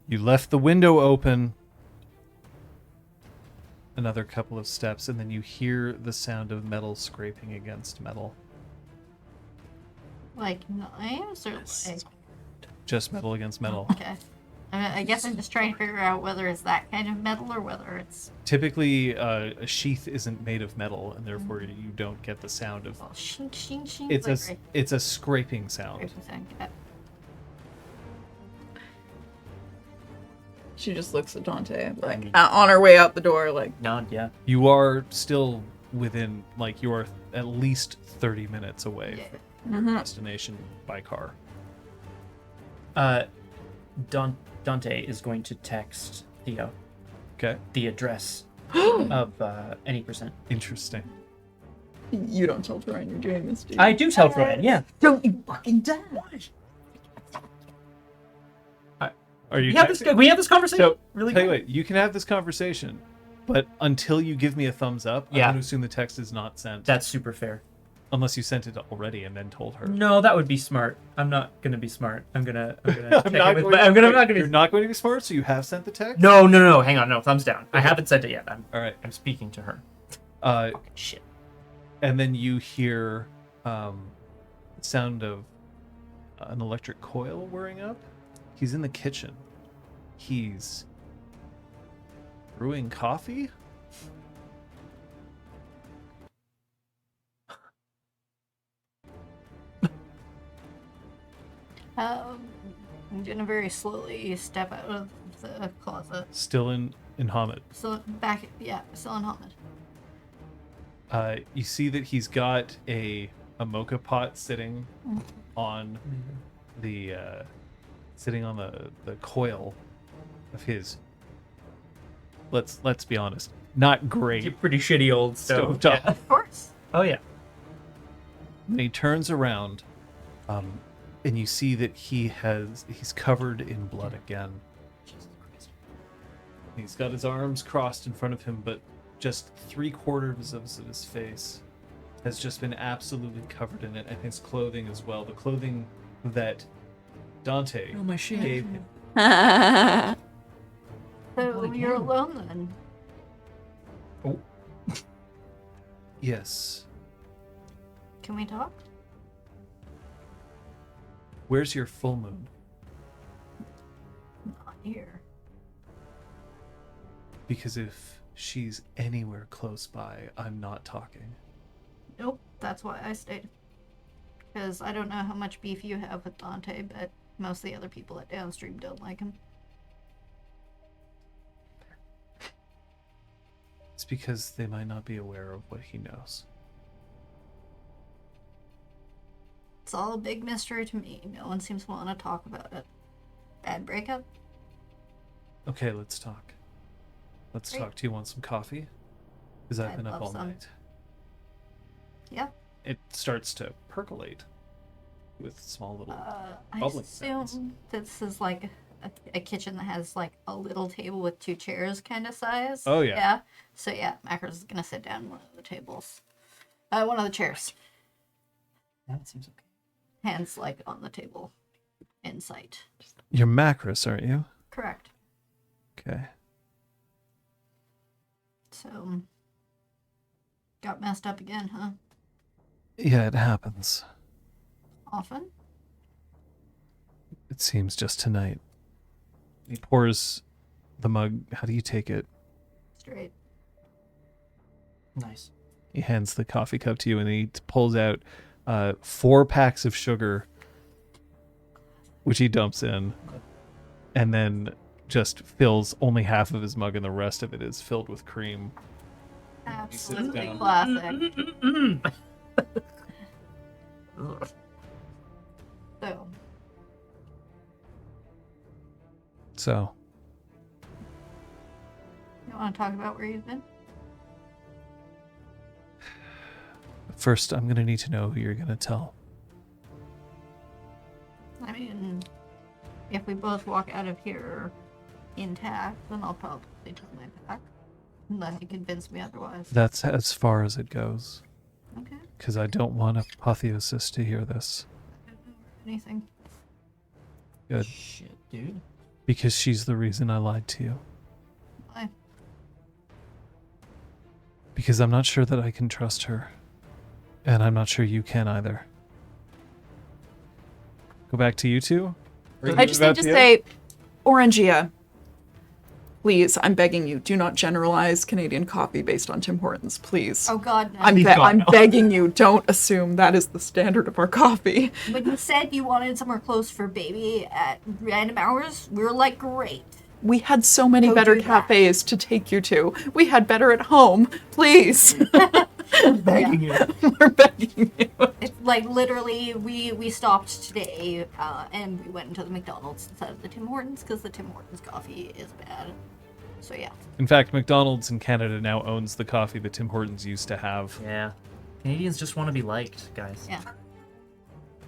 You left the window open. Another couple of steps, and then you hear the sound of metal scraping against metal. Like knives or like. Just metal against metal. Okay. I guess I'm just trying to figure out whether it's that kind of metal or whether it's. Typically, a sheath isn't made of metal, and therefore you don't get the sound of. Well, shink, shink, shink. It's a scraping sound. She just looks at Dante, like, on her way out the door, like, Nod, yeah. You are still within, like, you are at least 30 minutes away from your destination by car. Dante is going to text Theo Okay. the address of any percent. Interesting. you don't tell Troyan you're doing this, do you? I do tell Troyan, yeah. Don't you fucking dare! Are you? We have this conversation. So, really tell you quick? what, you can have this conversation, but until you give me a thumbs up, I'm Yeah. going to assume the text is not sent. That's super fair. Unless you sent it already and then told her. No, that would be smart. I'm not gonna be smart. I'm gonna. You're not going to be smart, so you have sent the text? No. Hang on. No, thumbs down. I haven't sent it yet. All right. I'm speaking to her. Uh, Shit. and then you hear the sound of an electric coil whirring up. He's in the kitchen. He's brewing coffee. I'm gonna very slowly step out of the closet. Still in Hamid. So back, yeah, still in Hamid. You see that he's got a mocha pot sitting on the coil of his. Let's be honest, not great. You're pretty shitty old stove. Stovetop. Of course. Oh yeah. And he turns around, and you see that he's covered in blood again. He's got his arms crossed in front of him, but just 3/4 of his face has just been absolutely covered in it, and his clothing as well. The clothing that Dante my shit. gave him. So you're alone then. Oh. Yes. Can we talk? Where's your full moon? Not here. Because if she's anywhere close by, I'm not talking. Nope, that's why I stayed. Because I don't know how much beef you have with Dante, but most of the other people at Downstream don't like him. It's because they might not be aware of what he knows. It's all a big mystery to me. No one seems to want to talk about it. Bad breakup? Okay, let's talk. Let's Great. talk. Do you want some coffee? Because I've I'd been up love all some. night. Yeah. It starts to percolate with small little I bubbling sounds. assume this is like a kitchen that has like a little table with 2 chairs kind of size. Oh, yeah. Yeah. So yeah, Macros is gonna sit down one of the tables. One of the chairs. That seems okay. Hands like on the table. In sight. You're Macros, aren't you? Correct. Okay. So got messed up again, huh? Yeah, it happens. Often? It seems just tonight. He pours the mug. How do you take it? Straight. Nice. He hands the coffee cup to you, and he pulls out 4 packs of sugar, which he dumps in, and then just fills only half of his mug, and the rest of it is filled with cream. Absolutely down. classic. So So, you want to talk about where you've been? first, I'm going to need to know who you're going to tell. I mean, if we both walk out of here intact, then I'll probably tell my pack. Unless you convince me otherwise. That's as far as it goes, Okay. because I don't want Apotheosis to hear this. Anything. Good. Shit, dude. Because she's the reason I lied to you. Why? Because I'm not sure that I can trust her. And I'm not sure you can either. Go back to you two? I just need to say, Orangia, please, I'm begging you, do not generalize Canadian coffee based on Tim Hortons, please. Oh God, no. I'm begging you, don't assume that is the standard of our coffee. When you said you wanted somewhere close for baby at random hours, we were like, great. We had so many Go better do that. cafes to take you to. We had better at home, please. Begging you. We're begging you. It's like literally, we stopped today and we went into the McDonald's instead of the Tim Hortons because the Tim Hortons coffee is bad. So yeah. In fact, McDonald's in Canada now owns the coffee that Tim Hortons used to have. Yeah. Canadians just want to be liked, guys. Yeah.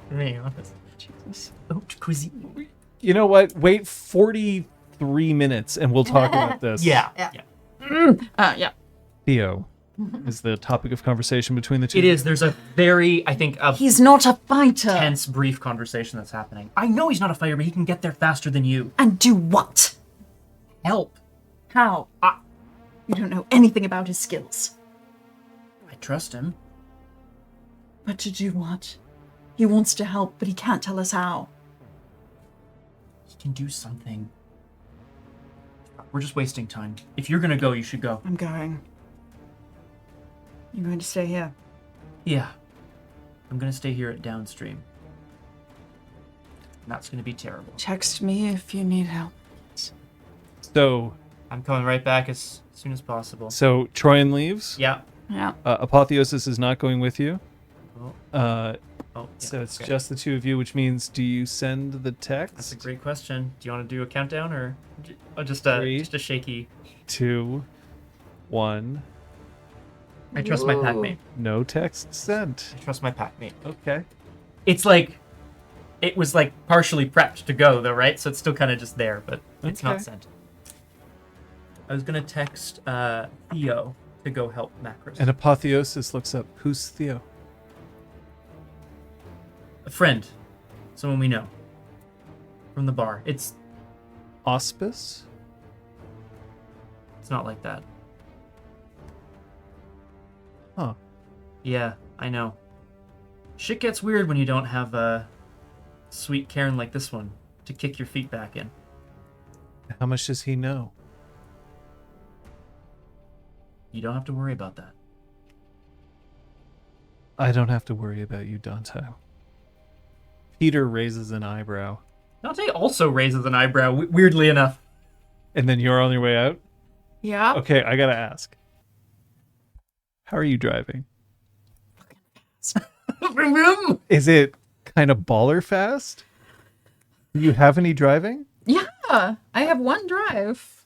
To be honest. Jesus. Haute cuisine. You know what? Wait 43 minutes and we'll talk about this. Yeah. Yeah. Yeah. Theo is the topic of conversation between the two. It is. There's a very, I think, He's not a fighter. tense, brief conversation that's happening. I know he's not a fighter, but he can get there faster than you. And do what? Help. How? You don't know anything about his skills. I trust him. But to do what? He wants to help, but he can't tell us how. He can do something. We're just wasting time. If you're gonna go, you should go. I'm going. You're going to stay here. Yeah. I'm gonna stay here at Downstream. And that's gonna be terrible. Text me if you need help. So I'm coming right back as soon as possible. Troyan leaves. Yeah. Yeah. Apotheosis is not going with you. Oh, yeah, So it's okay. just the two of you, which means do you send the text? That's a great question. Do you want to do a countdown or just 3, a shaky? 2, 1. I trust my pack mate. No text sent. I trust my pack mate. Okay. It's like it was like partially prepped to go though, right? So it's still kind of just there, but it's not Okay. sent. I was gonna text Theo to go help Macros. And Apotheosis looks up. Who's Theo? A friend, someone we know from the bar. It's Auspice? not like that. Huh. Yeah, I know. Shit gets weird when you don't have a sweet Karen like this one to kick your feet back in. How much does he know? You don't have to worry about that. I don't have to worry about you, Dante. Peter raises an eyebrow. Dante also raises an eyebrow, weirdly enough. And then you're on your way out? Yeah. Okay, I gotta ask. How are you driving? Is it kind of baller fast? Do you have any driving? Yeah, I have one drive.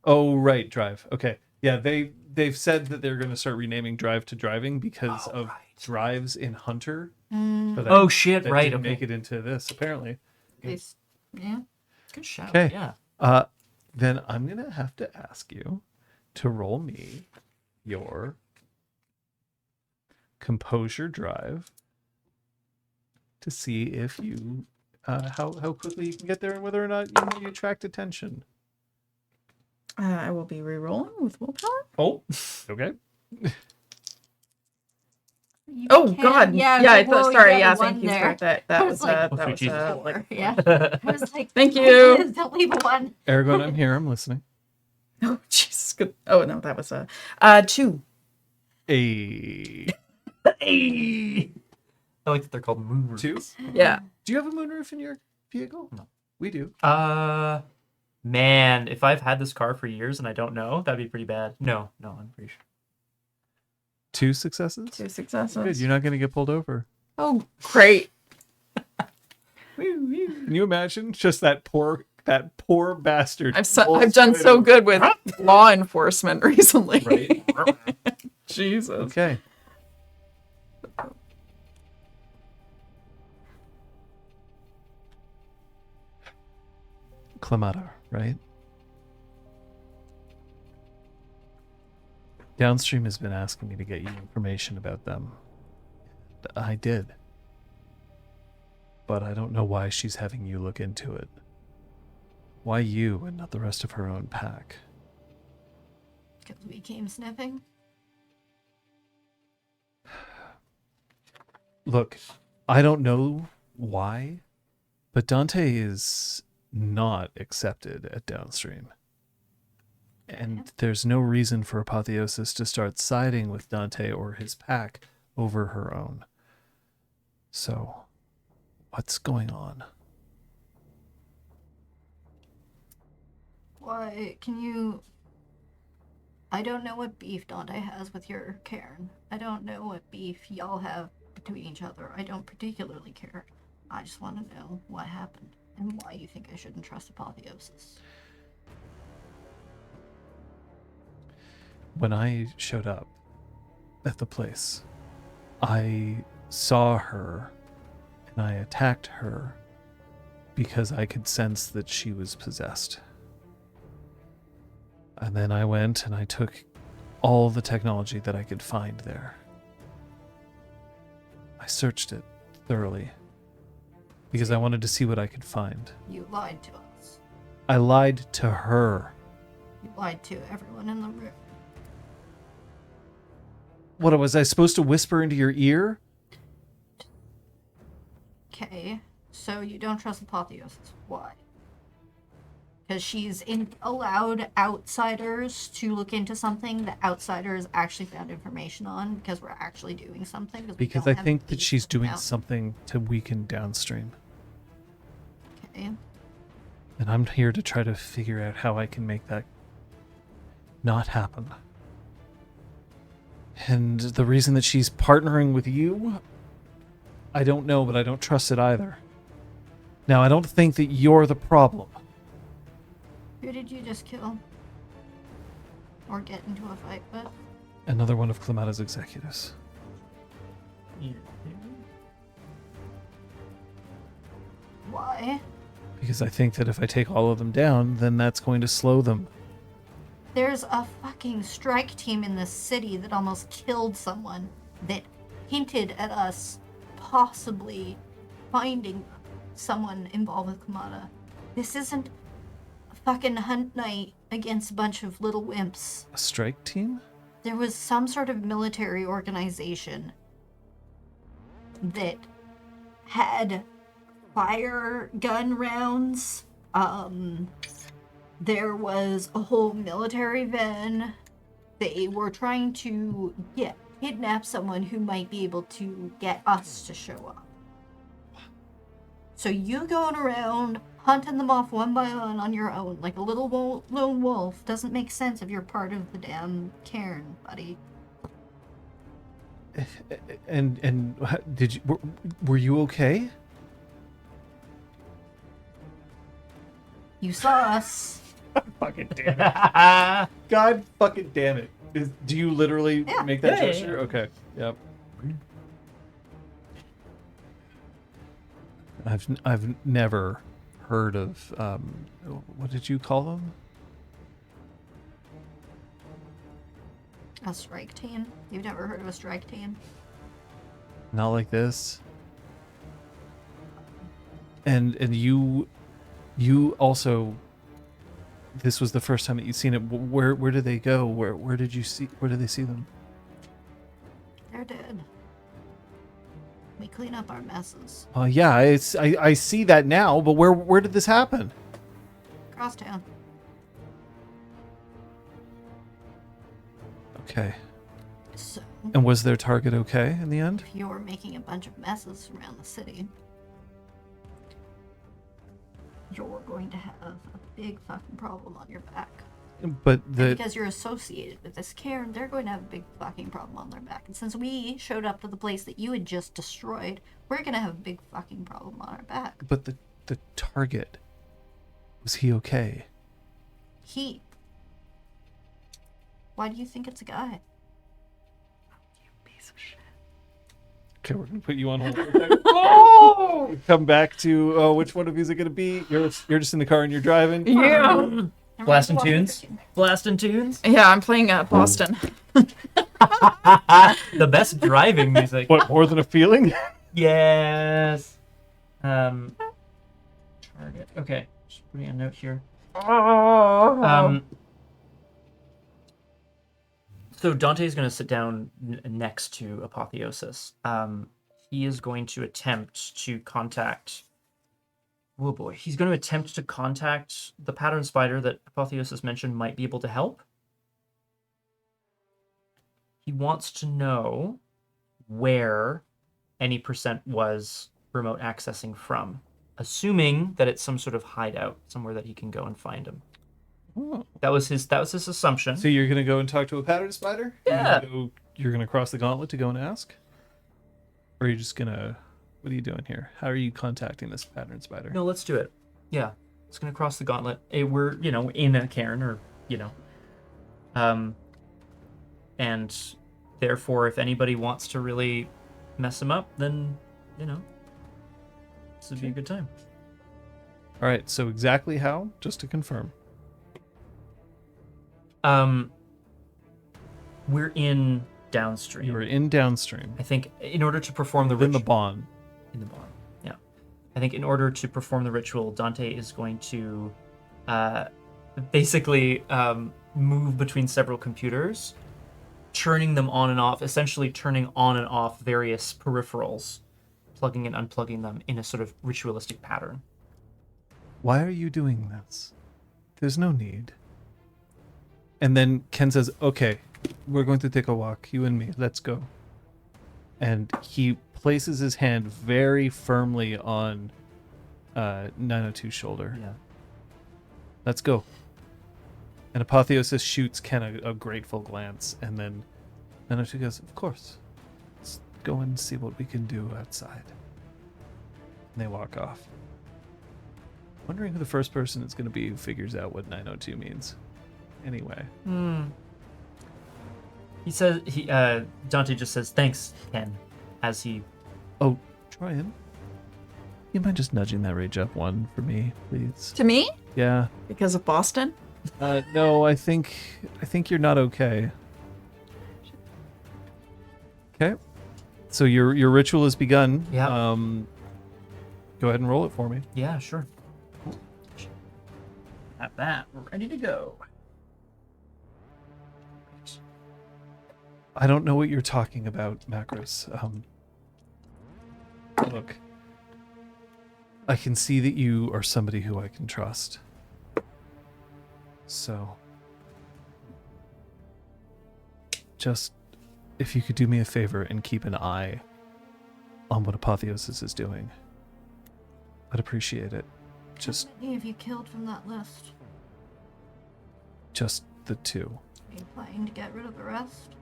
Oh, right, Drive. Okay. Yeah, they've said that they're going to start renaming Drive to Driving because of drives in Hunter. So that, Oh shit! that Right. didn't Okay. make it into this apparently. Yeah. Good shout. Okay. Yeah. Then I'm going to have to ask you to roll me your composure drive to see if you how quickly you can get there and whether or not you attract attention. I will be re-rolling with willpower. Oh, okay. You Oh can- God! Yeah, Yeah, I like, whoa, thought. you Sorry. got a Yeah, one thank you. there. Sorry. That I was was like, Oh, that was Jesus. like yeah. Yeah. I was like, Thank oh, you. please don't leave a one. Aragorn, I'm here. I'm listening. Oh Jesus! Good. Oh no, that was a 2. A Hey. I like that they're called moon two. roofs. Yeah. Do you have a moonroof in your vehicle? No. We do. Man, if I've had this car for years and I don't know, that'd be pretty bad. No, I'm pretty sure. 2 successes. 2 successes. Good. You're not going to get pulled over. Oh, great. Can you imagine just that poor bastard? I've done so good with law enforcement recently. Right. Jesus. Okay. Clamata, right? Downstream has been asking me to get you information about them. I did. But I don't know why she's having you look into it. Why you and not the rest of her own pack? Because we came sniffing. Look, I don't know why, but Dante is not accepted at Downstream. And there's no reason for Apotheosis to start siding with Dante or his pack over her own. So, what's going on? Why, can you... I don't know what beef Dante has with your Cairn. I don't know what beef y'all have between each other. I don't particularly care. I just want to know what happened and why you think I shouldn't trust Apotheosis. When I showed up at the place, I saw her and I attacked her because I could sense that she was possessed. And then I went and I took all the technology that I could find there. I searched it thoroughly because I wanted to see what I could find. You lied to us. I lied to her. You lied to everyone in the room. What, was I supposed to whisper into your ear? Okay, so you don't trust Apotheosis. Why? Because she's allowed outsiders to look into something that outsiders actually found information on because we're actually doing something. Because I think that she's doing something to weaken Downstream. Okay. And I'm here to try to figure out how I can make that not happen. And the reason that she's partnering with you, I don't know, but I don't trust it either. Now, I don't think that you're the problem. Who did you just kill? Or get into a fight with? Another one of Clamata's executives. Why? Because I think that if I take all of them down, then that's going to slow them. There's a fucking strike team in this city that almost killed someone that hinted at us possibly finding someone involved with Kamada. This isn't a fucking hunt night against a bunch of little wimps. A strike team? There was some sort of military organization that had fire gun rounds. There was a whole military van. They were trying to kidnap someone who might be able to get us to show up. So you going around hunting them off one by one on your own, like a little lone wolf, doesn't make sense if you're part of the damn cairn, buddy. And were you okay? You saw us. Fucking damn it. God fucking damn it. Do you literally Yeah. make that Yeah, yeah, gesture? yeah. Okay. Yep. I've never heard of what did you call them? A strike team. You've never heard of a strike team? Not like this. And you also, this was the first time that you'd seen it. Where did they go? Where did they see them? They're dead. We clean up our messes. Yeah, I see that now, but where did this happen? Crosstown. Okay. So, And was their target okay in the end? if you're making a bunch of messes around the city, you're going to have a big fucking problem on your back. But And because you're associated with this Cairn, they're going to have a big fucking problem on their back. And since we showed up to the place that you had just destroyed, we're going to have a big fucking problem on our back. But the target, was he okay? He. Why do you think it's a guy? You piece of shit. Okay, we're gonna put you on hold for a second. Oh! Come back to which one of you is it gonna be? You're just in the car and you're driving. Yeah. Blasting tunes. Blasting tunes. Yeah, I'm playing Boston. The best driving music. What, more than a feeling? Yes. Target. Okay. Just putting a note here. So Dante's going to sit down next to Apotheosis. He is going to attempt to contact... Oh boy. He's going to attempt to contact the pattern spider that Apotheosis mentioned might be able to help. He wants to know where any percent was remote accessing from, assuming that it's some sort of hideout, somewhere that he can go and find him. Oh. That was his assumption. So you're gonna go and talk to a pattern spider? Yeah. You're gonna cross the gauntlet to go and ask? Or are you just gonna... What are you doing here? How are you contacting this pattern spider? No, let's do it. Yeah. It's going to cross the gauntlet. We're, in a cairn or, and therefore, if anybody wants to really mess him up, then, this would be a good time. All right, so exactly how? Just to confirm. We're in downstream. You were in downstream. I think in order to perform the Within the ritual... bond. In the bond, yeah. I think in order to perform the ritual, Dante is going to basically move between several computers, turning them on and off, essentially turning on and off various peripherals, plugging and unplugging them in a sort of ritualistic pattern. Why are you doing this? There's no need. And then Ken says, okay, we're going to take a walk, you and me, let's go. And he places his hand very firmly on 902's shoulder. Yeah. Let's go. And Apotheosis shoots Ken a grateful glance, and then 902 goes, of course. Let's go and see what we can do outside. And they walk off. Wondering who the first person is going to be who figures out what 902 means. Anyway. He says Dante just says thanks, Ken, as he... Oh, Troyan, you mind just nudging that rage up one for me, please? To me? Yeah. Because of Boston? No, I think you're not okay. Okay. So your ritual has begun. Yeah. Go ahead and roll it for me. Yeah, sure. Have that ready to go. I don't know what you're talking about, Macros. Look, I can see that you are somebody who I can trust. So, just if you could do me a favor and keep an eye on what Apotheosis is doing, I'd appreciate it. Just How many have you killed from that list? the two. Are you planning to get rid of the rest?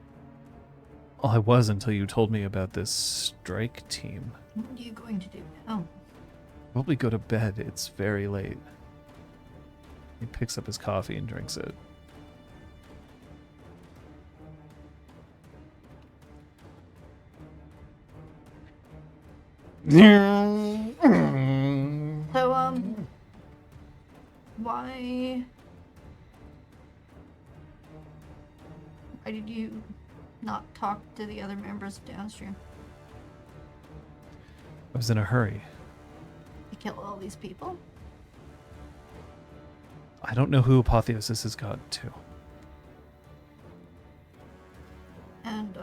Well, I was until you told me about this strike team. What are you going to do now? Probably go to bed. It's very late. He picks up his coffee and drinks it. So, why did you not talk to the other members of Downstream? I was in a hurry. You kill all these people? I don't know who Apotheosis has got to. And,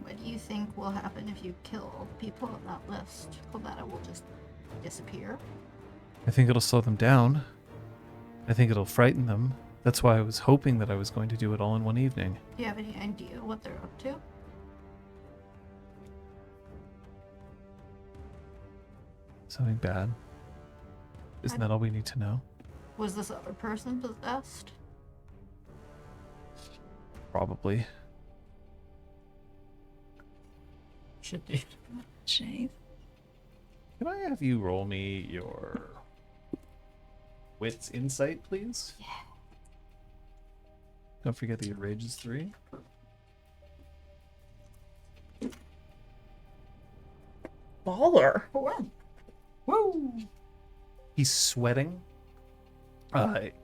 what do you think will happen if you kill all the people on that list? Colbata will just disappear? I think it'll slow them down. I think it'll frighten them. That's why I was hoping that I was going to do it all in one evening. Do you have any idea what they're up to? Something bad. Isn't that all we need to know? Was this other person possessed? Probably. Should do. Jeez. Can I have you roll me your wits insight, please? Yeah. Don't forget that your rage is 3. Baller. Woo! He's sweating.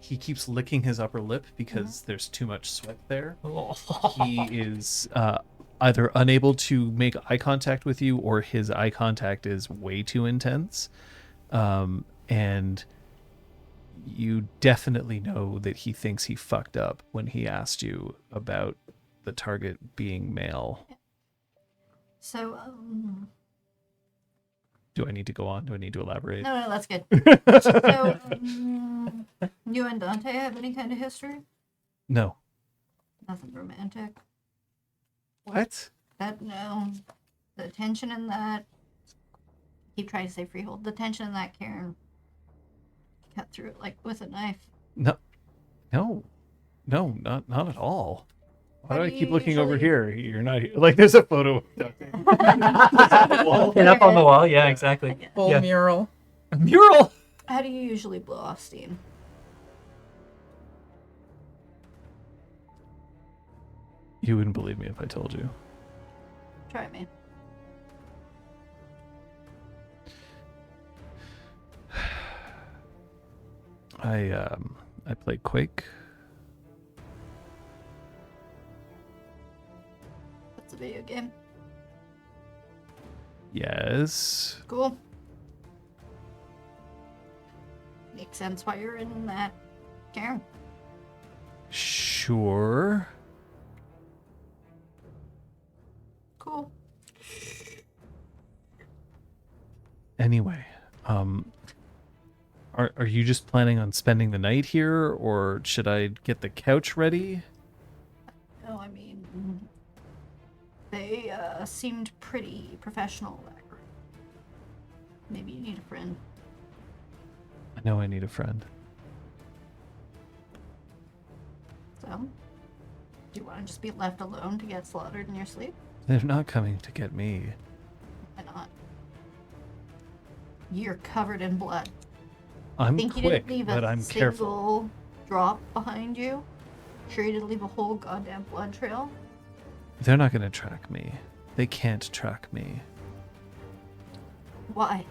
He keeps licking his upper lip because there's too much sweat there. He is either unable to make eye contact with you, or his eye contact is way too intense. And you definitely know that he thinks he fucked up when he asked you about the target being male. So, Do I need to go on? Do I need to elaborate? no, that's good. So, you and Dante have any kind of history? No. Nothing romantic. What? No. The tension in that. Keep trying to say freehold. The tension in that, Karen. Cut through it like with a knife. No, not at all. Why do How I do keep you looking over usually- here? You're not here. Like, there's a photo of Dante. And up on the wall, yeah, exactly. Full Yeah. mural. A mural! How do you usually blow off steam? You wouldn't believe me if I told you. Try me. I play Quake. That's a video game. Yes. Cool. Makes sense why you're in that, Karen. Sure. Cool. Anyway, are you just planning on spending the night here, or should I get the couch ready? No, I mean, they seemed pretty professional, that group. Maybe you need a friend. I know I need a friend. So, do you want to just be left alone to get slaughtered in your sleep? They're not coming to get me. Why not? You're covered in blood. I'm Think you quick, didn't leave but a I'm single careful. drop behind you? Sure you didn't leave a whole goddamn blood trail? They're not going to track me. They can't track me. Why?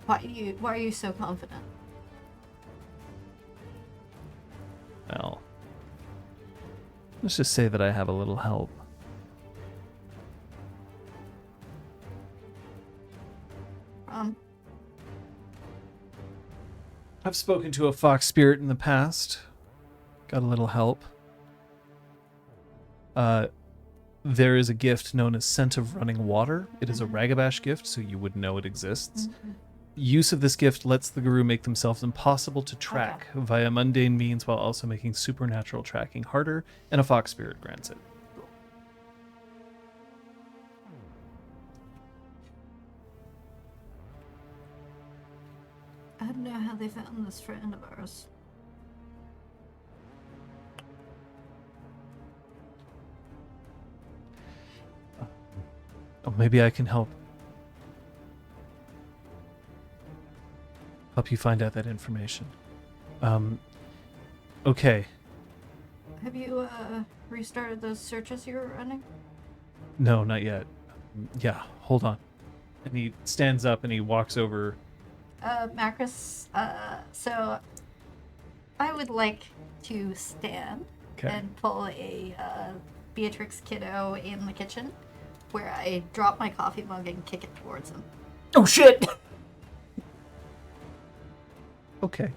Why are you so confident? Well, let's just say that I have a little help. I've spoken to a fox spirit in the past. Got a little help. There is a gift known as Scent of Running Water. It is a Ragabash gift, so you would know it exists. Use of this gift lets the guru make themselves impossible to track via mundane means while also making supernatural tracking harder, and a fox spirit grants it. I don't know how they found this friend of ours. Oh, maybe I can help. help you find out that information. Okay. Have you restarted those searches you were running? No, not yet. Yeah, hold on. And he stands up and he walks over. Macris, so I would like to stand and pull a Beatrix kiddo in the kitchen where I drop my coffee mug and kick it towards him. Oh shit! Okay.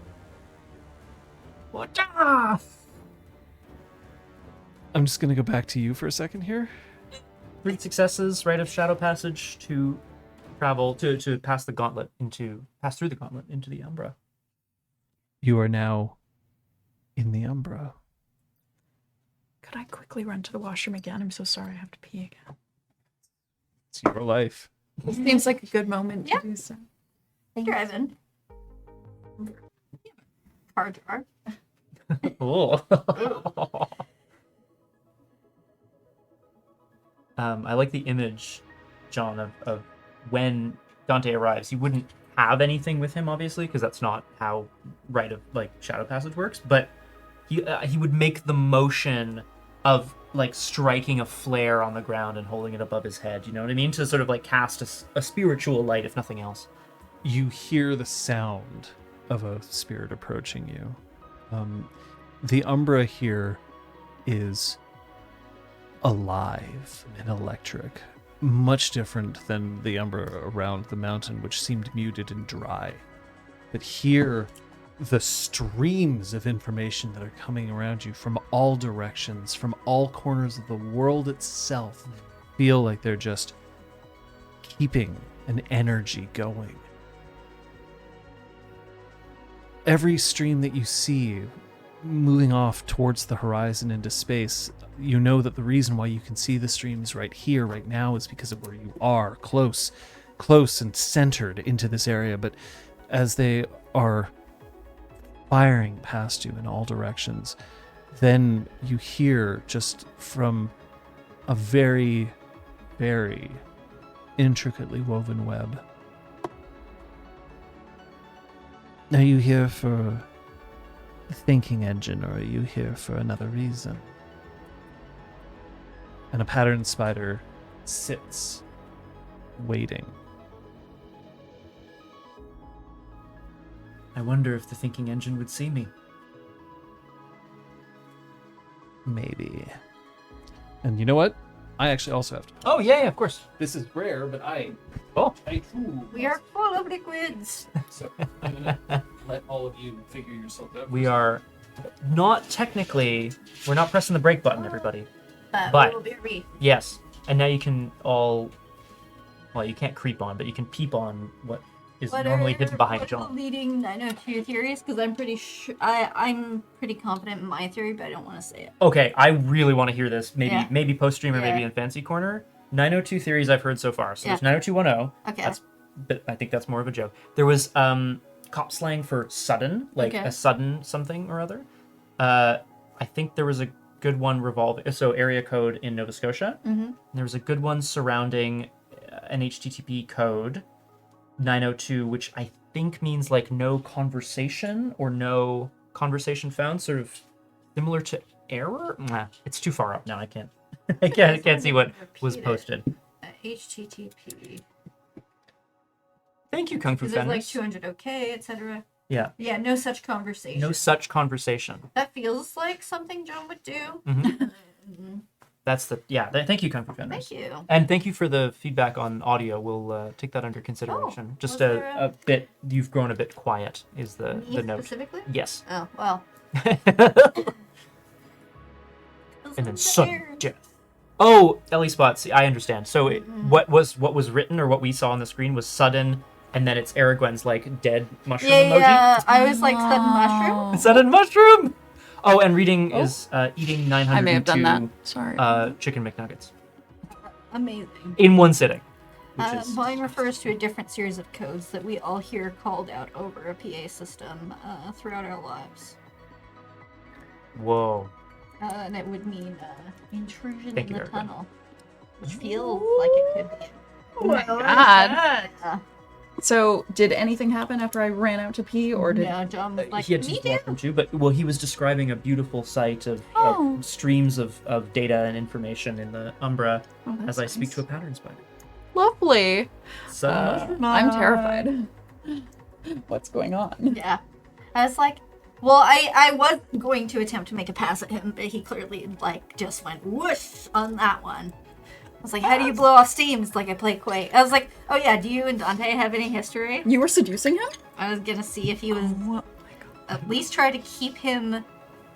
What? I'm just gonna go back to you for a second here. 3 successes, rite of shadow passage to travel to pass through the gauntlet into the Umbra. You are now in the Umbra. Could I quickly run to the washroom again? I'm so sorry, I have to pee again. It's your life. Seems like a good moment Yeah. to do so. Driving. Car jar. Oh. I like the image, John, of when Dante arrives. He wouldn't have anything with him, obviously, because that's not how rite of shadow passage works. But he would make the motion of striking a flare on the ground and holding it above his head. You know what I mean? To sort of cast a spiritual light, if nothing else. You hear the sound of a spirit approaching you. The Umbra here is alive and electric, much different than the Umbra around the mountain, which seemed muted and dry. But here, the streams of information that are coming around you from all directions, from all corners of the world itself, feel like they're just keeping an energy going. Every stream that you see moving off towards the horizon into space, you know that the reason why you can see the streams right here, right now, is because of where you are, close and centered into this area. But as they are firing past you in all directions, then you hear just from a very, very intricately woven web. Are you here for the thinking engine, or are you here for another reason? And a patterned spider sits, waiting. I wonder if the thinking engine would see me. Maybe. And you know what? I actually also have to. Oh yeah, of course. This is rare, but I too. We are full of liquids. So I'm gonna let all of you figure yourself out. We are not technically. We're not pressing the brake button, everybody. But But- we will be re. Yes, and now you can all. Well, you can't creep on, but you can peep on what is normally hidden behind what are John. the leading 902 theories? Because I'm pretty sure I'm pretty confident in my theory, but I don't want to say it. Okay, I really want to hear this. Yeah. Maybe post stream or maybe Yeah. in Fancy Corner. 902 theories I've heard so far. So Yeah. there's 90210. Okay. But I think that's more of a joke. There was cop slang for sudden, like Okay. a sudden something or other. I think there was a good one revolving. So area code in Nova Scotia. Mm-hmm. There was a good one surrounding an HTTP code 902, which I think means no conversation or no conversation found, sort of similar to error. Nah, it's too far up now. I can't. I can't see what was posted. HTTP. Thank you, Kung Fu Because there's Fenders. 200 OK, etc. Yeah. Yeah, no such conversation. No such conversation. That feels like something John would do. That's the thank you, Kung Fu Fenders. Thank you. And thank you for the feedback on audio. We'll take that under consideration. Just was there a bit. You've grown a bit quiet. Is the Me note? specifically? Yes. Oh well. And then sudden death. Oh, Ellie Spots. I understand. So what was written or what we saw on the screen was sudden, and then it's Aragwen's dead mushroom emoji. Yeah. I was like sudden mushroom. Sudden mushroom. Oh, and reading is eating 902 I may have done that. Sorry. Chicken McNuggets Amazing. in one sitting. Which is Mine refers to a different series of codes that we all hear called out over a PA system throughout our lives. whoa. And it would mean intrusion Thank in you, the Erica. tunnel, which feels like it could be. Oh my god. Yeah. So, did anything happen after I ran out to pee, or did... No, John was like, he had me just too. walked from too, but he was describing a beautiful sight of streams of data and information in the Umbra Oh, that's as I speak nice. to a pattern spider. Lovely. So I'm terrified. What's going on? Yeah. I was like, well, I was going to attempt to make a pass at him, but he clearly, like, just went whoosh on that one. I was like, how do you blow off steam? It's like I play Quake. I was like, oh yeah, do you and Dante have any history? You were seducing him? I was gonna see if he was, Oh my god. at least try to keep him,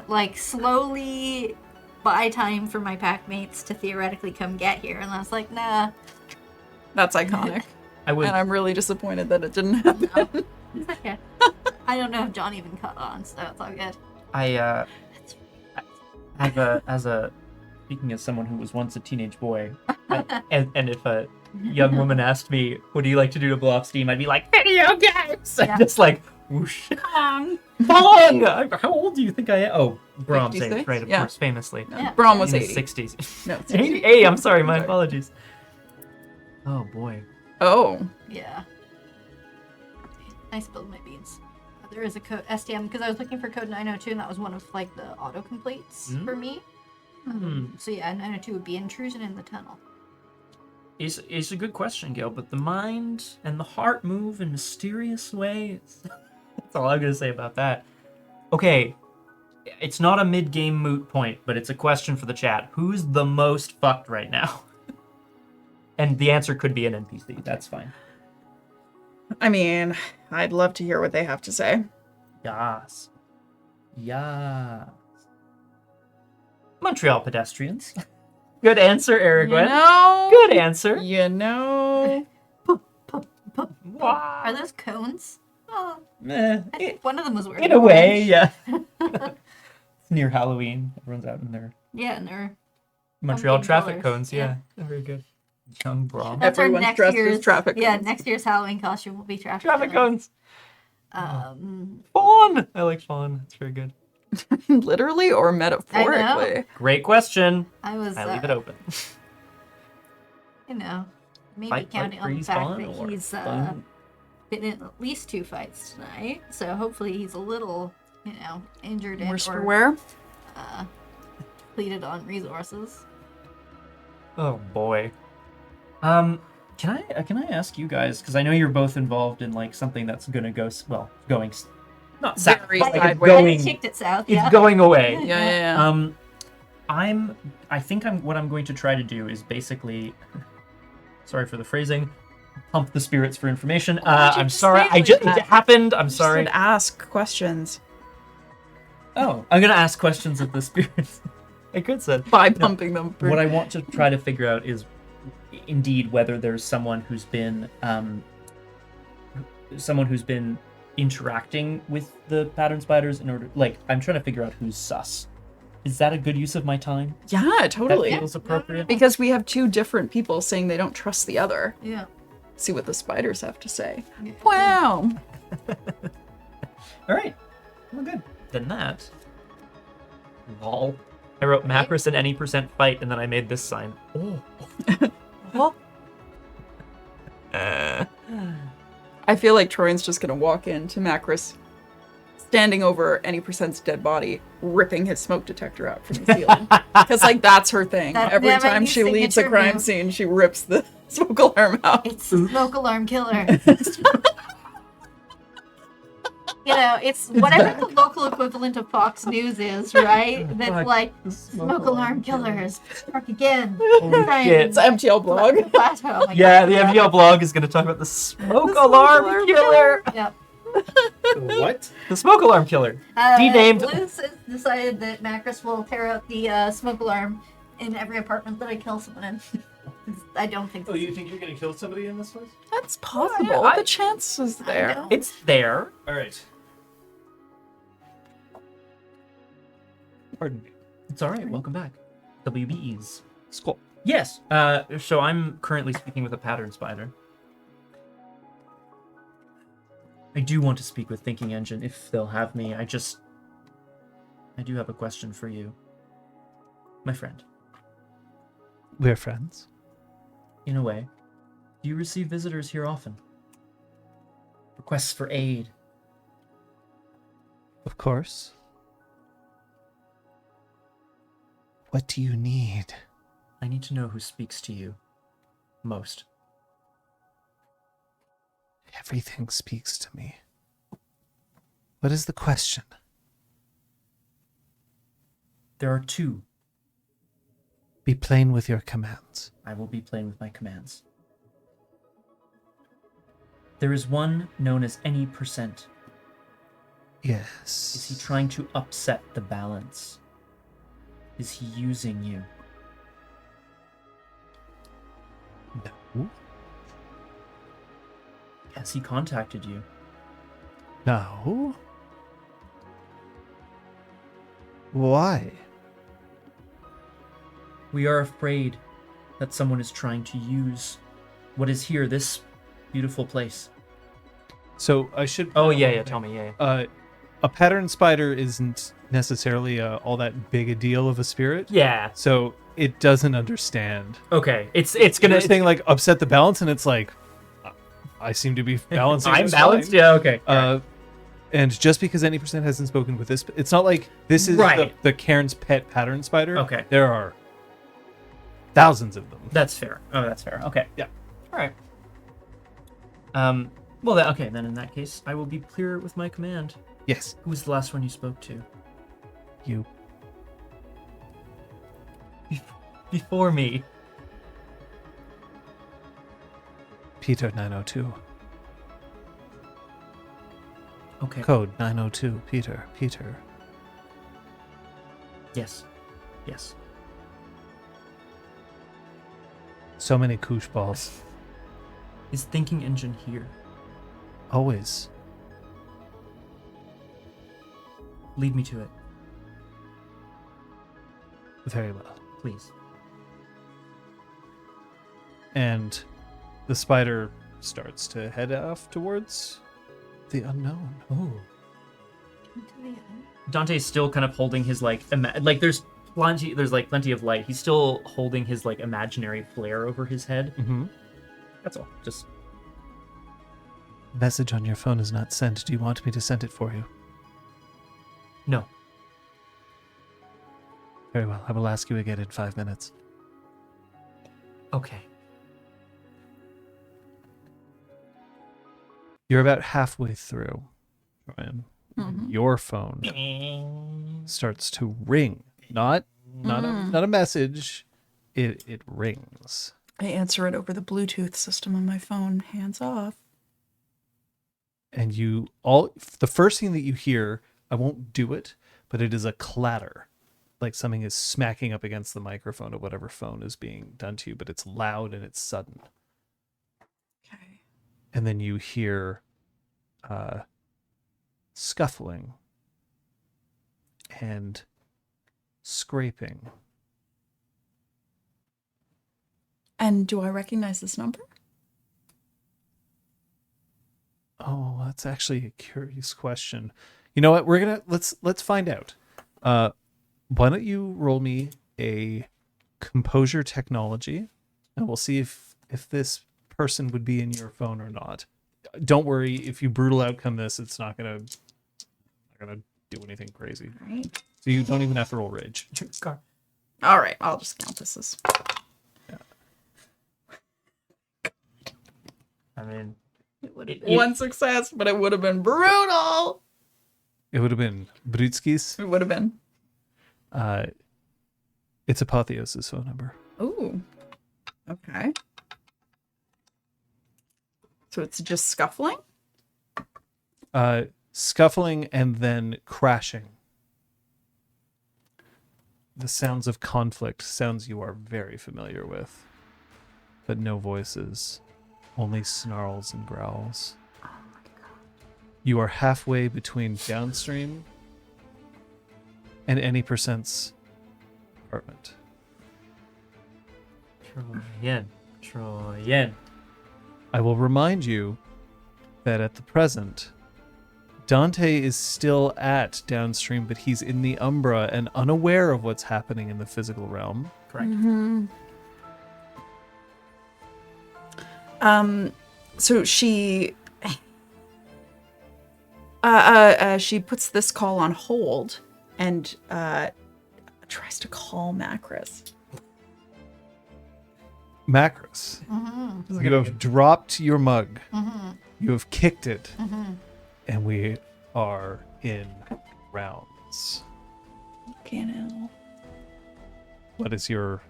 like, slowly buy time for my pack mates to theoretically come get here. And I was like, nah. That's iconic. I would. And I'm really disappointed that it didn't happen. It's okay. I don't know if John even caught on, so it's all good. As a speaking as someone who was once a teenage boy, and if a young woman asked me, "What do you like to do to blow off steam?" I'd be like, "Video games!" Yeah. And just like whoosh, bong. How old do you think I am? Oh, Brahms 56? age, right? Of Yeah. course, famously Yeah. Braun was in 80. the 60s. No, 80. Hey, I'm sorry. My Sorry. apologies. Oh boy. Oh. Yeah. I spilled my beans. There is a code STM because I was looking for code 902 and that was one of like the autocompletes for me. So yeah, 902 would be intrusion in the tunnel. It's a good question, Gail, but the mind and the heart move in mysterious ways. That's all I'm gonna say about that. Okay, it's not a mid-game moot point, but it's a question for the chat. Who's the most fucked right now? And the answer could be an NPC. That's fine. I mean, I'd love to hear what they have to say. Yas. Yas. Montreal pedestrians. Good answer, Aragwen. Good answer. You know. Wow. Are those cones? Oh, Eh, I think one of them was wearing in a way, orange. yeah. It's near Halloween. Everyone's out in their Yeah, and they're Montreal Pumpkin traffic colors, cones. yeah. Yeah, very good. Young Brom. that's our Everyone's next dressed as year's traffic Yeah, cones. next year's Halloween costume will be traffic Traffic cones. cones. Fawn. I like fawn. It's very good. Literally or metaphorically? Great question. I was I leave it open. you know, maybe Fight, counting on the freeze, fact fawn, that or he's fun? been in at least 2 fights tonight. So hopefully he's a little, you know, injured and Worse for or wear? depleted on resources. Oh boy. Can I ask you guys, because I know you're both involved in like something that's gonna go going not south, Very but, like, it's sideways. going Kicked it south. it's Yeah. going away. Yeah. I think what I'm going to try to do is basically, sorry for the phrasing, pump the spirits for information. I'm sorry, it happened. I'm sorry. Should ask questions Oh, I'm gonna ask questions of the spirits. I could say. by pumping them. What I want to try to figure out is, indeed, whether there's someone who's been interacting with the pattern spiders in order. Like, I'm trying to figure out who's sus. Is that a good use of my time? Yeah, totally. That feels appropriate. Because we have 2 different people saying they don't trust the other. Yeah. See what the spiders have to say. Yeah. Wow. All right. Well, good. Then that. Lol. I wrote Macros and any % fight, and then I made this sign. Oh. I feel like Troyan's just gonna walk into Macris, standing over any percent's dead body, ripping his smoke detector out from the ceiling. Because, like, that's her thing. That Every might time be she leaves a signature crime move. scene, she rips the smoke alarm out. It's smoke alarm killer. You know, it's whatever the local equivalent of Fox News is, right? That's Fuck. like smoke alarm killers struck again. shit. It's an MTL blog. Plateau. Oh my Yeah, God. the MDL blog is going to talk about the smoke alarm killer. Yep. What? The smoke alarm killer. Denamed. Blue has decided that Macros will tear out the smoke alarm in every apartment that I kill someone in. I don't think. Oh, you think you're gonna kill somebody in this place? That's possible. I- The chance is there. know. It's there. All right. Pardon me. It's all right. Welcome back. WBEs. Skull. Yes. So I'm currently speaking with a pattern spider. I do want to speak with Thinking Engine if they'll have me. I do have a question for you, my friend. We're friends. In a way, do you receive visitors here often? Requests for aid. Of course. What do you need? I need to know who speaks to you most. Everything speaks to me. What is the question? There are two. Be plain with your commands. I will be plain with my commands. There is one known as any %. Yes. Is he trying to upset the balance? Is he using you? No. Has he contacted you? No. Why? We are afraid that someone is trying to use what is here, this beautiful place. So I should. Oh, yeah, tell me, yeah. A pattern spider isn't necessarily all that big a deal of a spirit. Yeah. So it doesn't understand. Okay, it's You're gonna... saying like upset the balance, and it's like, I seem to be balancing. I'm this balanced? fine. Yeah, okay. And just because any % hasn't spoken with this, it's not like this is Right. the Cairn's pet pattern spider. Okay. There are thousands of them. That's fair. Oh, that's fair. Okay. Yeah. All right. Well, okay, then in that case, I will be clear with my command. Yes. Who was the last one you spoke to? You. Before me. Peter 902. Okay. Code 902. Peter. Yes. Yes. So many koosh balls. Is thinking engine here? Always. Lead me to it, Very well. please. And the spider starts to head off towards the unknown. Oh. Dante's still kind of holding his there's plenty of light. He's still holding his imaginary flare over his head. Mm-hmm. That's all. Just Message on your phone is not sent. Do you want me to send it for you? no. Very well. I will ask you again in 5 minutes. Okay. You're about halfway through, Ryan. Mhm. Your phone starts to ring. Not a message. It rings. I answer it over the Bluetooth system on my phone. Hands off. And the first thing that you hear, I won't do it, but it is a clatter. Like something is smacking up against the microphone of whatever phone is being done to you, but it's loud and it's sudden. Okay. And then you hear scuffling and scraping. And do I recognize this number? Oh, that's actually a curious question. You know what? Let's find out. Why don't you roll me a composure technology, and we'll see if this person would be in your phone or not. Don't worry, if you brutal outcome this, it's not gonna do anything crazy. All right. So you don't even have to roll rage. All right. I'll just count this as. I mean, It would have been one success, but it would have been brutal. It would have been Brutskis. It would have been. It's Apotheos' phone number. Ooh. Okay. So it's just scuffling? Scuffling and then crashing. The sounds of conflict, sounds you are very familiar with, but no voices, only snarls and growls. Oh my god. You are halfway between downstream and any percent's apartment. Troyen. I will remind you that at the present, Dante is still at downstream, but he's in the Umbra and unaware of what's happening in the physical realm. Correct. Mm-hmm. So she She puts this call on hold and tries to call Macris. Macris, you have dropped your mug. You have kicked it. And we are in rounds. Okay, now. What is your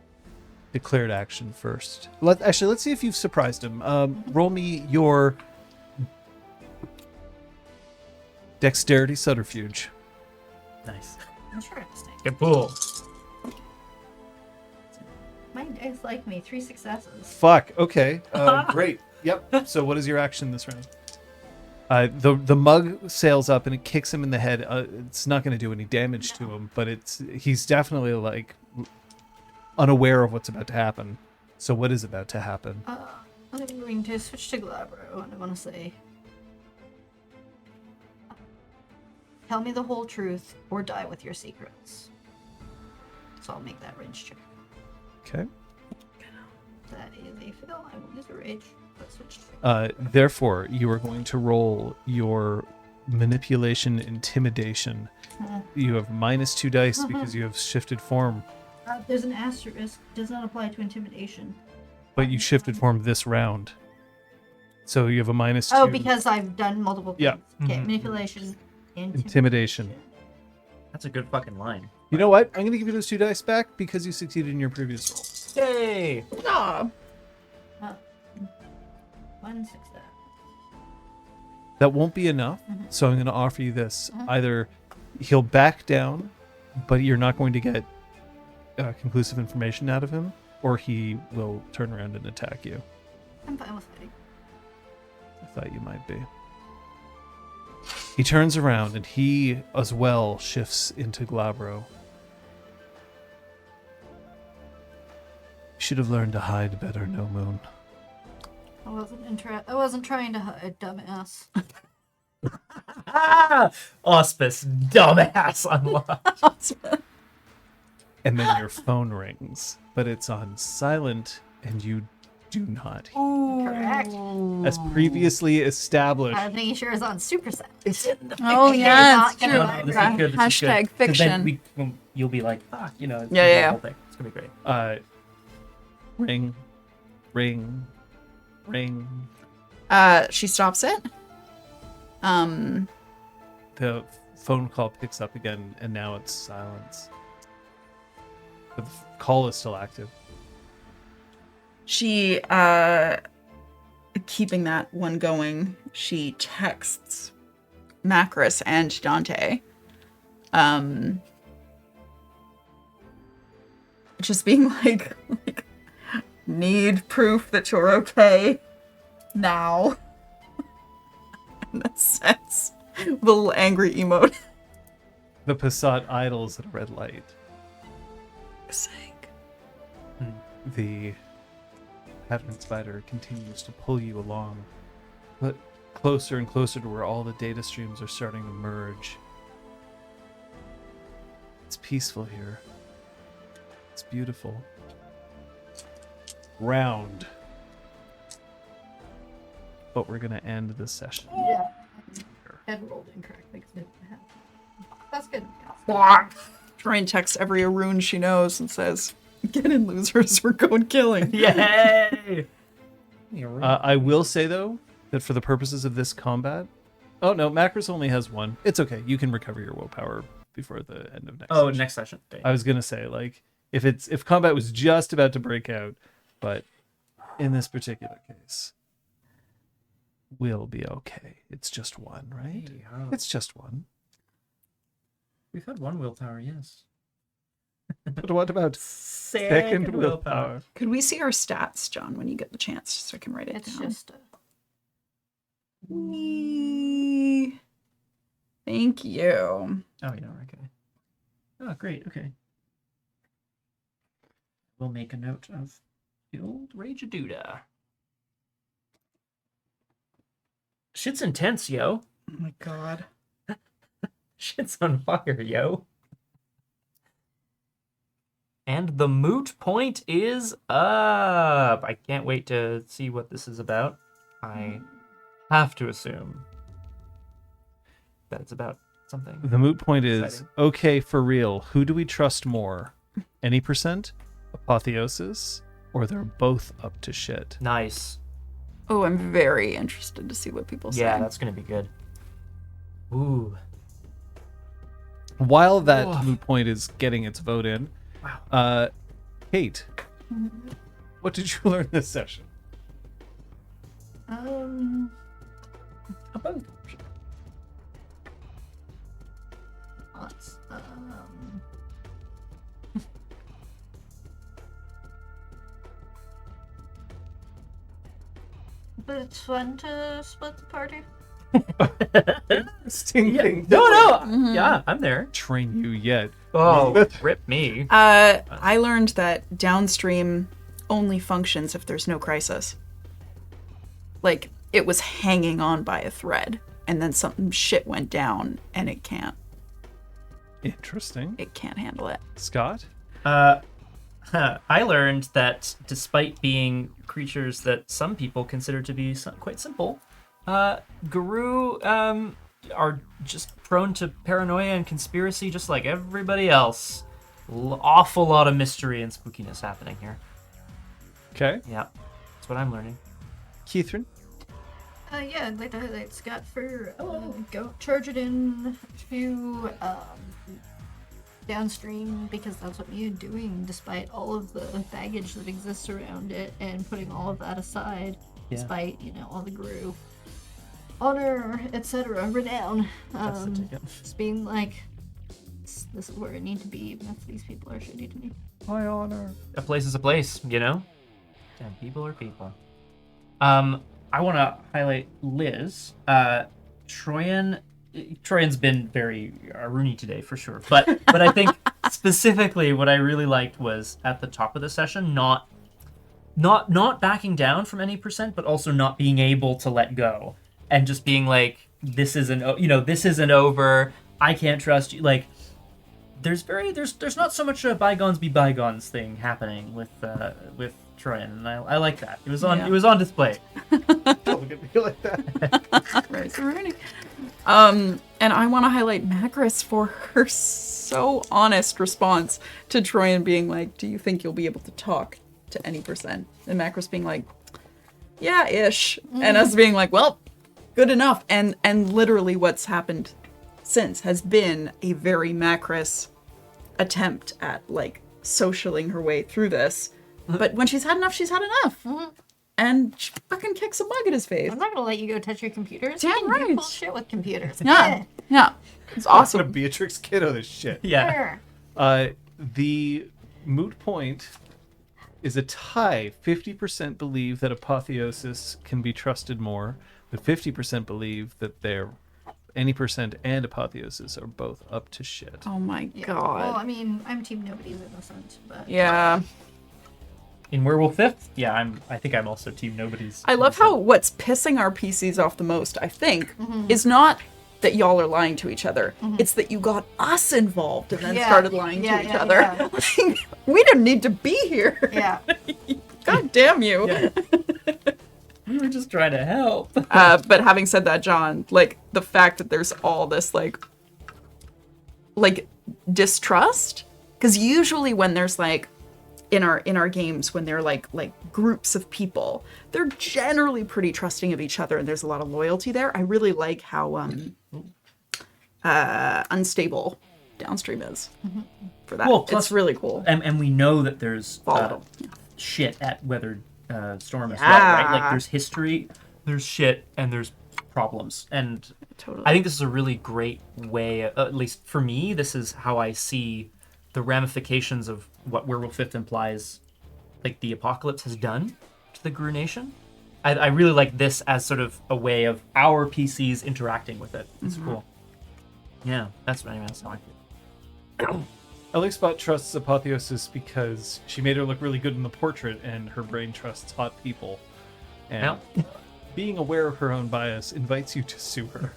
declared action first? Let's see if you've surprised him. Roll me your dexterity subterfuge. Nice. Interesting. Good pull. My dice like me. 3 successes. Fuck. Okay. Great. Yep. So what is your action this round? The mug sails up and it kicks him in the head. It's not going to do any damage to him, but he's definitely like unaware of what's about to happen. So what is about to happen? I'm going to switch to Glabro, and I want to say, tell me the whole truth or die with your secrets. So I'll make that rage check. Okay. That is a fail. I will use a rage. But switch to Therefore, you are going to roll your manipulation intimidation. You have -2 dice because you have shifted form. there's an asterisk. Does not apply to intimidation. But you shifted form this round. So you have a -2. Oh, because I've done multiple things. Yeah. Okay, manipulation, Intimidation. That's a good fucking line. You know what? I'm going to give you those 2 dice back because you succeeded in your previous roll. Yay! Aw. 1 success. That won't be enough. So I'm going to offer you this. Either he'll back down, but you're not going to get conclusive information out of him, or he will turn around and attack you. I'm fine with fighting. I thought you might be. He turns around and he as well shifts into Glabro. You should have learned to hide better, No Moon. I wasn't trying to hide, dumbass. Auspice, dumbass unlocked. And then your phone rings, but it's on silent and you do not hear. Correct. As previously established. I was making sure it's on superset. It's in the Oh, fiction. yeah, it's Not true. gonna This lie. is good. This is Hashtag good. 'Cause then fiction. you'll be like, fuck, you know. It's Yeah, the yeah. whole thing. It's gonna be great. Ring, ring, ring. She stops it. The phone call picks up again, and now it's silence. But the call is still active. She, keeping that one going, she texts Macris and Dante. Just being like, need proof that you're okay now. In that sense. The little angry emote. The Passat idles at a red light. Sake. The pattern spider continues to pull you along, but closer and closer to where all the data streams are starting to merge. It's peaceful here. It's beautiful. Round. But we're gonna end this session. Yeah. Head rolled incorrectly because it didn't happen. That's good. Train texts every Arun she knows and says, get in, losers, we're going killing. Yay! I will say, though, that for the purposes of this combat... Oh, no, Macris only has 1. It's okay. You can recover your willpower before the end of next session. Next session. I was going to say, like, if combat was just about to break out, but in this particular case, we'll be okay. It's just 1, right? Hey, It's just 1. We've had 1 willpower, yes. But what about second willpower? Could we see our stats, John, when you get the chance, so I can write it It's down? just Wee. Thank you. Oh, yeah, okay. Oh, great, okay. We'll make a note of the old Rageaduda. Shit's intense, yo. Oh my god. Shit's on fire, yo. And the moot point is up. I can't wait to see what this is about. I have to assume. that it's about something. The moot point is, Exciting. okay, for real, who do we trust more? Any percent? Apotheosis? Or they're both up to shit? Nice. Oh, I'm very interested to see what people say. Yeah, that's gonna be good. Ooh. While that Woof. moot point is getting its vote in, Wow. Kate, what did you learn this session? About Lots. But it's fun to split the party. Interesting thing. No. Yeah, I'm there. Train you yet. Oh, rip me. I learned that downstream only functions if there's no crisis. Like, it was hanging on by a thread, and then some shit went down, and it can't Interesting. handle it. Scott? I learned that despite being creatures that some people consider to be quite simple, Guru are just prone to paranoia and conspiracy just like everybody else. Awful lot of mystery and spookiness happening here. Okay. Yeah, that's what I'm learning. Keithrin? Yeah, I'd like to highlight Scott for charge it in to downstream, because that's what you're doing despite all of the baggage that exists around it, and putting all of that aside, despite, all the Guru honor, etc., renown. That's the ticket. Just being like, this is where I need to be, even if these people are shitty to me. My honor. A place is a place, And people are people. I want to highlight Liz. Troyan's been very Rooney today for sure, but I think specifically what I really liked was at the top of the session, not backing down from any percent, but also not being able to let go and just being like, this isn't over. I can't trust you. Like, there's not so much a bygones be bygones thing happening with Troyan, and I like that. It was on display. Don't look at me like that. Right, Rooney. And I want to highlight Macris for her so honest response to Troyan being like, do you think you'll be able to talk to any percent? And Macris being like, yeah, ish. And us being like, well, good enough. And literally what's happened since has been a very Macris attempt at, like, socialing her way through this. But when she's had enough, she's had enough. And she fucking kicks a bug at his face. I'm not gonna let you go touch your computers. Damn You can right. do cool shit with computers. Yeah. It's Awesome. awesome. Beatrix Kiddo this shit. Yeah. Sure. The moot point is a tie. 50% believe that Apotheosis can be trusted more, but 50% believe that any percent and Apotheosis are both up to shit. Oh my Yeah. god. Well, I mean, I'm team nobody's innocent, but Yeah. In Werewolf 5th, yeah, I think I'm also team nobody's. I love how what's pissing our PCs off the most, I think, is not that y'all are lying to each other. It's that you got us involved and then started lying to each other. Yeah. Like, we didn't need to be here. Yeah. God damn you. Yeah. We were just trying to help. But having said that, John, like, the fact that there's all this like distrust, because usually when there's like in our games, when they're like groups of people, they're generally pretty trusting of each other and there's a lot of loyalty there. I really like how unstable downstream is for that. Well, plus- it's really cool. And we know that there's Volatile. shit at Weathered Storm as well, Yeah. right? Like, there's history, there's shit, and there's problems. And Totally. I think this is a really great way, at least for me, this is how I see the ramifications of what Werewolf 5th implies, like, the apocalypse has done to the Gru Nation. I really like this as sort of a way of our PCs interacting with it. It's cool. Yeah, that's what I mean. That's how I feel. Elixbot trusts Apotheosis because she made her look really good in the portrait and her brain trusts hot people. And being aware of her own bias invites you to sue her.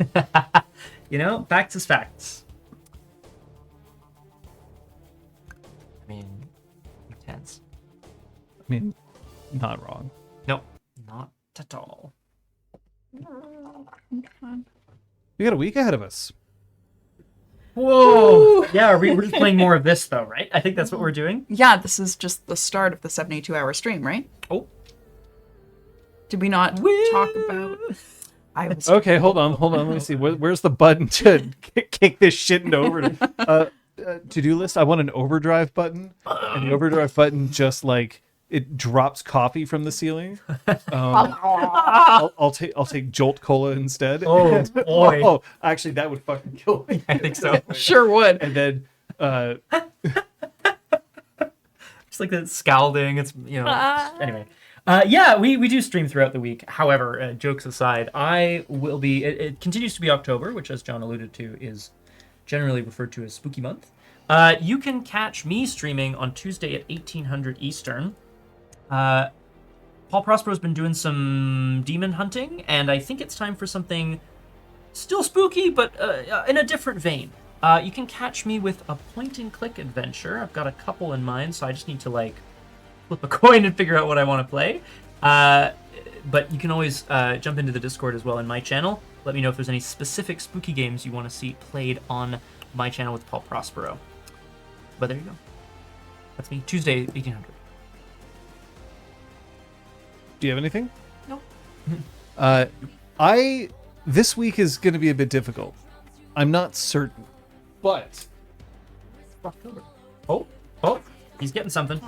Facts is facts. I mean, intense. I mean, not wrong. Nope, not at all. We got a week ahead of us. Whoa! Yeah, we're just playing more of this though, right? I think that's what we're doing. Yeah, this is just the start of the 72-hour stream, right? Oh. Did we not talk about... I was... Okay, hold on. Let me see. Where's the button to kick this shit into overdrive? To-do list. I want an overdrive button, and the overdrive button just like it drops coffee from the ceiling. I'll take Jolt Cola instead. Oh boy! Oh, actually, that would fucking kill me. I think so. Sure would. And then, Just like the scalding. It's anyway. Yeah, we do stream throughout the week. However, jokes aside, I will be. It continues to be October, which, as John alluded to, is generally referred to as Spooky Month. You can catch me streaming on Tuesday at 1800 Eastern. Paul Prospero's been doing some demon hunting, and I think it's time for something still spooky, but in a different vein. You can catch me with a point-and-click adventure. I've got a couple in mind, so I just need to flip a coin and figure out what I want to play. But you can always jump into the Discord as well in my channel. Let me know if there's any specific spooky games you want to see played on my channel with Paul Prospero. But there you go. That's me. Tuesday, 1800. do you have anything? Nope. This week is going to be a bit difficult. I'm not certain, but October. Oh, he's getting something.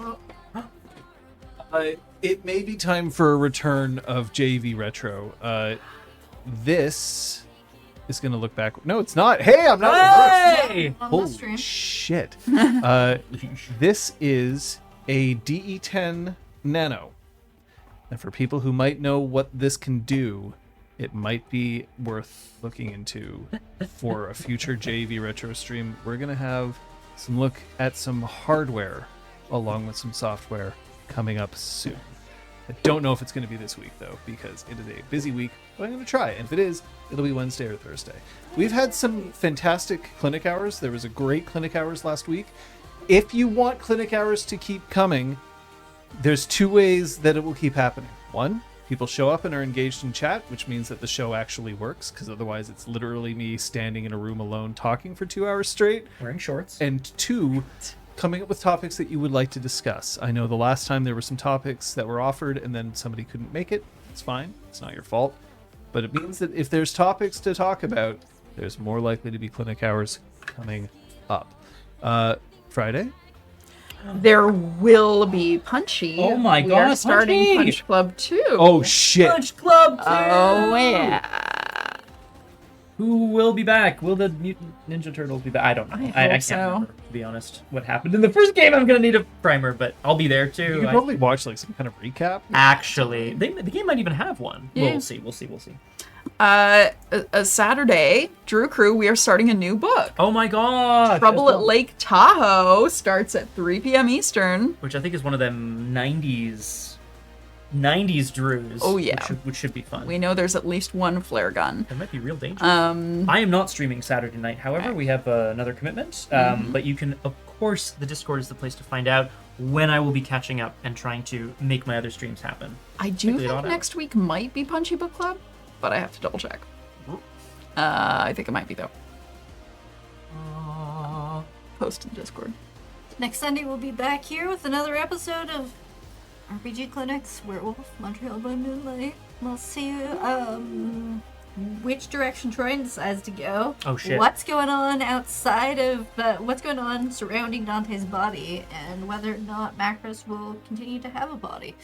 it may be time for a return of JV Retro. This is going to look back. No, it's not. Hey, I'm not. Hey! On the Holy stream. shit. This is a DE10 Nano. And for people who might know what this can do, it might be worth looking into for a future JV Retro stream. We're going to have some look at some hardware along with some software coming up soon. I don't know if it's going to be this week, though, because it is a busy week, but I'm going to try. And if it is, it'll be Wednesday or Thursday. We've had some fantastic clinic hours. There was a great clinic hours last week. If you want clinic hours to keep coming, there's two ways that it will keep happening. One, people show up and are engaged in chat, which means that the show actually works, because otherwise it's literally me standing in a room alone talking for 2 hours straight. Wearing shorts. And two, coming up with topics that you would like to discuss. I know the last time there were some topics that were offered and then somebody couldn't make it. It's fine. It's not your fault. But it means that if there's topics to talk about, there's more likely to be clinic hours coming up. Friday? There will be Punchy. Oh my We are God, starting Punchy! Punch Club 2. Oh, shit. Punch Club 2! Oh, yeah. Who will be back? Will the Mutant Ninja Turtles be back? I don't know. I I hope can't so. remember, to be honest, what happened in the first game. I'm going to need a primer, but I'll be there too. You could probably watch like some kind of recap. Actually, the game might even have one. Yeah. We'll see. A Saturday, Drew Crew, we are starting a new book. Oh my god! Trouble at Lake Tahoe starts at 3 p.m. Eastern. Which I think is one of them 90s Drews. Oh, yeah. Which should be fun. We know there's at least one flare gun. There might be real danger. I am not streaming Saturday night. However, we have another commitment. But you can, of course, the Discord is the place to find out when I will be catching up and trying to make my other streams happen. I do Particularly think on next week might be Punchy Book Club, but I have to double check. I think it might be, though. Post in the Discord. Next Sunday, we'll be back here with another episode of RPG Clinic's Werewolf, Montreal by Moonlight. We'll see which direction Troy decides to go. Oh, shit. What's going on outside of, what's going on surrounding Dante's body, and whether or not Macros will continue to have a body.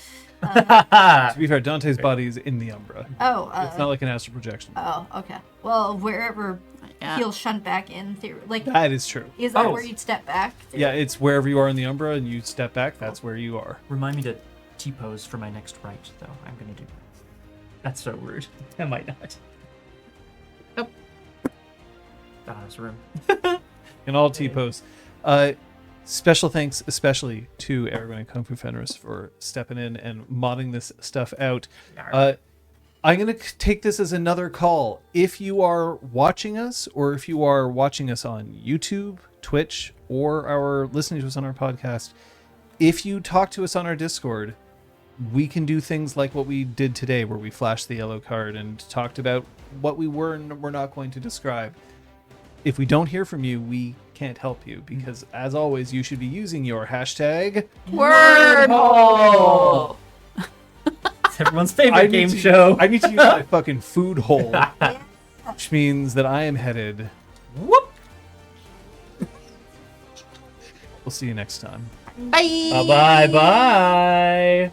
To be fair, Dante's body is in the Umbra. It's not like an astral projection. Oh, okay. Well, wherever Yeah. he'll shunt back in, like, That is true. is that Oh. where you'd step back? Yeah, it's wherever you are in the Umbra and you step back, that's where you are. Remind me to T-pose for my next right, though. I'm going to do that. That's so rude. I might not. Nope. Got out of this room. In all T-pose. Special thanks especially to Aragorn and Kung Fu Fenris for stepping in and modding this stuff out. I'm going to take this as another call. If you are watching us, or if you are watching us on YouTube, Twitch, or are listening to us on our podcast, if you talk to us on our Discord, we can do things like what we did today, where we flashed the yellow card and talked about what we were and were not going to describe. if we don't hear from you, we can't help you because, as always, you should be using your hashtag Wordhole. It's everyone's favorite game show. I need to use my fucking food hole, which means that I am headed. Whoop. We'll see you next time. Bye. Bye bye.